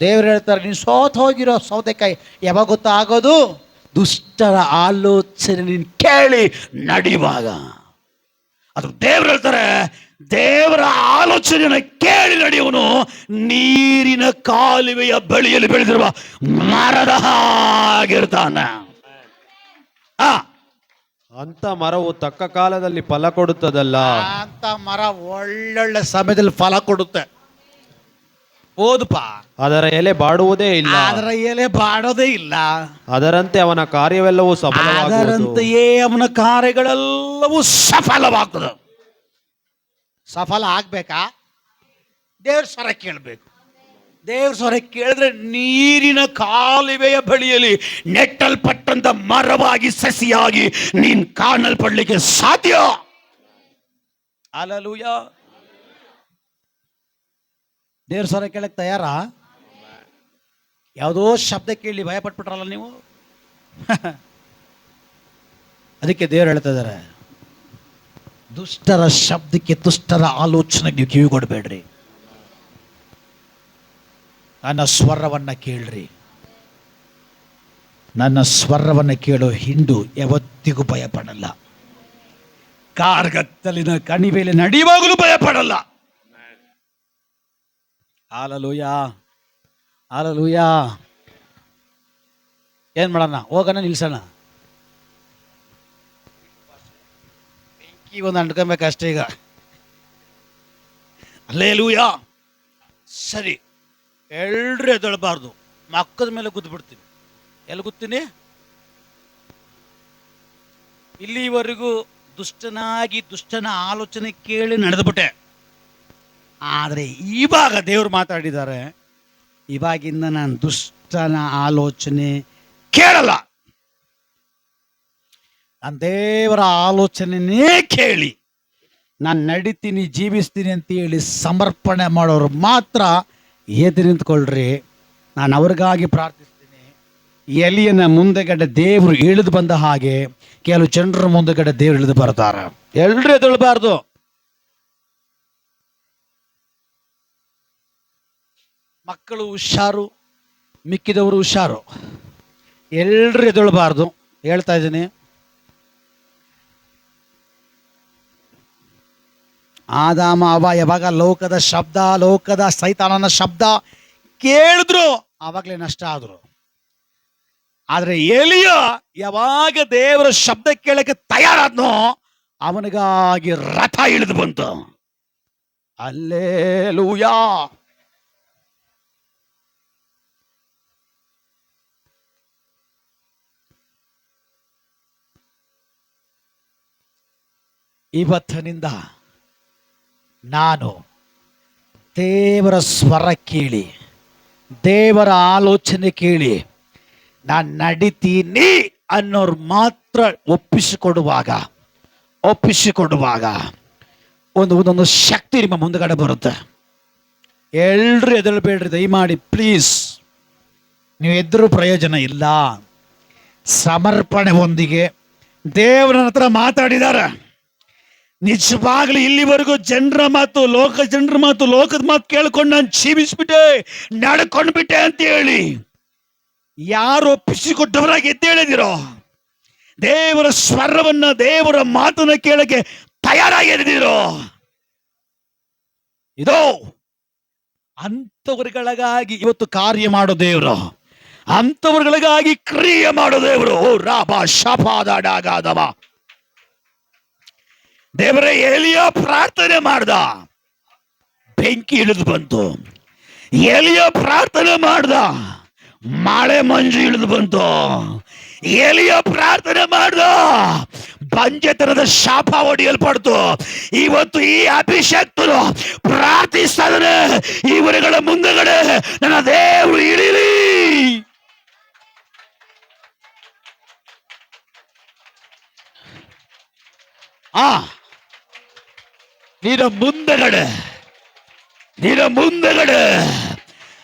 ದೇವ್ರು ಹೇಳ್ತಾರೆ, ನೀನು ಸೋತ್ ಹೋಗಿರೋ ಸೌತೆಕಾಯಿ ಯಾವಾಗ ಗೊತ್ತಾಗೋದು? ದುಷ್ಟರ ಆಲೋಚನೆ ನೀನು ಕೇಳಿ ನಡೆಯುವಾಗ. ಅದು ದೇವ್ರು ಹೇಳ್ತಾರೆ, ದೇವರ ಆಲೋಚನೆಯನ್ನು ಕೇಳಿ ನಡೆಯುವನು ನೀರಿನ ಕಾಲುವೆಯ ಬಳಿಯಲ್ಲಿ ಬೆಳೆದಿರುವ ಮರದ ಹಾಗಿರ್ತಾನೆ. ಅಂತ ಮರವು ತಕ್ಕ ಕಾಲದಲ್ಲಿ ಫಲ ಕೊಡುತ್ತದಲ್ಲ. ಅಂತ ಮರ ಒಳ್ಳೊಳ್ಳೆ ಸಮಯದಲ್ಲಿ ಫಲ ಕೊಡುತ್ತೆ. ಓದಪ್ಪ. ಅದರ ಎಲೆ ಬಾಡುವುದೇ ಇಲ್ಲ. ಅದರ ಎಲೆ ಬಾಡೋದೇ ಇಲ್ಲ. ಅದರಂತೆ ಅವನ ಕಾರ್ಯವೆಲ್ಲವೂ ಸಫಲವಾಗುವುದು. ಅದರಂತೆಯೇ ಅವನ ಕಾರ್ಯಗಳೆಲ್ಲವೂ ಸಫಲವಾಗ್ತದೆ. ಸಫಲ ಆಗ್ಬೇಕಾ? ದೇವ್ರ ಸ್ವರ ಕೇಳಬೇಕು. ದೇವ್ರ ಸ್ವರ ಕೇಳಿದ್ರೆ ನೀರಿನ ಕಾಲುವೆಯ ಬಳಿಯಲ್ಲಿ ನೆಟ್ಟಲ್ಪಟ್ಟಂತ ಮರವಾಗಿ, ಸಸಿಯಾಗಿ ನೀನ್ ಕಾಣಲ್ಪಡ್ಲಿಕ್ಕೆ ಸಾಧ್ಯ. ಹಲ್ಲೆಲೂಯಾ. ದೇವ್ರ ಸ್ವರ ಕೇಳಕ್ ತಯಾರಾ? ಯಾವುದೋ ಶಬ್ದ ಕೇಳಿ ಭಯ ಪಟ್ಬಿಟ್ರಲ್ಲ ನೀವು. ಅದಕ್ಕೆ ದೇವ್ರು ಹೇಳ್ತಾ ಇದ್ದಾರೆ, ದುಷ್ಟರ ಶಬ್ದಕ್ಕೆ, ದುಷ್ಟರ ಆಲೋಚನೆಗೆ ನೀವು ಕಿವಿ ಕೊಡಬೇಡ್ರಿ, ನನ್ನ ಸ್ವರವನ್ನ ಕೇಳ್ರಿ. ನನ್ನ ಸ್ವರವನ್ನ ಕೇಳೋ ಹಿಂಡು ಯಾವತ್ತಿಗೂ ಭಯ ಪಡಲ್ಲ. ಕಾರ್ಗತ್ತಲಿನ ಕಣಿವೆಯಲ್ಲಿ ನಡೆಯುವಾಗಲೂ ಭಯ ಪಡಲ್ಲ. Hallelujah, hallelujah. ಏನ್ ಮಾಡೋಣ? ಹೋಗೋಣ, ನಿಲ್ಸೋಣ? ಬೆಂಕಿ ಒಂದು ಅಂಟ್ಕೊಬೇಕಷ್ಟೇ ಈಗ. ಹಲ್ಲೆಲೂಯಾ. ಸರಿ, ಎಲ್ರು ಎದೊಳಬಾರ್ದು. ಮಕ್ಕದ ಮೇಲೆ ಗುದ್ದು ಬಿಡ್ತೀನಿ. ಎಲ್ಲಿ ಗುತ್ತೀನಿ? ಇಲ್ಲಿವರೆಗೂ ದುಷ್ಟನಾಗಿ, ದುಷ್ಟನ ಆಲೋಚನೆ ಕೇಳಿ ನಡೆದುಬಿಟ್ಟೆ. ಆದರೆ ಇವಾಗ ದೇವರು ಮಾತಾಡಿದ್ದಾರೆ, ಇವಾಗಿಂದ ನಾನು ದುಷ್ಟನ ಆಲೋಚನೆ ಕೇಳಲ್ಲ. ನಾನು ದೇವರ ಆಲೋಚನೆನೇ ಕೇಳಿ ನಾನು ನಡಿತೀನಿ, ಜೀವಿಸ್ತೀನಿ ಅಂತ ಹೇಳಿ ಸಮರ್ಪಣೆ ಮಾಡೋರು ಮಾತ್ರ ಎದ್ದು ನಿಂತ್ಕೊಳ್ರಿ. ನಾನು ಅವ್ರಿಗಾಗಿ ಪ್ರಾರ್ಥಿಸ್ತೀನಿ. ಎಲಿಯನ ಮುಂದೆಗಡೆ ದೇವರು ಇಳಿದು ಬಂದ ಹಾಗೆ ಕೆಲವು ಜನರ ಮುಂದೆಗಡೆ ದೇವರು ಇಳಿದು ಬರ್ತಾರೆ. ಎಲ್ರು ಎದೊಳ್ಬಾರ್ದು. ಮಕ್ಕಳು ಹುಷಾರು, ಮಿಕ್ಕಿದವರು ಹುಷಾರು. ಎಲ್ರು ಎದೊಳ್ಬಾರ್ದು. ಹೇಳ್ತಾ ಇದ್ದೀನಿ, ಆದಾಮ ಅವ ಯಾವಾಗ ಲೋಕದ ಶಬ್ದ, ಲೋಕದ ಸೈತಾನನ ಶಬ್ದ ಕೇಳಿದ್ರು ಆವಾಗಲೇ ನಷ್ಟ ಆದ್ರು. ಆದ್ರೆ ಎಲಿಯ ಯಾವಾಗ ದೇವರ ಶಬ್ದ ಕೇಳಕ್ಕೆ ತಯಾರಾದ್ನೋ ಅವನಿಗಾಗಿ ರಥ ಇಳಿದು ಬಂತು. ಹಲ್ಲೆಲೂಯಾ. ಇವತ್ತಿನಿಂದ ನಾನು ದೇವರ ಸ್ವರ ಕೇಳಿ, ದೇವರ ಆಲೋಚನೆ ಕೇಳಿ ನಾನು ನಡಿತೀನಿ ಅನ್ನೋರು ಮಾತ್ರ ಒಪ್ಪಿಸಿಕೊಡುವಾಗ ಒಂದೊಂದು ಶಕ್ತಿ ನಿಮ್ಮ ಮುಂದಗಡೆ ಬರುತ್ತೆ. ಎಲ್ರು ಎದಳಬೇಡ್ರಿ, ದಯಮಾಡಿ ಪ್ಲೀಸ್. ನೀವು ಎದುರು ಪ್ರಯೋಜನ ಇಲ್ಲ. ಸಮರ್ಪಣೆ ಒಂದಿಗೆ ದೇವರ ಹತ್ರ ಮಾತಾಡಿದಾರ. ನಿಜವಾಗ್ಲೂ ಇಲ್ಲಿವರೆಗೂ ಜನರ ಮಾತು ಲೋಕದ ಮಾತು ಕೇಳ್ಕೊಂಡು ನಾನು ಜೀವಿಸ್ಬಿಟ್ಟೆ, ನಡ್ಕೊಂಡ್ಬಿಟ್ಟೆ ಅಂತ ಹೇಳಿ ಯಾರು ಒಪ್ಪಿಸಿಕೊಟ್ಟವರಾಗಿ ಎದ್ದೇಳಿದಿರೋ, ದೇವರ ಸ್ವರವನ್ನ ದೇವರ ಮಾತನ್ನ ಕೇಳಕ್ಕೆ ತಯಾರಾಗಿದ್ದೀರೋ, ಇದೋ ಅಂಥವ್ರಗಳಿಗಾಗಿ ಇವತ್ತು ಕಾರ್ಯ ಮಾಡೋ ದೇವರು, ಅಂಥವ್ರಗಳಿಗಾಗಿ ಕ್ರಿಯೆ ಮಾಡೋ ದೇವರು. ಓ ರಾಬಾ ಶಾಪಾದಾಡಾಗಾದವ. ದೇವರೇ, ಎಲಿಯ ಪ್ರಾರ್ಥನೆ ಮಾಡ್ದ, ಬೆಂಕಿ ಇಳಿದು ಬಂತು. ಎಲಿಯ ಪ್ರಾರ್ಥನೆ ಮಾಡ್ದ, ಮಳೆ ಮಂಜು ಇಳಿದು ಬಂತು. ಎಲಿಯ ಪ್ರಾರ್ಥನೆ ಮಾಡ್ದ, ಬಂಜೆತನದ ಶಾಪ ಹೊಡೆಯಲ್ಪಡ್ತು. ಇವತ್ತು ಈ ಅಭಿಷಕ್ತರು ಪ್ರಾರ್ಥಿಸ್ತಾ ಇದ್ದಾರೆ, ಇವರುಗಳ ಮುಂದಗಡೆ ನನ್ನ ದೇವರು ಇಳಿಲಿ. ನಿನ್ನ ಮುಂದಗಡೆ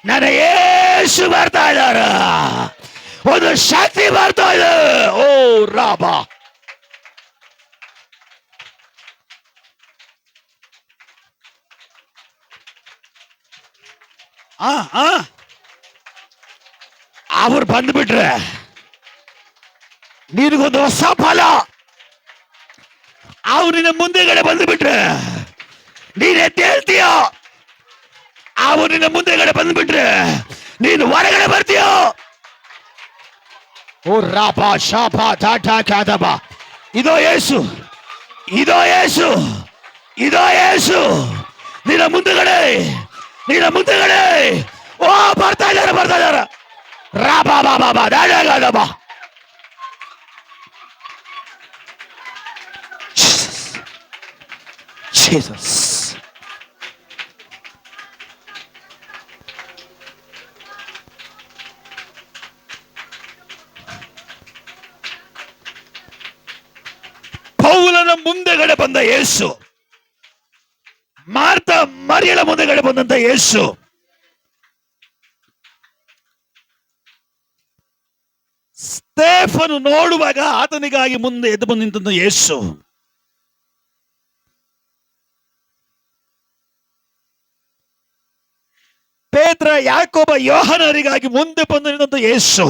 ನನ್ನ ಯೇಸು ಬರ್ತಾ ಇದ್ದಾರ. ಒಂದು ಶಕ್ತಿ ಬರ್ತಾ ಇದೆ. ಓ ರಾಬ, ಅವ್ರು ಬಂದ್ಬಿಟ್ರೆ ನಿನಗೊಂದು ಹೊಸ ಫಲ. ಅವ್ರು ನಿನ್ನ ಮುಂದೆಗಡೆ ಬಂದ್ಬಿಟ್ರೆ ನೀನ್ ಎದ್ದೇಳ್ತೀಯ. ಅವ್ರು ನಿನ್ನ ಮುಂದೆಗಡೆ ಬಂದ್ಬಿಟ್ರೆ ನೀನು ಹೊರಗಡೆ ಬರ್ತೀಯ. ಓ ರಾಪ ಶಾಪ ಟಾಟ ಕಾದಬ. ಇದೋ ಯೇಸು, ನಿನ್ನ ಮುಂದೆಗಡೆ. ಓ ಬರ್ತಾ ಇದಾರ. ರಾಬಾ ಬಾಬಾ ಬಾ ದಾಡಾಗಾದಬ. Jesus. ಪೌಲನ ಮುಂದೆಗಡೆ ಬಂದ ಯೇಸು, ಮಾರ್ತಾ ಮರಿಯಳ ಮುಂದೆಗಡೆ ಬಂದಂತ ಯೇಸು, ಸ್ಟೇಫನು ನೋಡುವಾಗ ಆತನಿಗಾಗಿ ಮುಂದೆ ಎದ್ದು ಬಂದು ನಿಂತ ಯೇಸು, ಪೇತ್ರ ಯಾಕೋಬ ಯೋಹನರಿಗಾಗಿ ಮುಂದೆ ಬಂದು ನಿಂತ ಯೇಸು,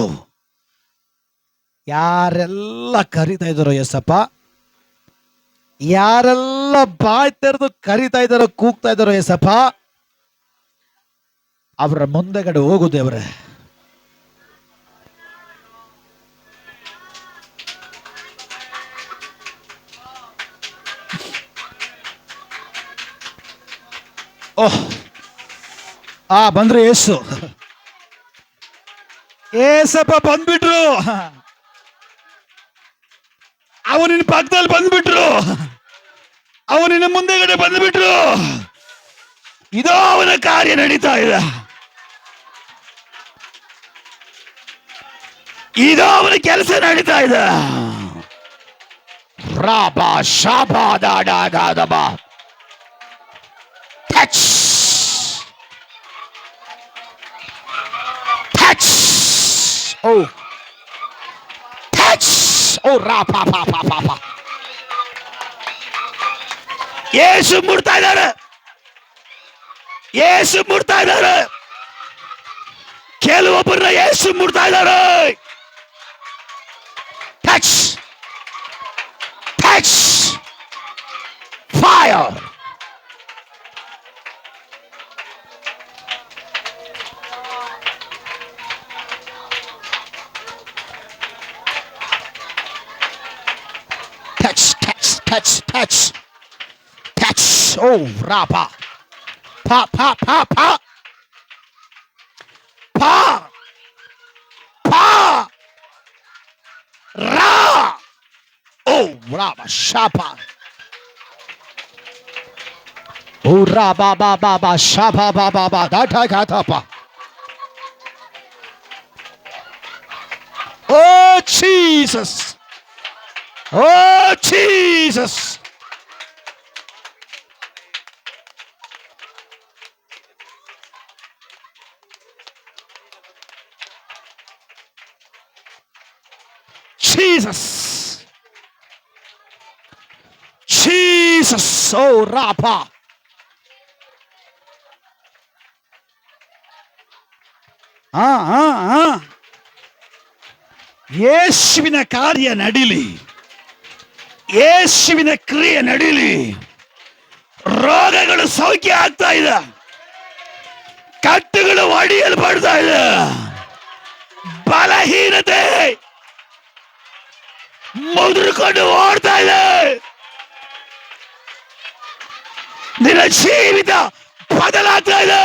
ಯಾರೆಲ್ಲ ಕರಿತಾ ಇದ್ದಾರೋ ಯೇಸಪ್ಪ, ಯಾರೆಲ್ಲ ಬಾಯ್ ತೆರೆದು ಕರಿತಾ ಇದ್ದಾರೋ, ಕೂಗ್ತಾ ಇದ್ದಾರೋ ಯೇಸಪ್ಪ, ಅವರ ಮುಂದೆಗಡೆ ಹೋಗು ದೇವರೇ. ಓಹ್, ಬಂದ್ರು ಏಸಪ್ಪ ಬಂದ್ಬಿಟ್ರು. ಅವನಿನ ಪಕ್ಕದಲ್ಲಿ ಬಂದ್ಬಿಟ್ರು, ಅವನಿನ ಮುಂದೆಗಡೆ ಬಂದ್ಬಿಟ್ರು. ಇದೋ ಅವನ ಕಾರ್ಯ ನಡೀತಾ ಇದೆ, ಇದೋ ಅವನ ಕೆಲಸ ನಡೀತಾ ಇದೆ. ರಾಬಾ ಶಾಬಾ ದಾಡಾಗಾದಬ. ಯೇಸು ಮುಡ್ತಾ ಇದ್ದಾರೆ, ಕೆಲವೊಬ್ಬರನ್ನ ಯೇಸು ಮುಡ್ತಾ ಇದ್ದಾರೆ. Fire. Touch. Oh, rapa. Pa. Ra. Oh, rapa. Shapa. Oh, raba ba. Shapa ba. Data pa. Oh, chi. Jesus, oh Jesus. Jesus, Jesus, oh ರಾಪ. ಯೇಸುವಿನ ಕಾರ್ಯ ನಡೀಲಿ, ಯೇಸುವಿನ ಕ್ರಿಯೆ ನಡೀಲಿ. ರೋಗಗಳು ಸೌಖ್ಯ ಆಗ್ತಾ ಇದೆ, ಕಟ್ಟುಗಳು ಒಡೆಯಲ್ಪಡ್ತಾ ಇದೆ, ಬಲಹೀನತೆ ಮುದುರ್ಕೊಂಡು ಓಡ್ತಾ ಇದೆ. ನಿನ್ನ ಜೀವಿತ ಬದಲಾಗ್ತಾ ಇದೆ.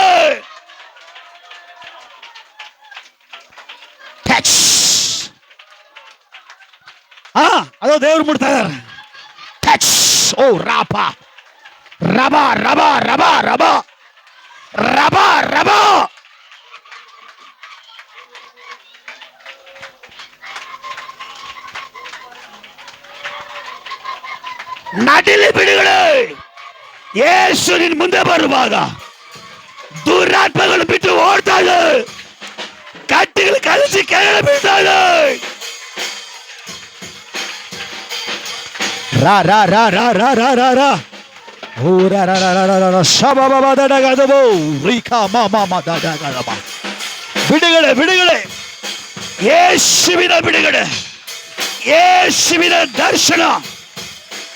ಅದು ದೇವ್ರು ಮುಡ್ತಾ ಇದಾರೆ. ಟಚ್, ಓ ರಾಪ, ರಬ ರಬ ರಬ ರಬ ರಬ ರಬ. ನಟಿಲಿ ಬಿಡುಗಡೆ. ಯೇಸು ನಿನ್ ಮುಂದೆ ಬರುವಾಗ ದುರಾತ್ಮಗಳು ಬಿಟ್ಟು ಓಡ್ತಾ ಇದೆ, ಕಟ್ಟಿಗಳು ಕಲಿಸಿ ಕೆಳಗಡೆ ಬೀಳ್ತಾ ಇದೆ. ರಾ ರಾ ರಾ ರಾ ರಾ ರಾ ರಾ ರಾ ಓ ರಾ ರಾ ರಾ ರಾ ರಾ ರಾ ಶಬ ಬ ಬ ದ ಡ ಗ ದ ಬೋ ರೀಕಾ ಮ ಮ ಮ ದ ಡ ಗ ದ ಬ. ಬಿಡುಗಡೆ, ಬಿಡುಗಡೆ, ಯೇಸುವಿನ ಬಿಡುಗಡೆ, ಯೇಸುವಿನ ದರ್ಶನ,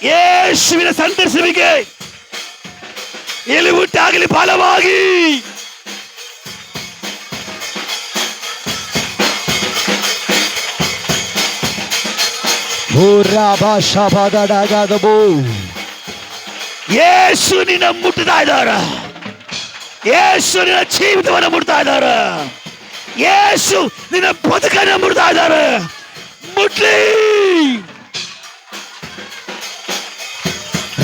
ಯೇಸುವಿನ ಸಂತರಿಸುವಿಕೆ ಇಲ್ಲಿ ಉಂಟಾಗಲಿ ಬಲವಾಗಿ. ಯೇಸು ನಿನ್ನ ಮುಟ್ತಾ ಇದ್ದಾರ, ಯೇಸು ನಿನ್ನ ಜೀವಿತವನ್ನು ಮುಟ್ತಾ ಇದ್ದಾರ, ಯೇಸು ನಿನ್ನ ಬದುಕನ್ನು ಮುಟ್ತಾ ಇದ್ದಾರೆ. ಮುಟ್ಲಿ.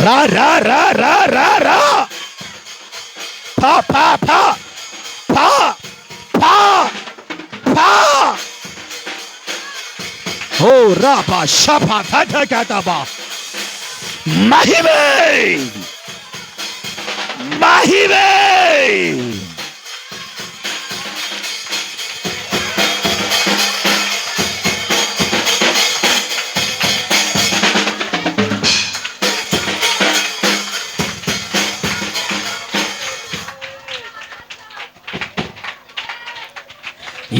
ರಾ ರಾ ರಾ ರಾ ರಾ ರಾ ಫಾ ಫಾ ಫಾ ಫಾ ಫಾ ಫಾ. ಓ ರಾಪ ಶಫ ಥ ಥ ಥ ಬಾ. ಮಹಿಮೆ, ಮಹಿಮೆ.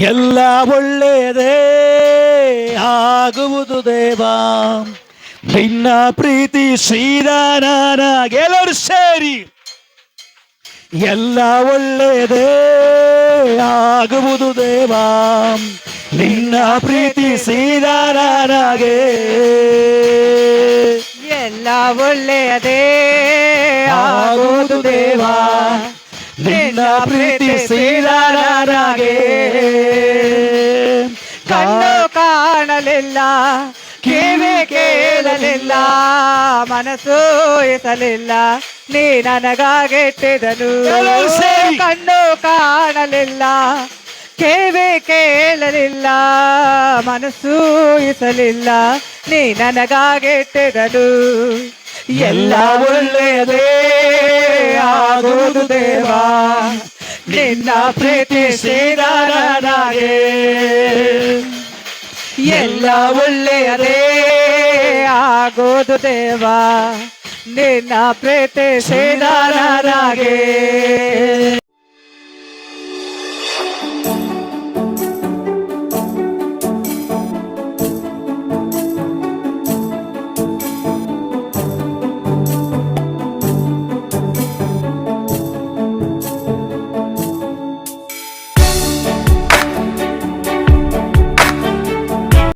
ಎಲ್ಲ ಒಳ್ಳೆಯದೇ ಆಗುವುದು ದೇವಾ, ನಿನ್ನ ಪ್ರೀತಿ ಶ್ರೀದಾನಗೆಲ್ಲರೂ ಸೇರಿ. ಎಲ್ಲ ಒಳ್ಳೆಯದೇ ಆಗುವುದು ದೇವಾ, ನಿನ್ನ ಪ್ರೀತಿ ಶ್ರೀದಾನಗೆ. ಎಲ್ಲ ಒಳ್ಳೆಯದೇ ಆಗುವುದು ದೇವಾ, ನಿನ್ನ ಪ್ರೀತಿ ಶ್ರೀದಾನಗೆ. ಕಣ್ಣು ಕಾಣಲಿಲ್ಲ, ಕಿವಿ ಕೇಳಲಿಲ್ಲ, ಮನಸ್ಸು ಇಸಲಿಲ್ಲ, ನೀ ನನಗಾಗಿಟ್ಟಿದನು. ಕಣ್ಣು ಕಾಣಲಿಲ್ಲ, ಕಿವಿ ಕೇಳಲಿಲ್ಲ, ಮನಸ್ಸು ಇಸಲಿಲ್ಲ, ನೀ ನನಗಾಗಿಟ್ಟಿದನು. ಎಲ್ಲ ಒಳ್ಳೆಯದೇ ಆಗುವುದು ದೇವಾ, ನಿನ್ನ ಪ್ರೀತಿ ಶ್ರೀದಾನಗೆ. ಎಲ್ಲ ಒಳ್ಳೆಯದೇ ಆಗೋದು ದೇವಾ, ನಿನ್ನ ಪ್ರೀತಿ ಶ್ರೀದಾನಗೆ.